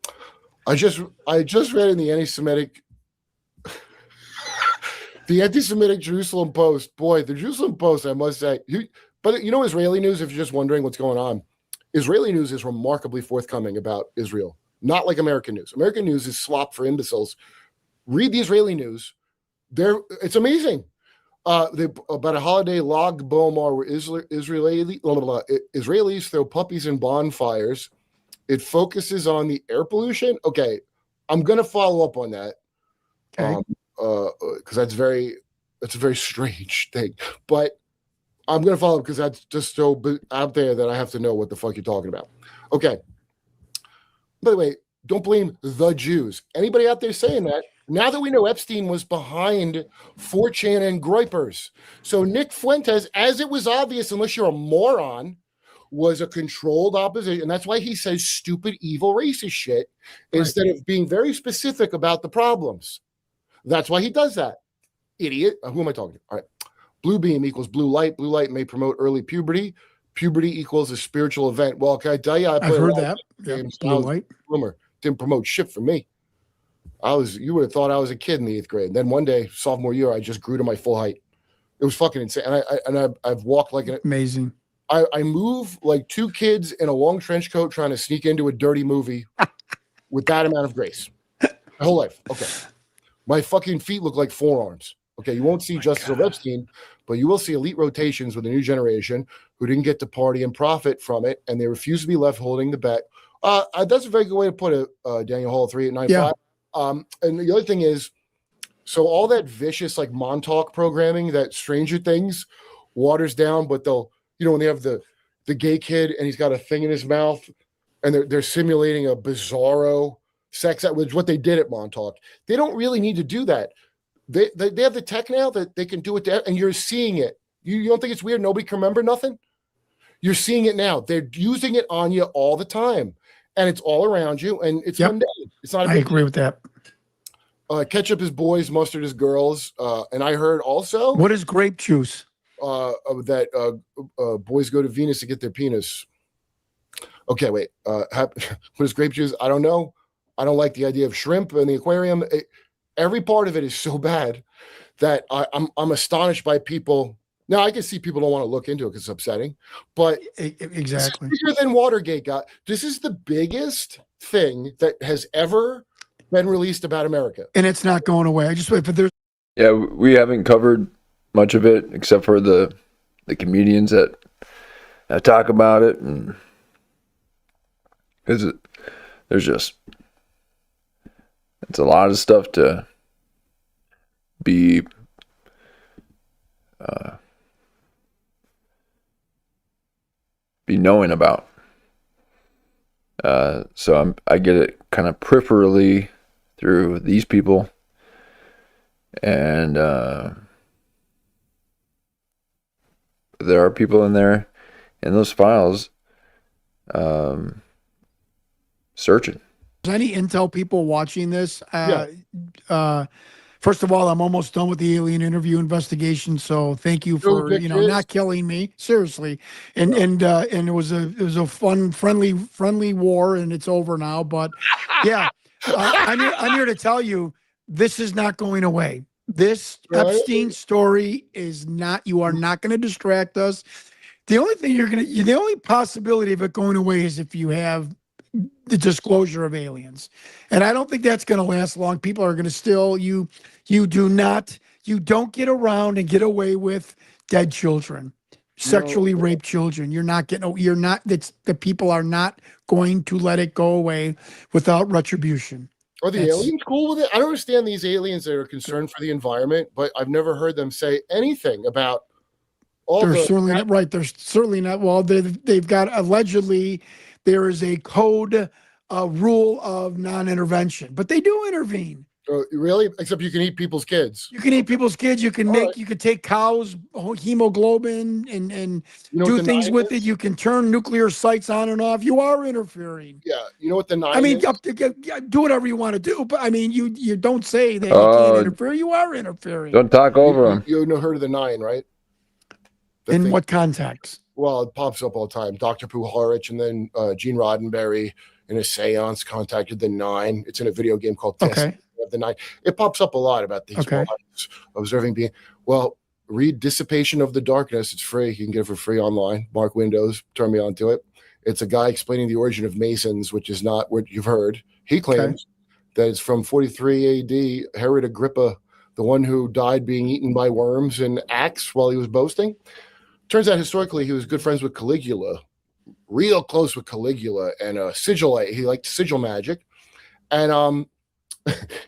I just read in the anti-Semitic... the anti-Semitic Jerusalem Post. Boy, the Jerusalem Post, I must say... But Israeli news, if you're just wondering what's going on, Israeli news is remarkably forthcoming about Israel. Not like American news. American news is slop for imbeciles. Read the Israeli news. It's amazing. About a holiday log bomar where Israelis throw puppies in bonfires. It focuses on the air pollution. Okay, I'm going to follow up on that. Okay. Because that's a very strange thing. But I'm going to follow up because that's just so out there that I have to know what the fuck you're talking about. Okay. By the way, don't blame the Jews. Anybody out there saying that? Now that we know Epstein was behind 4chan and Groypers. So Nick Fuentes, as it was obvious, unless you're a moron, was a controlled opposition. And that's why he says stupid, evil, racist shit instead of being very specific about the problems. That's why he does that. Idiot. Who am I talking to? All right. Blue beam equals blue light. Blue light may promote early puberty. Puberty equals a spiritual event. Well, can I tell you? I've heard that. Games. Blue light. Rumor didn't promote shit for me. You would have thought I was a kid in the 8th grade. And then one day, sophomore year, I just grew to my full height. It was fucking insane. And I've walked like amazing. I move like 2 kids in a long trench coat trying to sneak into a dirty movie with that amount of grace. My whole life. Okay. My fucking feet look like forearms. Okay, you won't see Justice of Epstein, but you will see elite rotations with a new generation who didn't get to party and profit from it, and they refuse to be left holding the bet. That's a very good way to put it, Daniel Hall 3895. Yeah. And the other thing is, so all that vicious like Montauk programming that Stranger Things waters down, but they'll, when they have the gay kid and he's got a thing in his mouth, and they're simulating a bizarro sex act, which is what they did at Montauk. They don't really need to do that. They have the tech now that they can do it there, and you're seeing it. You don't think it's weird? Nobody can remember nothing? You're seeing it now. They're using it on you all the time, and it's all around you, and it's mundane. It's not. I agree with that. Ketchup is boys, mustard is girls, and I heard also. What is grape juice? That boys go to Venus to get their penis. Okay, wait. What is grape juice? I don't know. I don't like the idea of shrimp in the aquarium. Every part of it is so bad that I'm astonished by people. Now I can see people don't want to look into it because it's upsetting, but exactly bigger than Watergate got. This is the biggest thing that has ever been released about America, and it's not going away. I just wait for there's. Yeah, we haven't covered much of it except for the comedians that talk about it, and there's just. It's a lot of stuff to be knowing about. So I get it kind of peripherally through these people, and there are people in there in those files searching. Any intel people watching this? First of all, I'm almost done with the alien interview investigation, so thank you for not killing me, seriously. And it was a fun, friendly war, and it's over now. But yeah, I'm here to tell you this is not going away. This Epstein story is not. You are not going to distract us. The only thing the only possibility of it going away is if you have the disclosure of aliens, and I don't think that's going to last long. People are going to still you don't get around and get away with dead children. sexually rape children. You're not getting, the people are not going to let it go away without retribution. Are the aliens cool with it? I don't understand these aliens that are concerned for the environment, but I've never heard them say anything about all They're certainly not right. They're certainly not. Well, they've got, allegedly, there is a code, rule of non-intervention, but they do intervene. Really? Except you can eat people's kids. You can eat people's kids. You can you can take cows' hemoglobin and do things with it. You can turn nuclear sites on and off. You are interfering. Yeah. You know what the 9 I mean, do whatever you want to do, but I mean, you don't say that you can't interfere. You are interfering. Don't talk over them. You know, heard of the 9, right? What context? Well, it pops up all the time. Dr. Puharich and then Gene Roddenberry in a seance contacted the 9. It's in a video game called Test of the 9. It pops up a lot about these observing being. Well, read Dissipation of the Darkness. It's free. You can get it for free online. Mark Windows, turn me on to it. It's a guy explaining the origin of Masons, which is not what you've heard. He claims that it's from 43 AD. Herod Agrippa, the one who died being eaten by worms and axe while he was boasting. Turns out historically he was good friends with Caligula, real close with Caligula, and sigillite. He liked sigil magic. And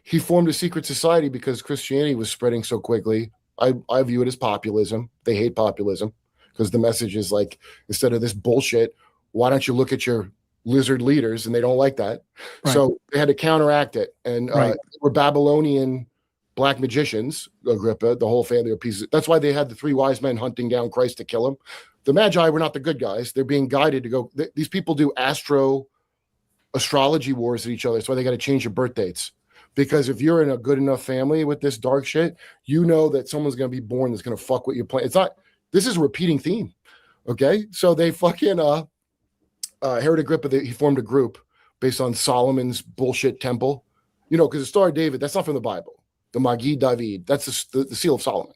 he formed a secret society because Christianity was spreading so quickly. I view it as populism. They hate populism because the message is like, instead of this bullshit, why don't you look at your lizard leaders? And they don't like that. Right. So they had to counteract it. And were Babylonian black magicians, Agrippa, the whole family of pieces. That's why they had the 3 wise men hunting down Christ to kill him. The Magi were not the good guys. They're being guided to go. These people do astrology wars at each other. That's why they got to change your birth dates. Because if you're in a good enough family with this dark shit, you know that someone's going to be born that's going to fuck with your plan. It's not, this is a repeating theme. Okay. So they fucking, Herod Agrippa, he formed a group based on Solomon's bullshit temple. You know, because the Star of David, that's not from the Bible. The Magi David, that's the seal of Solomon.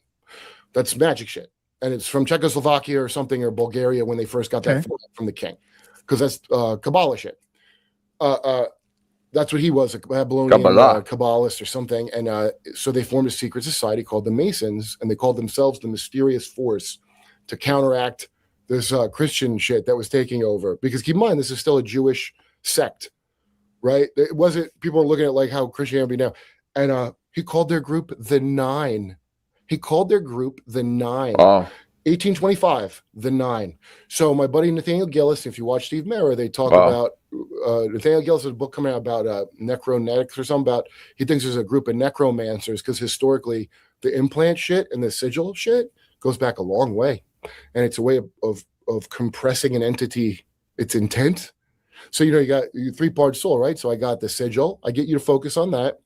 That's magic shit. And it's from Czechoslovakia or something, or Bulgaria when they first got that from the king. Because that's Kabbalah shit. That's what he was, a Babylonian Kabbalist or something. And so they formed a secret society called the Masons, and they called themselves the mysterious force to counteract this Christian shit that was taking over. Because keep in mind, this is still a Jewish sect, right? It wasn't, people are looking at like how Christianity now. And he called their group the 9. He called their group the 9. Wow. 1825, the 9. So my buddy Nathaniel Gillis, if you watch Steve Mera, they talk about Nathaniel Gillis has a book coming out about necronetics or something about, he thinks there's a group of necromancers because historically the implant shit and the sigil shit goes back a long way. And it's a way of compressing an entity, its intent. So, you know, you got your 3-part soul, right? So I got the sigil. I get you to focus on that.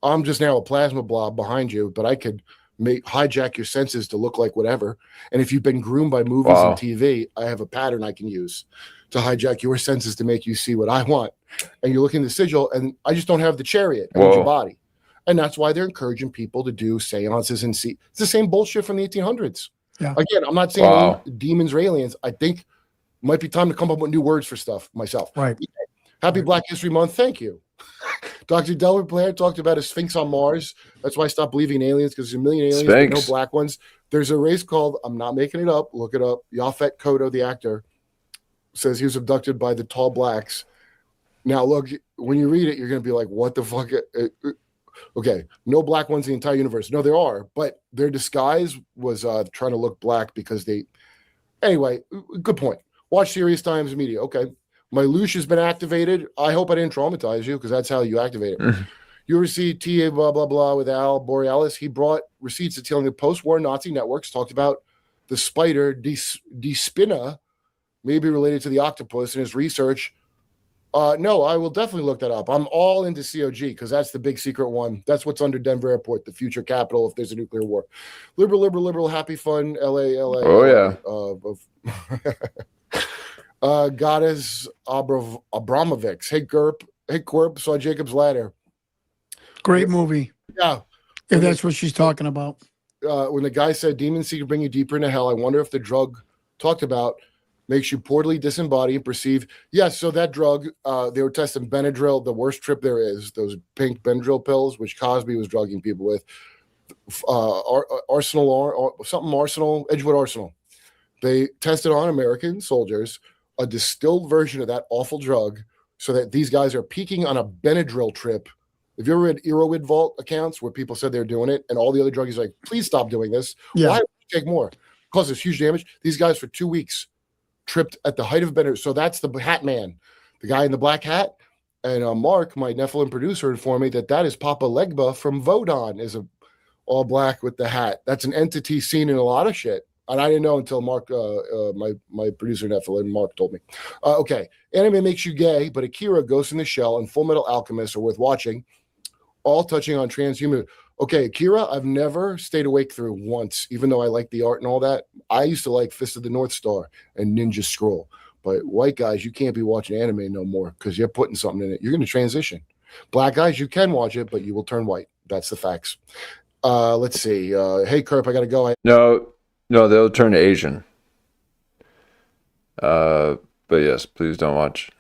I'm just now a plasma blob behind you, but I could hijack your senses to look like whatever. And if you've been groomed by movies and TV, I have a pattern I can use to hijack your senses to make you see what I want. And you're looking at the sigil, and I just don't have the chariot in your body. And that's why they're encouraging people to do seances and see. It's the same bullshit from the 1800s. Yeah. Again, I'm not saying demons or aliens. I think it might be time to come up with new words for stuff myself. Right. Happy Black History Month. Thank you. Dr. Delbert Blair talked about a Sphinx on Mars. That's why I stopped believing in aliens, because there's a million aliens, but no black ones. There's a race called, I'm not making it up, look it up, Yaphet Kotto, the actor, says he was abducted by the tall blacks. Now, look, when you read it, you're going to be like, what the fuck? Okay, no black ones in the entire universe. No, there are, but their disguise was trying to look black because they... Anyway, good point. Watch Serious Times Media. Okay. My loosh has been activated. I hope I didn't traumatize you, because that's how you activate it. You received TA blah, blah, blah with Al Borealis. He brought receipts detailing the post-war Nazi networks, talked about the spider, Die Spinne, maybe related to the octopus in his research. No, I will definitely look that up. I'm all into COG because that's the big secret one. That's what's under Denver Airport, the future capital if there's a nuclear war. Liberal, happy, fun, LA. Oh, yeah. Goddess Abramovic. Hey, Kurp, saw Jacob's Ladder. Great movie. Yeah. If that's what she's talking about. When the guy said demons seek to bring you deeper into hell, I wonder if the drug talked about makes you portally disembody and perceive. Yes, so that drug, they were testing Benadryl, the worst trip there is, those pink Benadryl pills, which Cosby was drugging people with. Edgewood Arsenal. They tested on American soldiers a distilled version of that awful drug so that these guys are peaking on a Benadryl trip. Have you ever read Erowid Vault accounts where people said they're doing it and all the other druggies are like, please stop doing this. Yeah. Why would you take more? Causes huge damage. These guys for 2 weeks tripped at the height of Benadryl. So that's the Hat Man, the guy in the black hat. And Mark, my Nephilim producer, informed me that is Papa Legba from Vodon, is a all black with the hat. That's an entity seen in a lot of shit. And I didn't know until Mark, my producer Nephilim, Mark told me. Okay, anime makes you gay, but Akira, Ghost in the Shell, and Full Metal Alchemist are worth watching, all touching on transhuman. Okay, Akira, I've never stayed awake through once, even though I like the art and all that. I used to like Fist of the North Star and Ninja Scroll. But white guys, you can't be watching anime no more because you're putting something in it. You're going to transition. Black guys, you can watch it, but you will turn white. That's the facts. Let's see. Hey, Kurp, I got to go. No, they'll turn Asian. But yes, please don't watch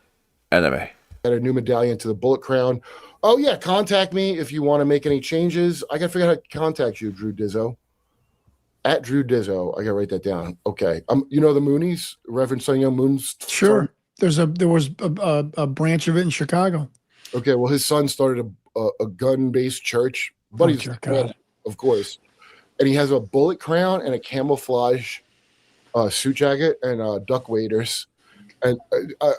anime. Got a new medallion to the Bullet Crown. Oh, yeah, contact me if you want to make any changes. I got to figure out how to contact you, Drew Dizzo. At Drew Dizzo. I got to write that down. Okay. You know the Moonies? Reverend Sun Young Moon's Sure. son? There was a branch of it in Chicago. Okay, well, his son started a gun-based church. Buddy's of course. And he has a bullet crown and a camouflage suit jacket and duck waders. And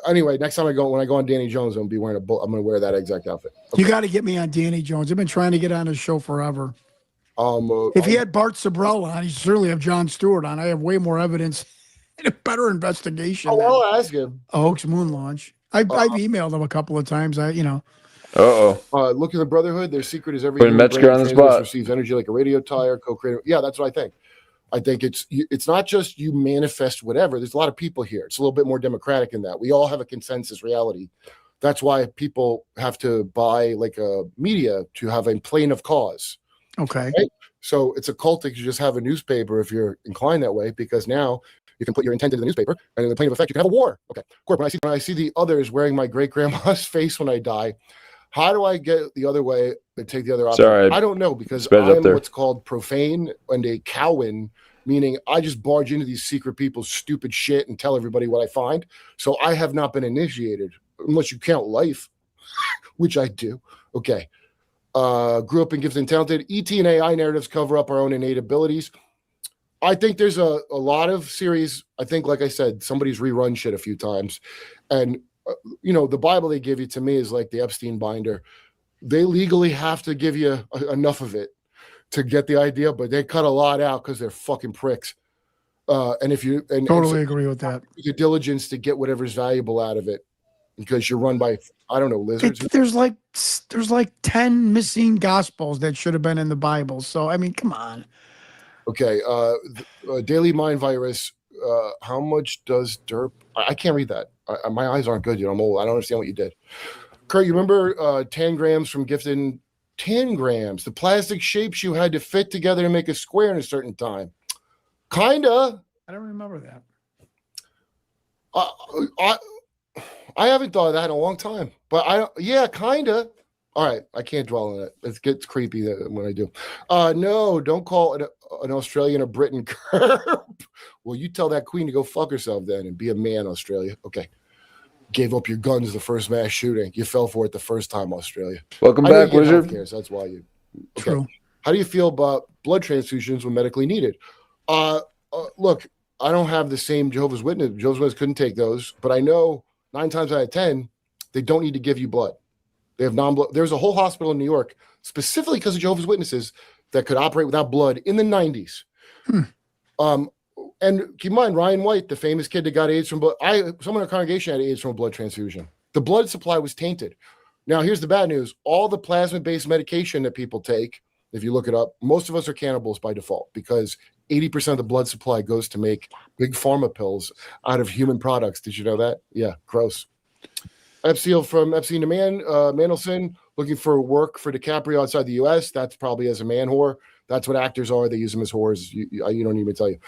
anyway, next time when I go on Danny Jones, I'm gonna be wearing I'm gonna wear that exact outfit. Okay. You got to get me on Danny Jones. I've been trying to get on his show forever. If he had Bart Sabrella on, he certainly have Jon Stewart on. I have way more evidence and a better investigation. I'll ask him. A hoax moon launch. I've emailed him a couple of times. Look at the Brotherhood. Their secret is every Metzger on the spot. Receives energy like a radio tire, co-creator. Yeah, that's what I think. I think it's not just you manifest whatever. There's a lot of people here. It's a little bit more democratic in that. We all have a consensus reality. That's why people have to buy like a media to have a plane of cause. Okay. Right? So it's occultic to just have a newspaper if you're inclined that way, because now you can put your intent into the newspaper, and in the plane of effect, you can have a war. Okay. Kurp, when I see the others wearing my great grandma's face when I die, how do I get the other way and take the other option? Sorry, I don't know, because I'm what's called profane and a Cowan, meaning I just barge into these secret people's stupid shit and tell everybody what I find. So I have not been initiated, unless you count life, which I do. Okay. Grew up in gifted and talented. ET and AI narratives cover up our own innate abilities. I think there's a lot of series. I think, like I said, somebody's rerun shit a few times. And, the Bible they give you to me is like the Epstein binder. They legally have to give you enough of it to get the idea, but they cut a lot out because they're fucking pricks. And if you totally agree with that, your diligence to get whatever's valuable out of it, because you're run by, I don't know, lizards. There's like 10 missing gospels that should have been in the Bible. So, I mean, come on. Okay. Daily Mind Virus. How much does Derp? I can't read that. My eyes aren't good. I'm old. I don't understand what you did. Kurt, you remember 10 grams from Gifted? 10 grams. The plastic shapes you had to fit together to make a square in a certain time. Kinda. I don't remember that. I haven't thought of that in a long time, but kinda. All right, I can't dwell on it. It gets creepy when I do. No, don't call an Australian a Briton Kurp. Well, you tell that queen to go fuck herself then and be a man, Australia. Okay. Gave up your guns the first mass shooting. You fell for it the first time, Australia. Welcome back, Wizard. So that's why you. Okay. True. How do you feel about blood transfusions when medically needed? Look, I don't have the same Jehovah's Witness. Jehovah's Witnesses couldn't take those, but I know 9 times out of 10, they don't need to give you blood. They have non-blood. There's a whole hospital in New York specifically because of Jehovah's Witnesses that could operate without blood in the 90s. And keep in mind, Ryan White, the famous kid that got AIDS from blood. Someone in our congregation had AIDS from a blood transfusion. The blood supply was tainted. Now, here's the bad news. All the plasma-based medication that people take, if you look it up, most of us are cannibals by default because 80% of the blood supply goes to make big pharma pills out of human products. Did you know that? Yeah, gross. Epstein from Epstein to Mandelson, looking for work for DiCaprio outside the U.S. That's probably as a man whore. That's what actors are. They use them as whores. You don't need me to tell you.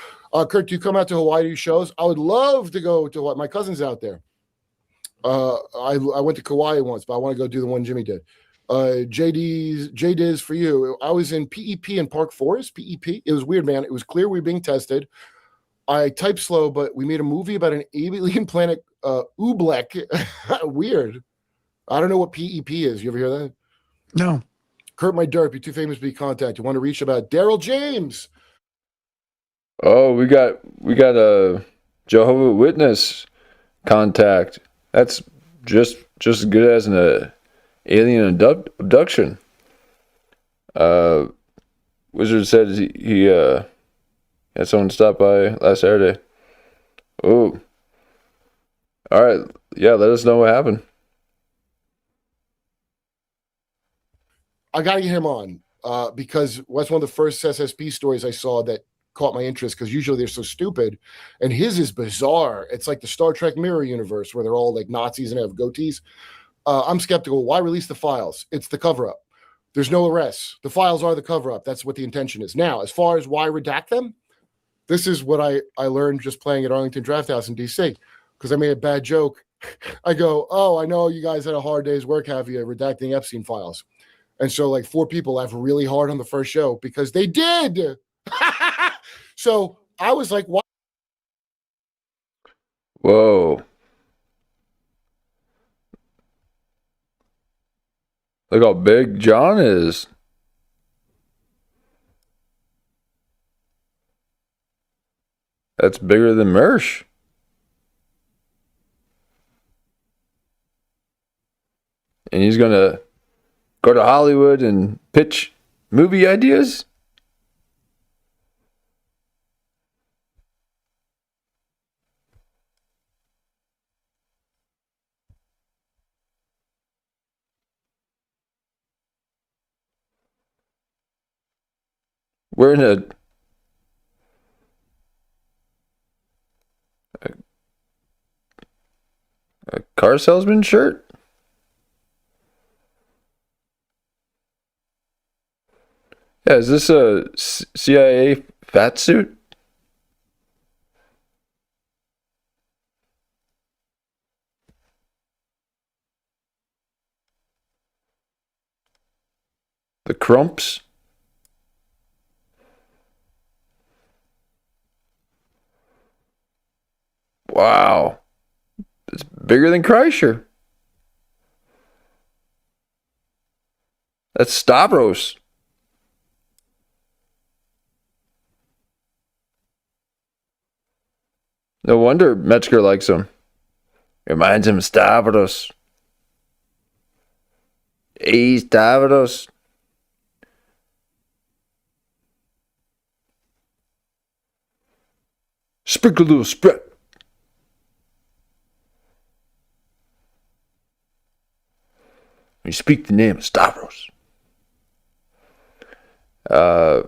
Kurt, do you come out to Hawaii to do shows? I would love to go to Hawaii. My cousin's out there. I went to Kauai once, but I want to go do the one Jimmy did. JD's for you. I was in PEP in Park Forest, PEP. It was weird, man. It was clear we were being tested. I type slow, but we made a movie about an alien planet, Oobleck. Weird. I don't know what PEP is. You ever hear that? No. Kurp, my derp, you're too famous to be contacted. You want to reach about Daryl James? Oh, we got a Jehovah's Witness contact. That's just as good as an alien abduction. Wizard said he had someone stop by last Saturday. Oh, all right. Yeah, let us know what happened. I got to get him on because that's one of the first SSP stories I saw that caught my interest, because usually they're so stupid, and his is bizarre. It's like the Star Trek mirror universe where they're all like Nazis and have goatees. I'm skeptical. Why release the files? It's the cover-up. There's no arrests. The files are the cover-up. That's what the intention is. Now, as far as why redact them, this is what I learned just playing at Arlington Draft House in D.C. because I made a bad joke. I go, oh, I know you guys had a hard day's work, have you, redacting Epstein files? And so like 4 people laughed really hard on the first show because they did. So I was like, what? Whoa. Look how big John is. That's bigger than Mersh. And he's going to go to Hollywood and pitch movie ideas? We're in a car salesman shirt? Yeah, is this a CIA fat suit? The Crumps? Wow. It's bigger than Kreischer. That's Stavros. No wonder Metzger likes him. Reminds him of Stavros. Hey, Stavros. Sprinkle a little spread. You speak the name of Stavros. Why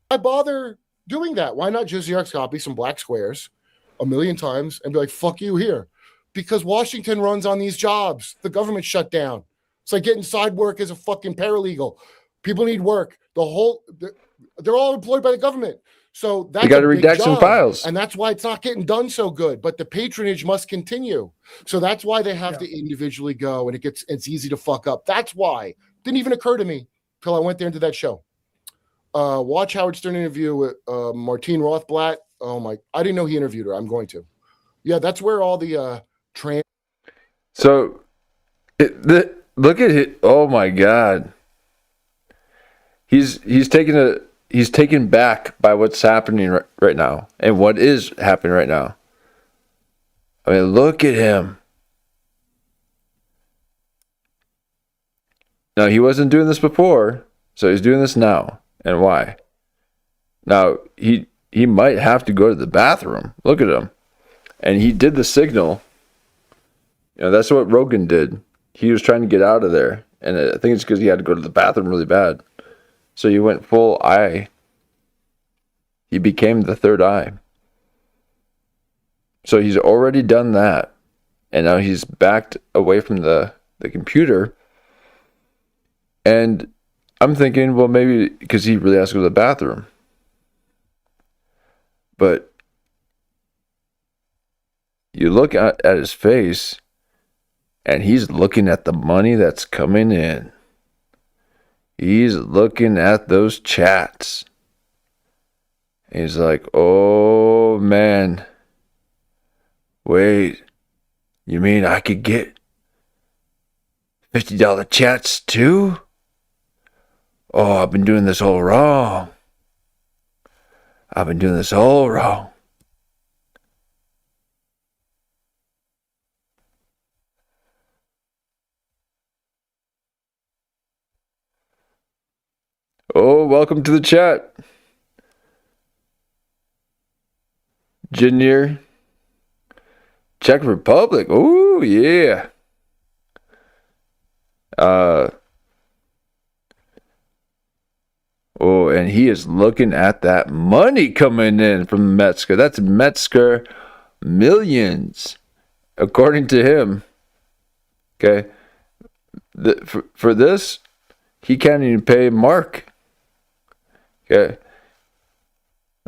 bother doing that? Why not just Xerox copy some black squares a million times and be like, fuck you here? Because Washington runs on these jobs. The government shut down. It's like getting side work as a fucking paralegal. People need work. They're all employed by the government. So that's you got to redact some files. And that's why it's not getting done so good. But the patronage must continue. So that's why they have to individually go, and it's easy to fuck up. That's why. Didn't even occur to me till I went there and did that show. Watch Howard Stern interview with Martine Rothblatt. Oh my! I didn't know he interviewed her. I'm going to. Yeah, that's where all the trans. So, look at it. Oh my God. He's taken back by what's happening right now and what is happening right now. I mean, look at him. Now, he wasn't doing this before, so he's doing this now. And why? Now, he might have to go to the bathroom. Look at him. And he did the signal. You know, that's what Rogan did. He was trying to get out of there. And I think it's because he had to go to the bathroom really bad. So he went full eye. He became the third eye. So he's already done that. And now he's backed away from the computer. And I'm thinking, well, maybe because he really has to go to the bathroom. But you look at his face, and he's looking at the money that's coming in. He's looking at those chats. He's like, oh man, wait, you mean I could get $50 chats too? Oh, I've been doing this all wrong. I've been doing this all wrong. Oh, welcome to the chat. Junior. Czech Republic. Oh, yeah. Oh, and he is looking at that money coming in from Metzger. That's Metzger millions, according to him. Okay. For this, he can't even pay Mark. Okay.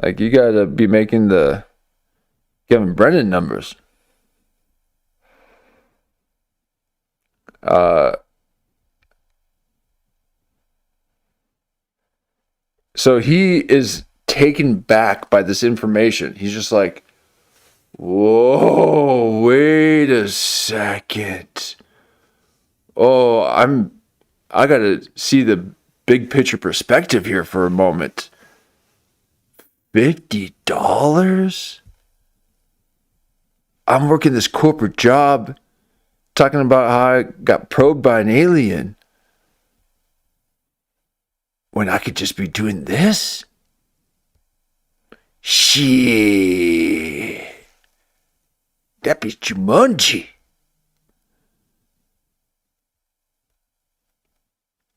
Like, you gotta be making the Kevin Brennan numbers. So he is taken back by this information. He's just like, whoa, wait a second. Oh, I gotta see the big picture perspective here for a moment. $50? I'm working this corporate job, talking about how I got probed by an alien, when I could just be doing this? Shit. That be Jumanji.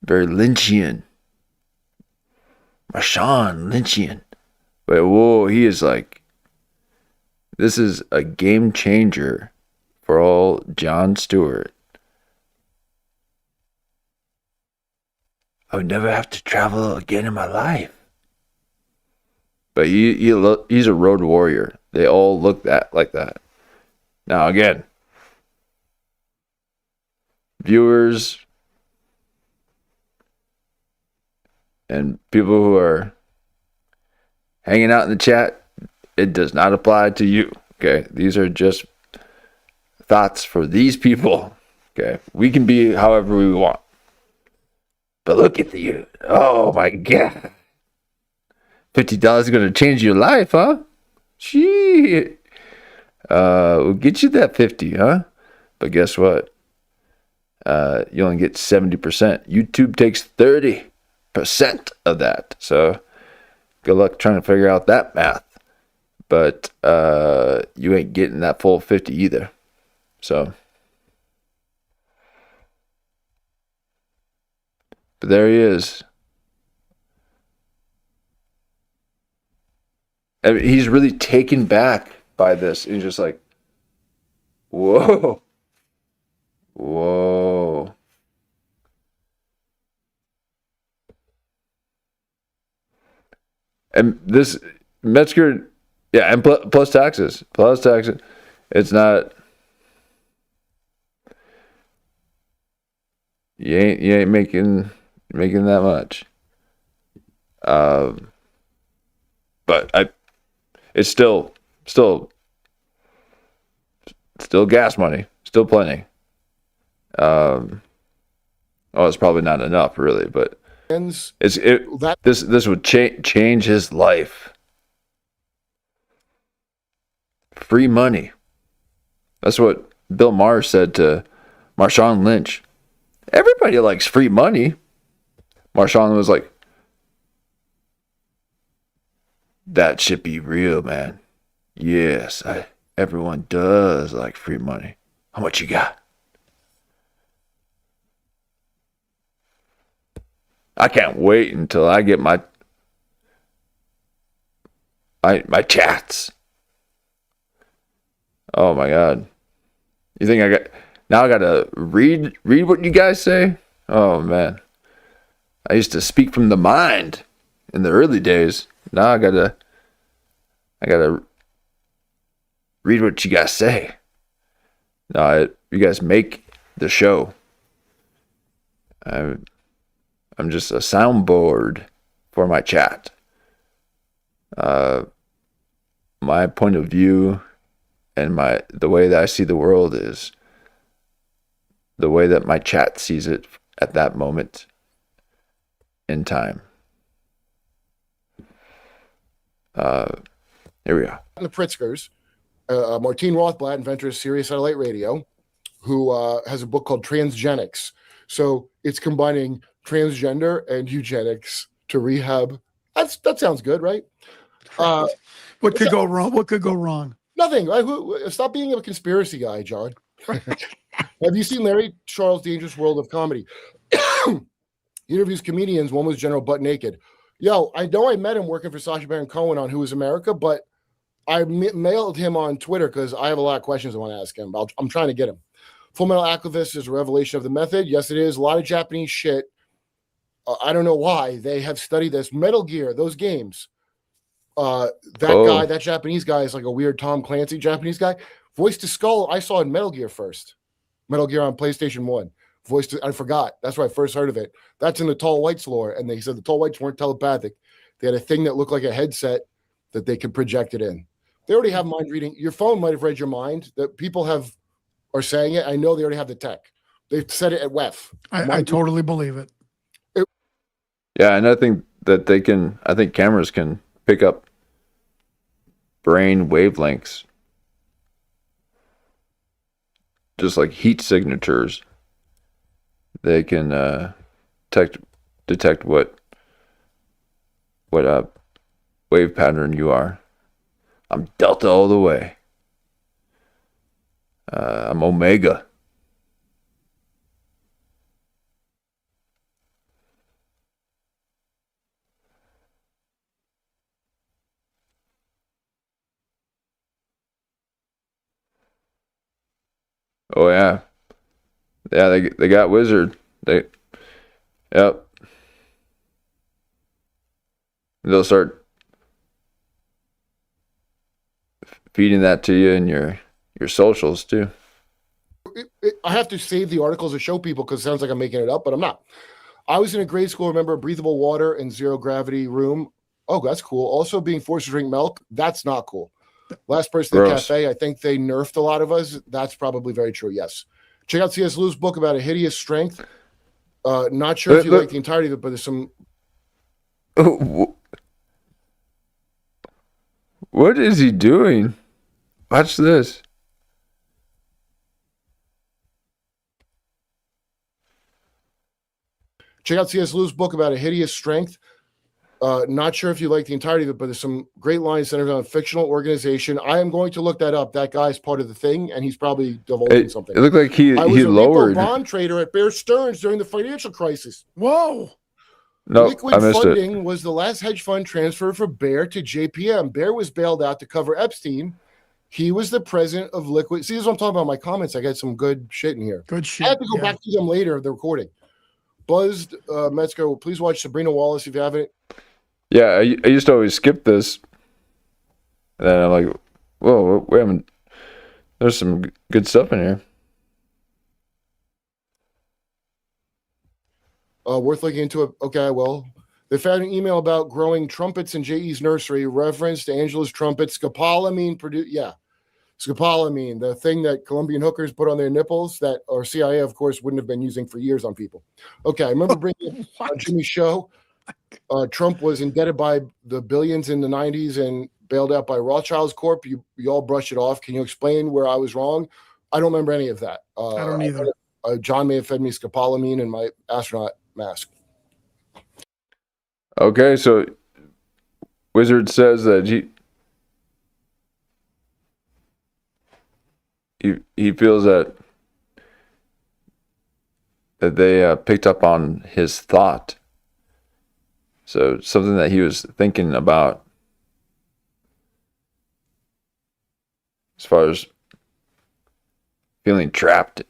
Very Lynchian. Marshawn Lynchian. But whoa, he is like, this is a game changer for all Jon Stewart. I would never have to travel again in my life. But he's a road warrior. They all look like that. Now again, viewers and people who are hanging out in the chat, it does not apply to you. Okay, these are just thoughts for these people. Okay, we can be however we want. But look at you. Oh my God. $50 is going to change your life, huh? Shit. We'll get you that 50, huh? But guess what? You only get 70%. YouTube takes 30% of that. So good luck trying to figure out that math. But you ain't getting that full 50 either. So. But there he is. I mean, he's really taken back by this. He's just like, whoa. Whoa. And this Metzger, yeah, and plus taxes. Plus taxes. It's not. You ain't making that much. But it's still gas money, still plenty. It's probably not enough, really, but this would change his life. Free money. That's what Bill Maher said to Marshawn Lynch. Everybody likes free money. Marshawn was like, that should be real, man. Yes, everyone does like free money. How much you got? I can't wait until I get my chats. Oh my God. You think I gotta read what you guys say? Oh man. I used to speak from the mind in the early days. Now I gotta read what you guys say. No, you guys make the show. I'm just a soundboard for my chat. my point of view and the way that I see the world is the way that my chat sees it at that moment in time. Here we go. The Pritzkers, Martine Rothblatt, inventor of Sirius Satellite Radio, who has a book called Transgenics. So it's combining transgender and eugenics to rehab. That sounds good, right? What could go wrong? What could go wrong? Nothing. Stop being a conspiracy guy, John. Have you seen Larry Charles' Dangerous World of Comedy? He interviews comedians. One was General Butt Naked. Yo, I know I met him working for Sacha Baron Cohen on Who is America, but I mailed him on Twitter because I have a lot of questions I want to ask him. I'm trying to get him. Full Metal Alchemist is a revelation of the method. Yes, it is. A lot of Japanese shit. I don't know why. They have studied this. Metal Gear, those games. Guy, that Japanese guy is like a weird Tom Clancy Japanese guy. Voice to Skull, I saw in Metal Gear first. Metal Gear on PlayStation 1. I forgot. That's where I first heard of it. That's in the Tall Whites lore. And they said the Tall Whites weren't telepathic. They had a thing that looked like a headset that they could project it in. They already have mind reading. Your phone might have read your mind. That people are saying it. I know they already have the tech. They've said it at WEF. I totally believe it. Yeah, and I think that I think cameras can pick up brain wavelengths, just like heat signatures. They can detect what wave pattern you are. I'm Delta all the way. I'm Omega. Oh yeah. Yeah, they got Wizard. Yep. They'll start feeding that to you in your socials too. I have to save the articles to show people because it sounds like I'm making it up, but I'm not. I was in a grade school, remember, breathable water and zero gravity room. Oh, that's cool. Also being forced to drink milk. That's not cool. Last person in the cafe, I think they nerfed a lot of us. That's probably very true, yes. Check out C.S. Lewis's book about a hideous strength. Not sure if you like the entirety of it, but there's some... What is he doing? Watch this. Check out C.S. Lewis's book about a hideous strength. Not sure if you like the entirety of it, but there's some great lines centered on a fictional organization. I am going to look that up. That guy's part of the thing, and he's probably divulging something. It looked like he lowered. I was a bond trader at Bear Stearns during the financial crisis. Whoa. No, Liquid funding was the last hedge fund transfer for Bear to JPM. Bear was bailed out to cover Epstein. He was the president of Liquid. See, this is what I'm talking about. My comments. I got some good shit in here. Good shit. I have to go back to them later. The recording. Buzzed Metzger. Please watch Sabrina Wallace if you haven't. Yeah, I used to always skip this. And then I'm like, whoa, we haven't. There's some good stuff in here. Worth looking into it. Okay, well, they found an email about growing trumpets in J.E.'s nursery, reference to Angela's trumpet, scopolamine scopolamine, the thing that Colombian hookers put on their nipples that our CIA, of course, wouldn't have been using for years on people. Okay, I remember bringing it on Jimmy's show. Trump was indebted by the billions in the 90s and bailed out by Rothschild's Corp. You all brush it off. Can you explain where I was wrong? I don't remember any of that. I don't either. John may have fed me scopolamine in my astronaut mask. Okay, so Wizard says that he feels that they picked up on his thought. So something that he was thinking about as far as feeling trapped.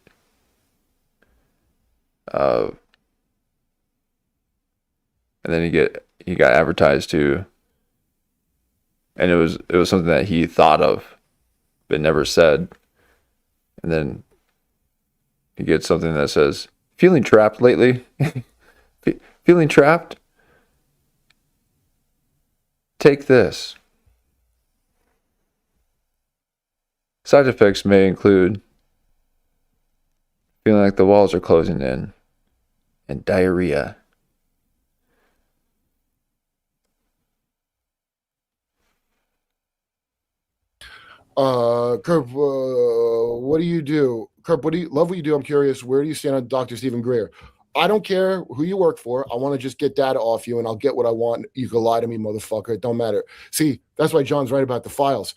And then he got advertised to, and it was something that he thought of but never said. And then you get something that says, feeling trapped lately? Feeling trapped? take this. Side effects may include feeling like the walls are closing in and diarrhea. Kurp, what do you do? Kurp, love what you do? I'm curious. Where do you stand on Dr. Stephen Greer? I don't care who you work for. I want to just get data off you and I'll get what I want. You can lie to me, motherfucker. It don't matter. See, that's why John's right about the files.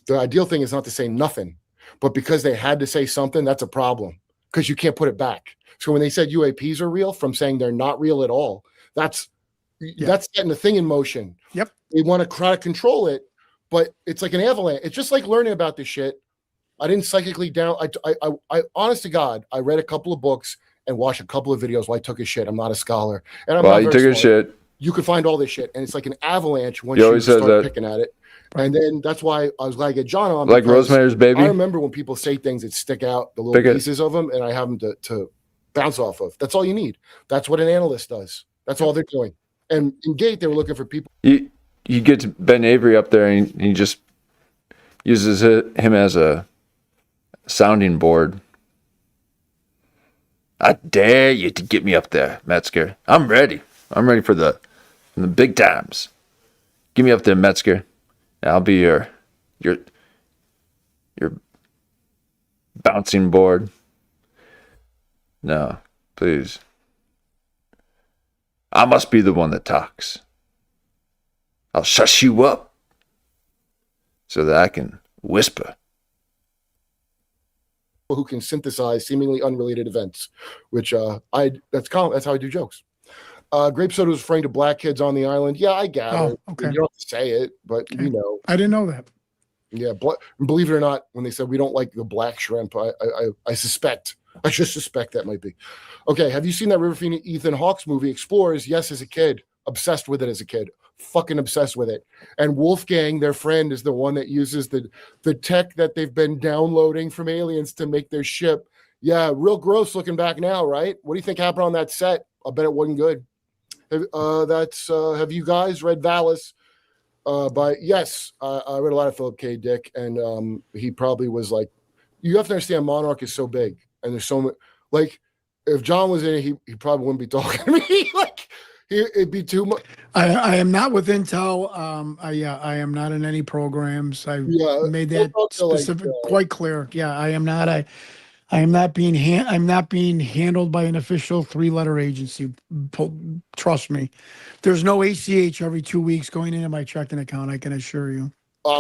The ideal thing is not to say nothing, but because they had to say something, that's a problem because you can't put it back. So when they said UAPs are real from saying they're not real at all, that's setting the thing in motion. Yep. They want to try to control it, but it's like an avalanche. It's just like learning about this shit. I didn't psychically down. I honest to God, I read a couple of books and watched a couple of videos while I took a shit. I'm not a scholar. And I'm Well, not you very took a smart. shit. You can find all this shit, and it's like an avalanche once You you always said start that. picking at it. And then that's why I was glad to get John on. Like because Rosemary's Baby? I remember when people say things that stick out, the little pieces of them, and I have them to bounce off of. That's all you need. That's what an analyst does. That's all they're doing. And in Gate, they were looking for people. You get to Ben Avery up there and he just uses him as a sounding board. I dare you to get me up there, Metzger. I'm ready. I'm ready for the big times. Get me up there, Metzger. I'll be your bouncing board. No, please. I must be the one that talks. I'll shush you up so that I can whisper. Who can synthesize seemingly unrelated events, which that's how I do jokes. Grape Soda was referring to black kids on the island. Yeah, I gather. Oh, okay. You don't have to say it, but we know. I didn't know that. Yeah, believe it or not, when they said we don't like the black shrimp, I suspect. I just suspect that might be. Okay, have you seen that River Phoenix Ethan Hawke's movie Explorers? Yes, as a kid. Obsessed with it as a kid. Fucking obsessed with it. And Wolfgang, their friend, is the one that uses the tech that they've been downloading from aliens to make their ship. Yeah, real gross looking back now, right? What do you think happened on that set? I bet it wasn't good. Have you guys read Valis? Yes, I read a lot of Philip K. Dick, and he probably was like, you have to understand, Monarch is so big, and there's so much. Like, if John was in it, he probably wouldn't be talking to me. Like, it'd be too much. I am not with Intel. I am not in any programs. I made that specific quite clear. Yeah, I am not. I am not being handled by an official 3-letter agency. Trust me. There's no ACH every 2 weeks going into my checking account. I can assure you.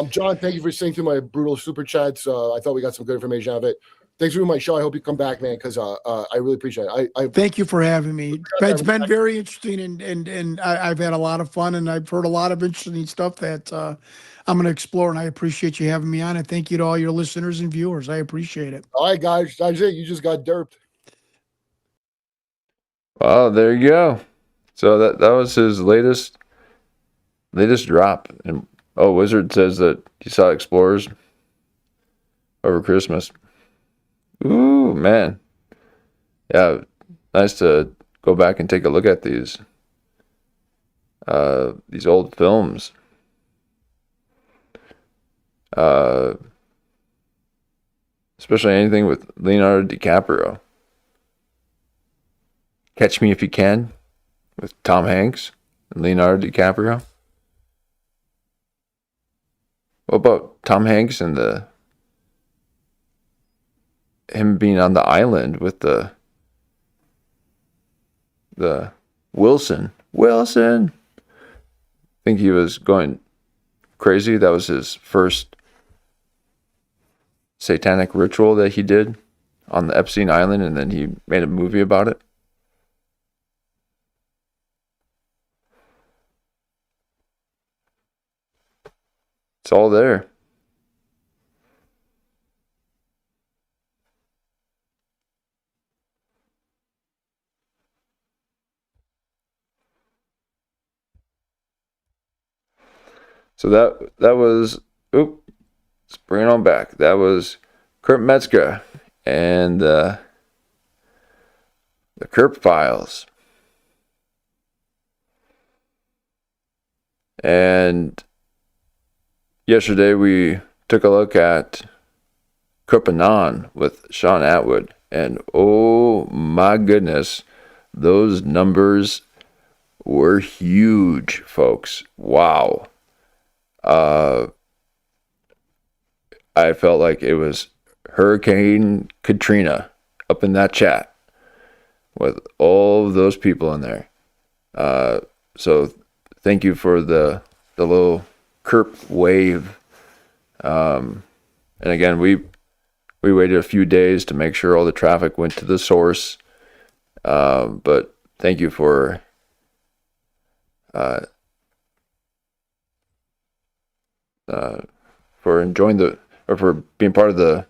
John, thank you for saying through my brutal super chats. I thought we got some good information out of it. Thanks for doing my show. I hope you come back, man, because I really appreciate it. I thank you for having me. It's been very interesting, and I've had a lot of fun, and I've heard a lot of interesting stuff that I'm going to explore, and I appreciate you having me on. And thank you to all your listeners and viewers. I appreciate it. All right, guys, that's it. You just got derped. Well, there you go. So that was his latest drop. And Wizard says that he saw Explorers over Christmas. Ooh, man. Yeah, nice to go back and take a look at these old films. Especially anything with Leonardo DiCaprio. Catch Me If You Can with Tom Hanks and Leonardo DiCaprio. What about Tom Hanks and him being on the island with the Wilson? I think he was going crazy. That was his first satanic ritual that he did on the Epstein Island, and then he made a movie about it. It's all there. So that was, let's bring it on back. That was Kurp Metzger and the Kurp Files. And yesterday we took a look at Kurp with Sean Atwood, and oh my goodness, those numbers were huge, folks. Wow. I felt like it was Hurricane Katrina up in that chat with all of those people in there. So thank you for the little Kurp wave. And again, we waited a few days to make sure all the traffic went to the source. But thank you for enjoying for being part of the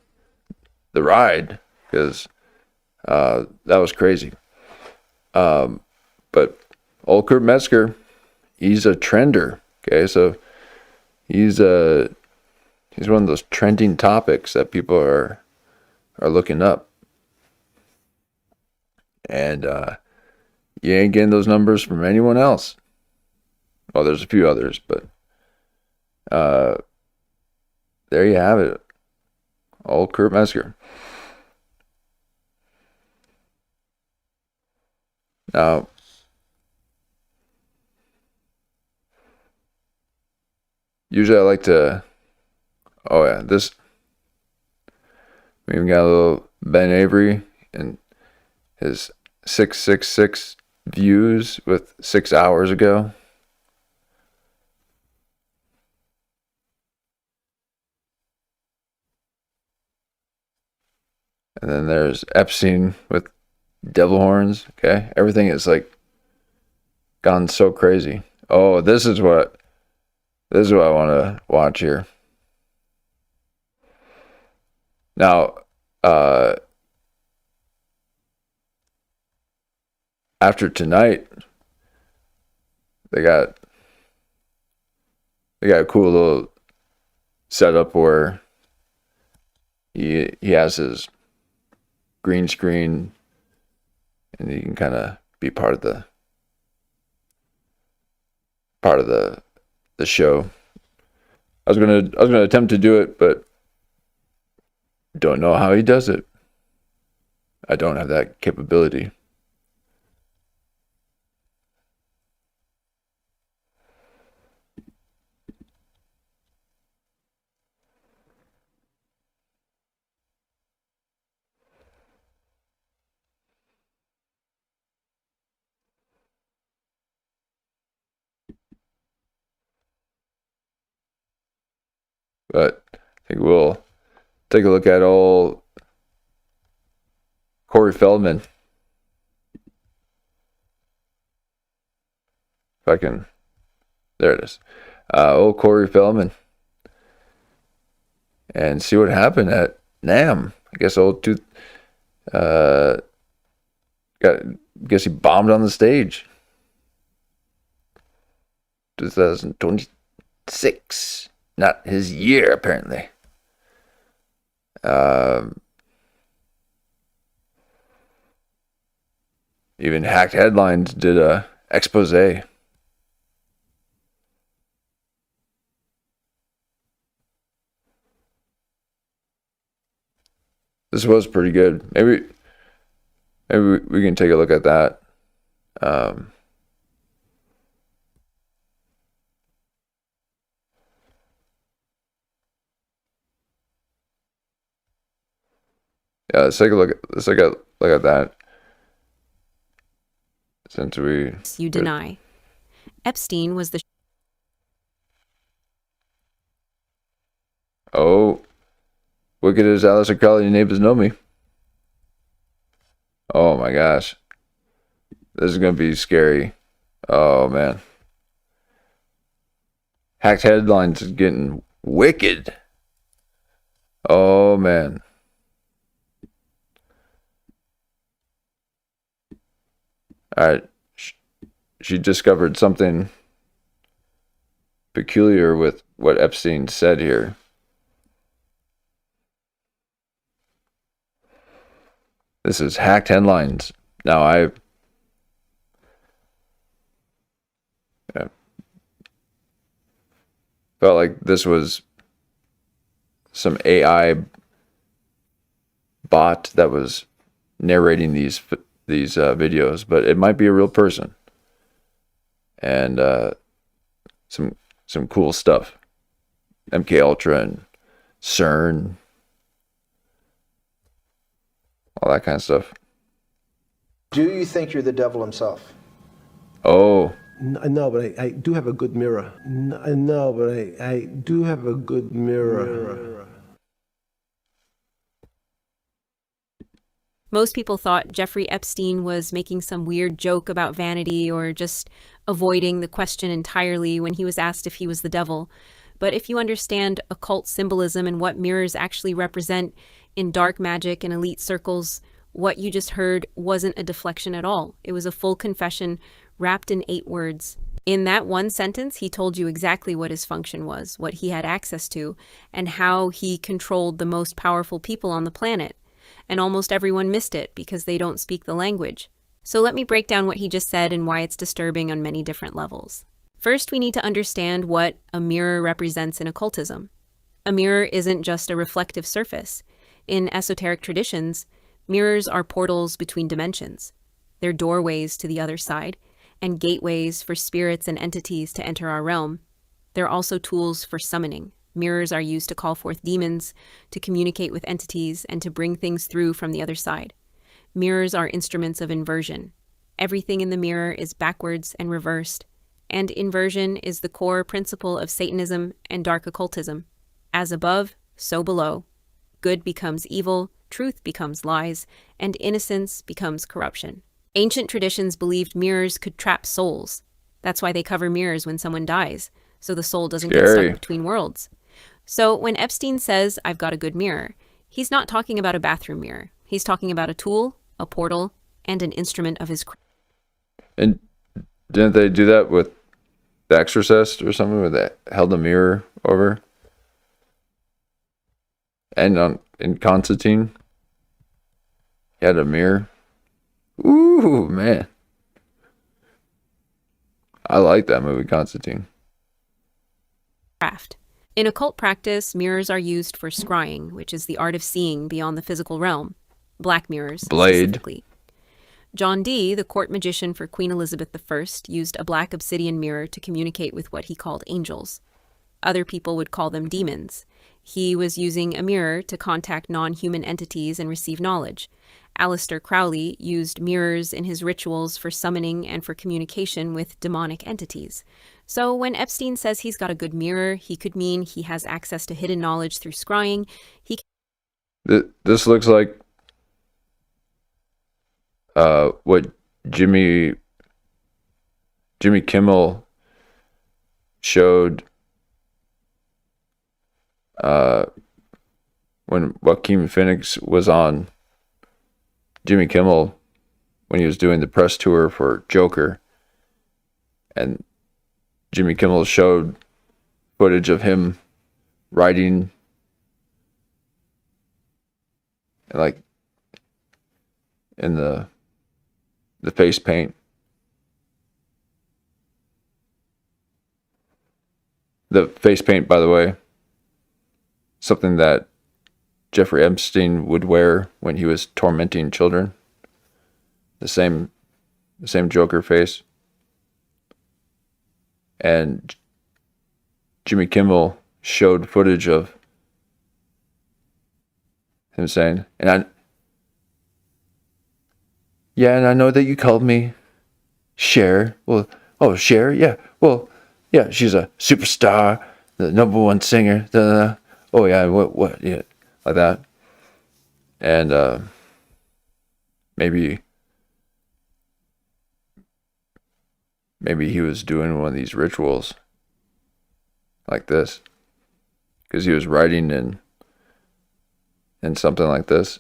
ride, because that was crazy. But old Kurp Metzger, he's a trender. Okay, so he's one of those trending topics that people are looking up, and you ain't getting those numbers from anyone else. Well, there's a few others, but there you have it. Old Kurp Metzger. Now, usually I like to, we even got a little Ben Avery and his 666 views with 6 hours ago. And then there's Epstein with devil horns. Okay, everything is like gone so crazy. Oh, this is what I want to watch here. Now, after tonight, they got a cool little setup where he has his green screen, and you can kind of be part of the show. I was gonna attempt to do it, but don't know how he does it. I don't have that capability. But I think we'll take a look at old Corey Feldman. If I can, there it is. Old Corey Feldman. And see what happened at NAMM. I guess guess he bombed on the stage. 2026. Not his year, apparently. Even Hacked Headlines did a expose. This was pretty good. Maybe we can take a look at that. Yeah, let's take a look at that. Since you deny. Epstein was the wicked as Alice and Crowley, your neighbors know me. Oh my gosh. This is gonna be scary. Oh man. Hacked Headlines is getting wicked. Oh man. Alright. She discovered something peculiar with what Epstein said here. This is Hacked Headlines. Now felt like this was some AI bot that was narrating these videos, but it might be a real person. And some cool stuff. MK Ultra and CERN, all that kind of stuff. Do you think you're the devil himself? Oh. No, but I do have a good mirror. No, but I do have a good mirror. Most people thought Jeffrey Epstein was making some weird joke about vanity or just avoiding the question entirely when he was asked if he was the devil. But if you understand occult symbolism and what mirrors actually represent in dark magic and elite circles, what you just heard wasn't a deflection at all. It was a full confession wrapped in 8 words. In that one sentence, he told you exactly what his function was, what he had access to, and how he controlled the most powerful people on the planet. And almost everyone missed it because they don't speak the language. So let me break down what he just said and why it's disturbing on many different levels. First, we need to understand what a mirror represents in occultism. A mirror isn't just a reflective surface. In esoteric traditions, mirrors are portals between dimensions. They're doorways to the other side, and gateways for spirits and entities to enter our realm. They're also tools for summoning. Mirrors are used to call forth demons, to communicate with entities, and to bring things through from the other side. Mirrors are instruments of inversion. Everything in the mirror is backwards and reversed, and inversion is the core principle of Satanism and dark occultism. As above, so below. Good becomes evil, truth becomes lies, and innocence becomes corruption. Ancient traditions believed mirrors could trap souls. That's why they cover mirrors when someone dies, so the soul doesn't get stuck between worlds. So when Epstein says, "I've got a good mirror," he's not talking about a bathroom mirror. He's talking about a tool, a portal, and an instrument of his craft. And didn't they do that with The Exorcist or something, where they held a mirror over? And in Constantine, he had a mirror. Ooh, man. I like that movie, Constantine. In occult practice, mirrors are used for scrying, which is the art of seeing beyond the physical realm. Black mirrors, specifically. John Dee, the court magician for Queen Elizabeth I, used a black obsidian mirror to communicate with what he called angels. Other people would call them demons. He was using a mirror to contact non-human entities and receive knowledge. Aleister Crowley used mirrors in his rituals for summoning and for communication with demonic entities. So when Epstein says he's got a good mirror, he could mean he has access to hidden knowledge through scrying. This looks like what Jimmy Kimmel showed when Joaquin Phoenix was on Jimmy Kimmel when he was doing the press tour for Joker, and Jimmy Kimmel showed footage of him writing like in the face paint. The face paint, by the way, something that Jeffrey Epstein would wear when he was tormenting children. The same Joker face. And Jimmy Kimmel showed footage of him saying, and I know that you called me Cher. Well, oh, Cher? Yeah. Well, yeah, she's a superstar, the #1 singer. Oh, yeah, what, yeah, like that. And maybe he was doing one of these rituals like this, because he was writing in something like this.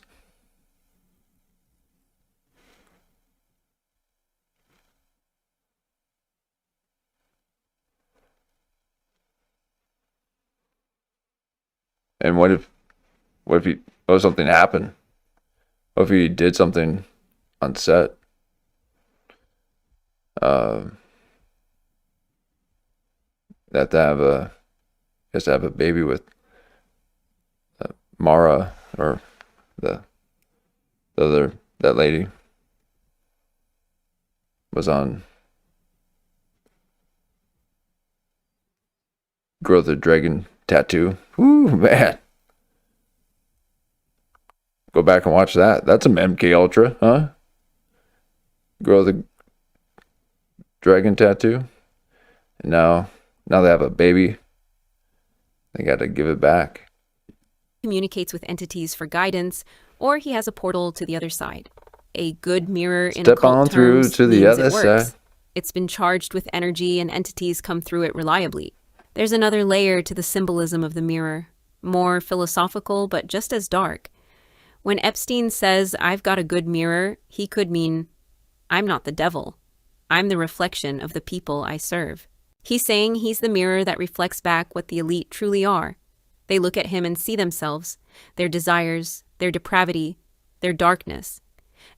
And what if something happened? What if he did something on set? That to have has to have a baby with Mara, or the other, that lady was on Grow the Dragon tattoo. Ooh, man. Go back and watch that. That's some MK Ultra, huh? Grow the Dragon tattoo. And now they have a baby. They got to give it back. Communicates with entities for guidance, or he has a portal to the other side. A good mirror in Step occult on through terms to the means other it works. side. It's been charged with energy and entities come through it reliably. There's another layer to the symbolism of the mirror, more philosophical but just as dark. When Epstein says, "I've got a good mirror," he could mean, I'm not the devil. I'm the reflection of the people I serve. He's saying he's the mirror that reflects back what the elite truly are. They look at him and see themselves, their desires, their depravity, their darkness.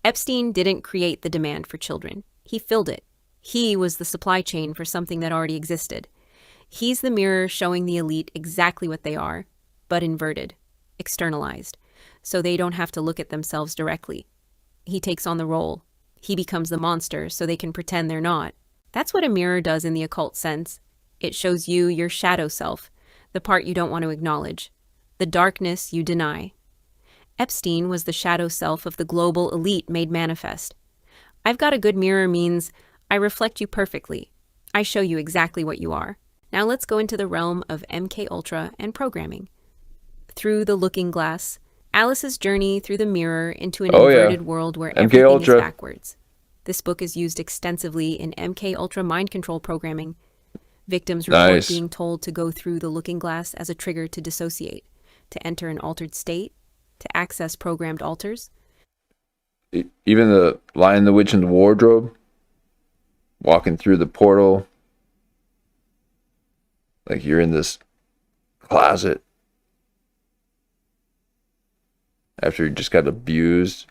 Epstein didn't create the demand for children. He filled it. He was the supply chain for something that already existed. He's the mirror showing the elite exactly what they are, but inverted, externalized, so they don't have to look at themselves directly. He takes on the role. He becomes the monster so they can pretend they're not. That's what a mirror does in the occult sense. It shows you your shadow self, the part you don't want to acknowledge, the darkness you deny. Epstein was the shadow self of the global elite made manifest. I've got a good mirror means I reflect you perfectly. I show you exactly what you are. Now let's go into the realm of MK Ultra and programming. Through the Looking Glass, Alice's journey through the mirror into an inverted world where everything Ultra is backwards. This book is used extensively in MK Ultra mind control programming. Victims report being told to go through the Looking Glass as a trigger to dissociate, to enter an altered state, to access programmed alters. Even the Lion, the Witch, and the Wardrobe, walking through the portal, like you're in this closet after you just got abused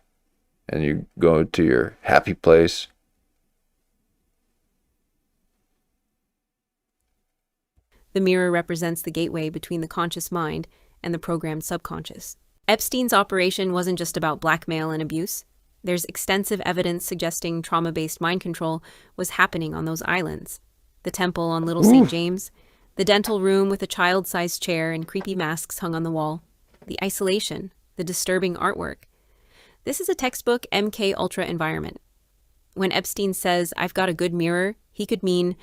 and you go to your happy place. The mirror represents the gateway between the conscious mind and the programmed subconscious. Epstein's operation wasn't just about blackmail and abuse. There's extensive evidence suggesting trauma-based mind control was happening on those islands. The temple on Little St. James, the dental room with a child-sized chair and creepy masks hung on the wall, the isolation, the disturbing artwork. This is a textbook MK Ultra environment. When Epstein says, "I've got a good mirror," he could mean,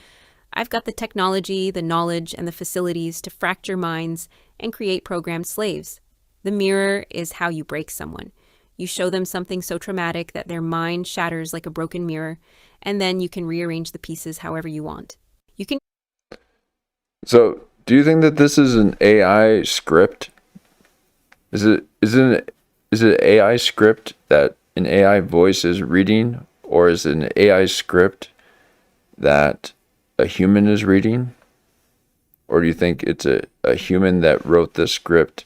I've got the technology, the knowledge, and the facilities to fracture minds and create programmed slaves. The mirror is how you break someone. You show them something so traumatic that their mind shatters like a broken mirror, and then you can rearrange the pieces however you want. You can. So, do you think that this is an AI script? Is it an AI script that an AI voice is reading, or is it an AI script that a human is reading? Or do you think it's a human that wrote this script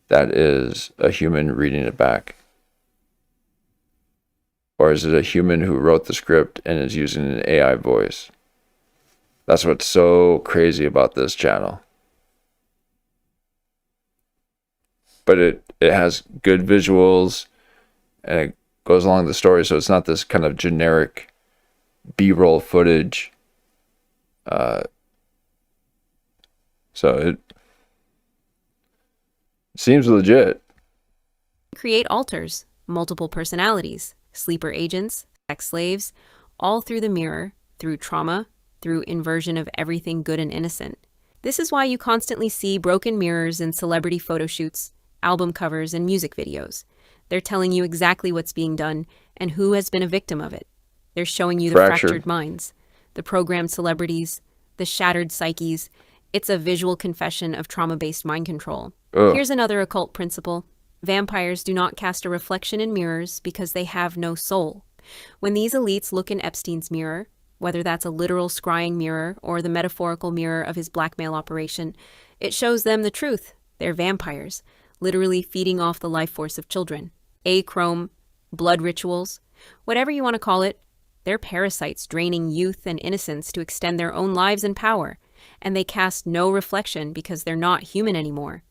that is a human reading it back? Or is it a human who wrote the script and is using an AI voice? That's what's so crazy about this channel. But it has good visuals and it goes along the story, so it's not this kind of generic B-roll footage. So it seems legit. Create alters, multiple personalities, sleeper agents, sex slaves, all through the mirror, through trauma, through inversion of everything good and innocent. This is why you constantly see broken mirrors in celebrity photo shoots, album covers, and music videos. They're telling you exactly what's being done and who has been a victim of it. They're showing you the fractured minds, the programmed celebrities, the shattered psyches. It's a visual confession of trauma-based mind control. Here's another occult principle. Vampires do not cast a reflection in mirrors because they have no soul. When these elites look in Epstein's mirror, whether that's a literal scrying mirror or the metaphorical mirror of his blackmail operation, it shows them the truth. They're vampires, literally feeding off the life force of children. Achrome, blood rituals, whatever you want to call it, they're parasites draining youth and innocence to extend their own lives and power. and they cast no reflection because they're not human anymore.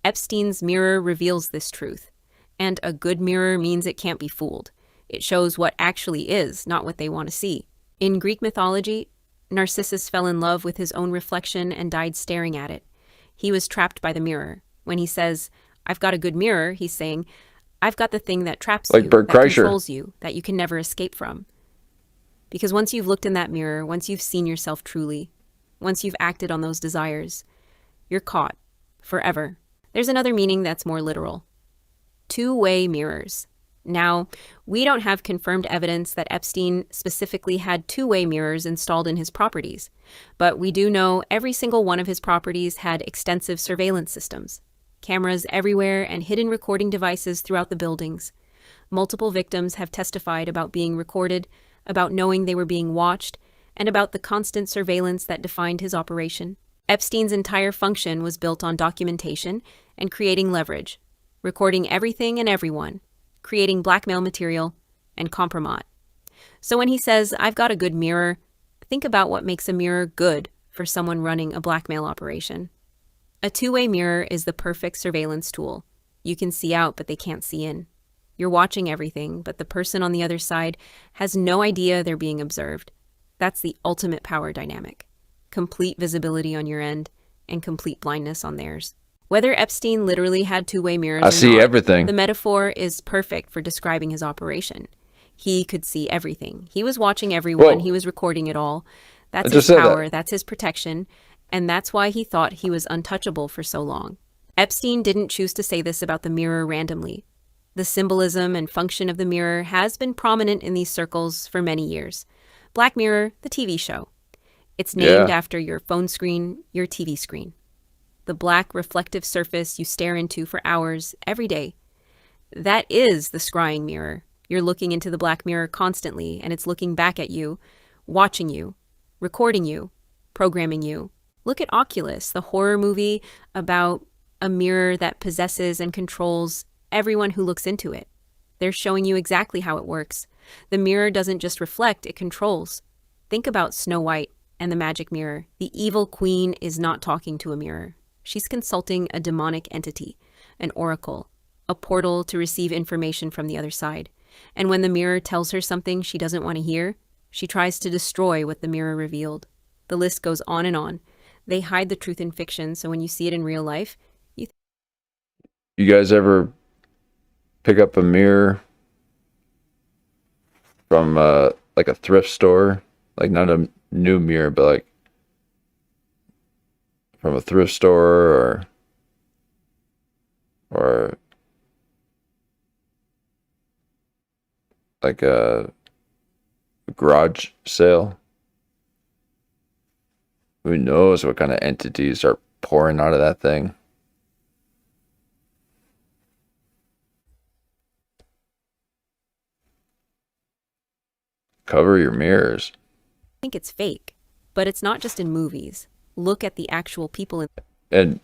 Epstein's mirror reveals this truth, and a good mirror means it can't be fooled. It shows what actually is, not what they want to see. In Greek mythology, Narcissus fell in love with his own reflection and died staring at it. He was trapped by the mirror. When he says, "I've got a good mirror," he's saying, "I've got the thing that traps Like you, Bert that Kreischer. controls you, that you can never escape from." Because once you've looked in that mirror, once you've seen yourself truly, once you've acted on those desires, you're caught forever. There's another meaning that's more literal. Two-way mirrors. Now, we don't have confirmed evidence that Epstein specifically had two-way mirrors installed in his properties, but we do know every single one of his properties had extensive surveillance systems, cameras everywhere and hidden recording devices throughout the buildings. Multiple victims have testified about being recorded, about knowing they were being watched, and about the constant surveillance that defined his operation. Epstein's entire function was built on documentation and creating leverage, recording everything and everyone, creating blackmail material, and compromat. So when he says, "I've got a good mirror," think about what makes a mirror good for someone running a blackmail operation. A two-way mirror is the perfect surveillance tool. You can see out, but they can't see in. You're watching everything, but the person on the other side has no idea they're being observed. That's the ultimate power dynamic. Complete visibility on your end and complete blindness on theirs. Whether Epstein literally had two-way mirrors I or see not, everything. the metaphor is perfect for describing his operation. He could see everything. He was watching everyone. Whoa. He was recording it all. That's I his just said that. power. That's his protection. And that's why he thought he was untouchable for so long. Epstein didn't choose to say this about the mirror randomly. The symbolism and function of the mirror has been prominent in these circles for many years. Black Mirror, the TV show. It's named after your phone screen, your TV screen. The black reflective surface you stare into for hours every day. That is the scrying mirror. You're looking into the black mirror constantly, and it's looking back at you, watching you, recording you, programming you. Look at Oculus, the horror movie about a mirror that possesses and controls everyone who looks into it. They're showing you exactly how it works. The mirror doesn't just reflect, it controls. Think about Snow White and the magic mirror. The evil queen is not talking to a mirror. She's consulting a demonic entity, an oracle, a portal to receive information from the other side. And when the mirror tells her something she doesn't want to hear, she tries to destroy what the mirror revealed. The list goes on and on. They hide the truth in fiction, so when you see it in real life, You guys ever pick up a mirror from like a thrift store? Like not a new mirror, but like from a thrift store or like a garage sale. Who knows what kind of entities are pouring out of that thing? Cover your mirrors. think it's fake. But it's not just in movies. Look at the actual people in. And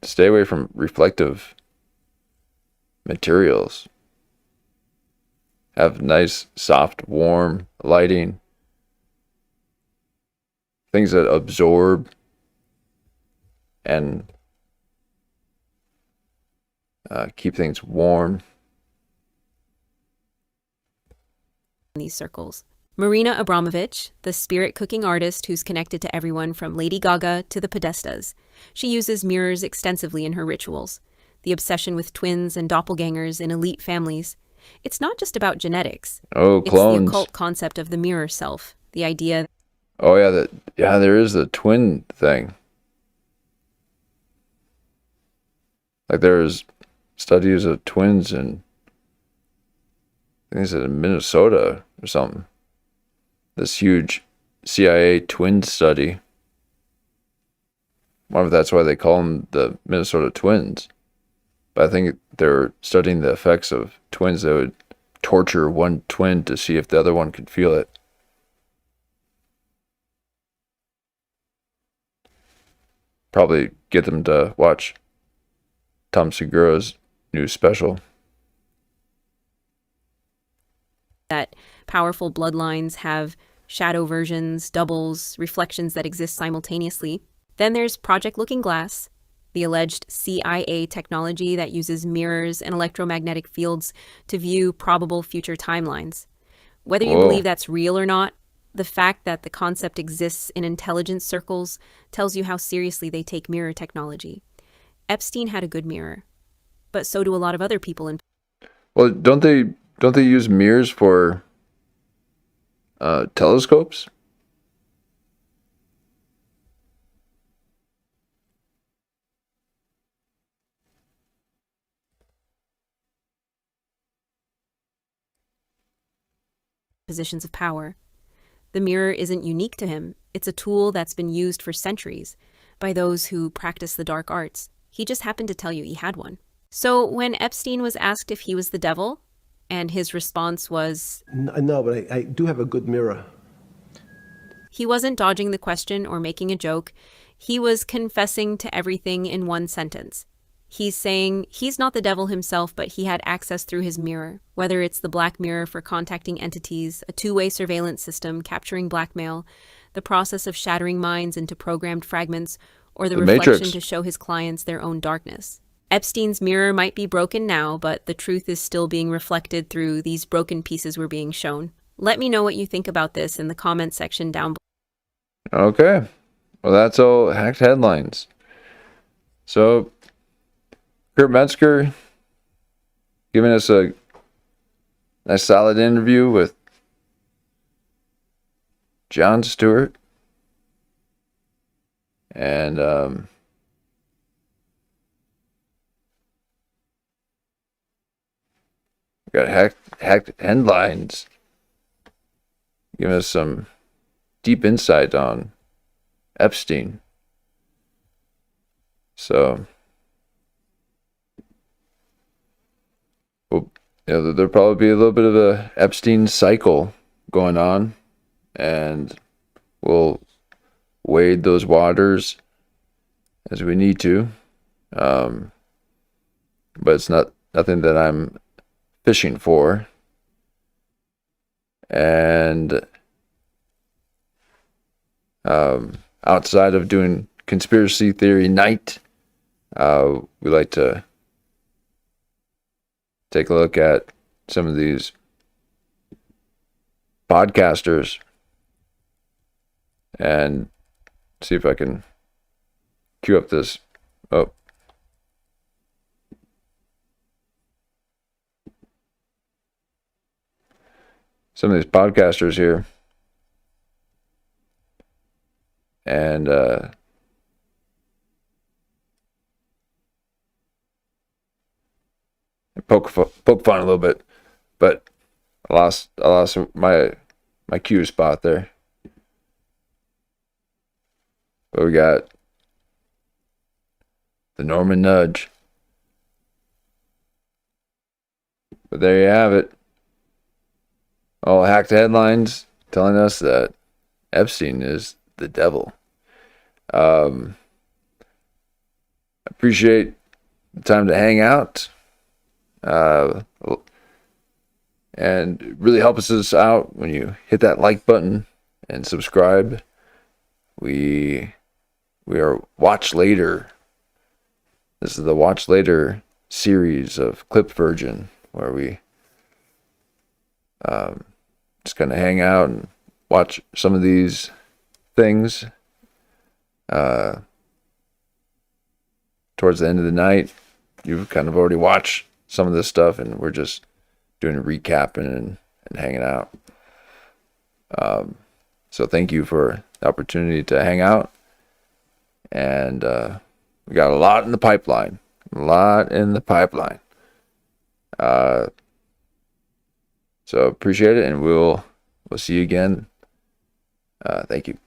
stay away from reflective materials. Have nice, soft, warm lighting. Things that absorb and keep things warm. In these circles. Marina Abramovich, the spirit cooking artist who's connected to everyone from Lady Gaga to the Podestas. She uses mirrors extensively in her rituals. The obsession with twins and doppelgangers in elite families. It's not just about genetics. Oh, clones. It's the occult concept of the mirror self. The idea. Oh yeah, there is the twin thing. Like there's studies of twins in, I think it's in Minnesota or something. This huge CIA twin study. I wonder if that's why they call them the Minnesota twins. But I think they're studying the effects of twins that would torture one twin to see if the other one could feel it. Probably get them to watch Tom Segura's new special. That powerful bloodlines have shadow versions, doubles, reflections that exist simultaneously. Then there's Project Looking Glass, the alleged CIA technology that uses mirrors and electromagnetic fields to view probable future timelines. Whether you believe that's real or not, the fact that the concept exists in intelligence circles tells you how seriously they take mirror technology. Epstein had a good mirror, but so do a lot of other people in. Well, don't they use mirrors for telescopes? Positions of power. The mirror isn't unique to him. It's a tool that's been used for centuries by those who practice the dark arts. He just happened to tell you he had one. So when Epstein was asked if he was the devil, and his response was, No, but I do have a good mirror. He wasn't dodging the question or making a joke. He was confessing to everything in one sentence. He's saying he's not the devil himself, but he had access through his mirror, whether it's the black mirror for contacting entities, a two-way surveillance system capturing blackmail, the process of shattering minds into programmed fragments, or the reflection Matrix to show his clients their own darkness. Epstein's mirror might be broken now, but the truth is still being reflected through these broken pieces we're being shown. Let me know what you think about this in the comment section down below. Okay. Well, that's all hacked headlines. So, Kurp Metzger giving us a nice solid interview with Jon Stewart. And got hacked headlines giving us some deep insight on Epstein. So, well, there'll probably be a little bit of a Epstein cycle going on, and we'll wade those waters as we need to. But it's nothing that I'm fishing for. And outside of doing conspiracy theory night, we like to take a look at some of these podcasters and see if I can cue up this. Oh. Some of these podcasters here. And poke fun a little bit, but I lost my cue spot there. But we got the Norman Nudge. But there you have it. All hacked headlines telling us that Epstein is the devil. Appreciate the time to hang out. And it really helps us out when you hit that like button and subscribe. We are Watch Later. This is the Watch Later series of Clip Virgin, where we just kind of hang out and watch some of these things towards the end of the night. You've kind of already watched some of this stuff, and we're just doing a recap and hanging out. So thank you for the opportunity to hang out. And we got a lot in the pipeline. So appreciate it, and we'll see you again. Thank you.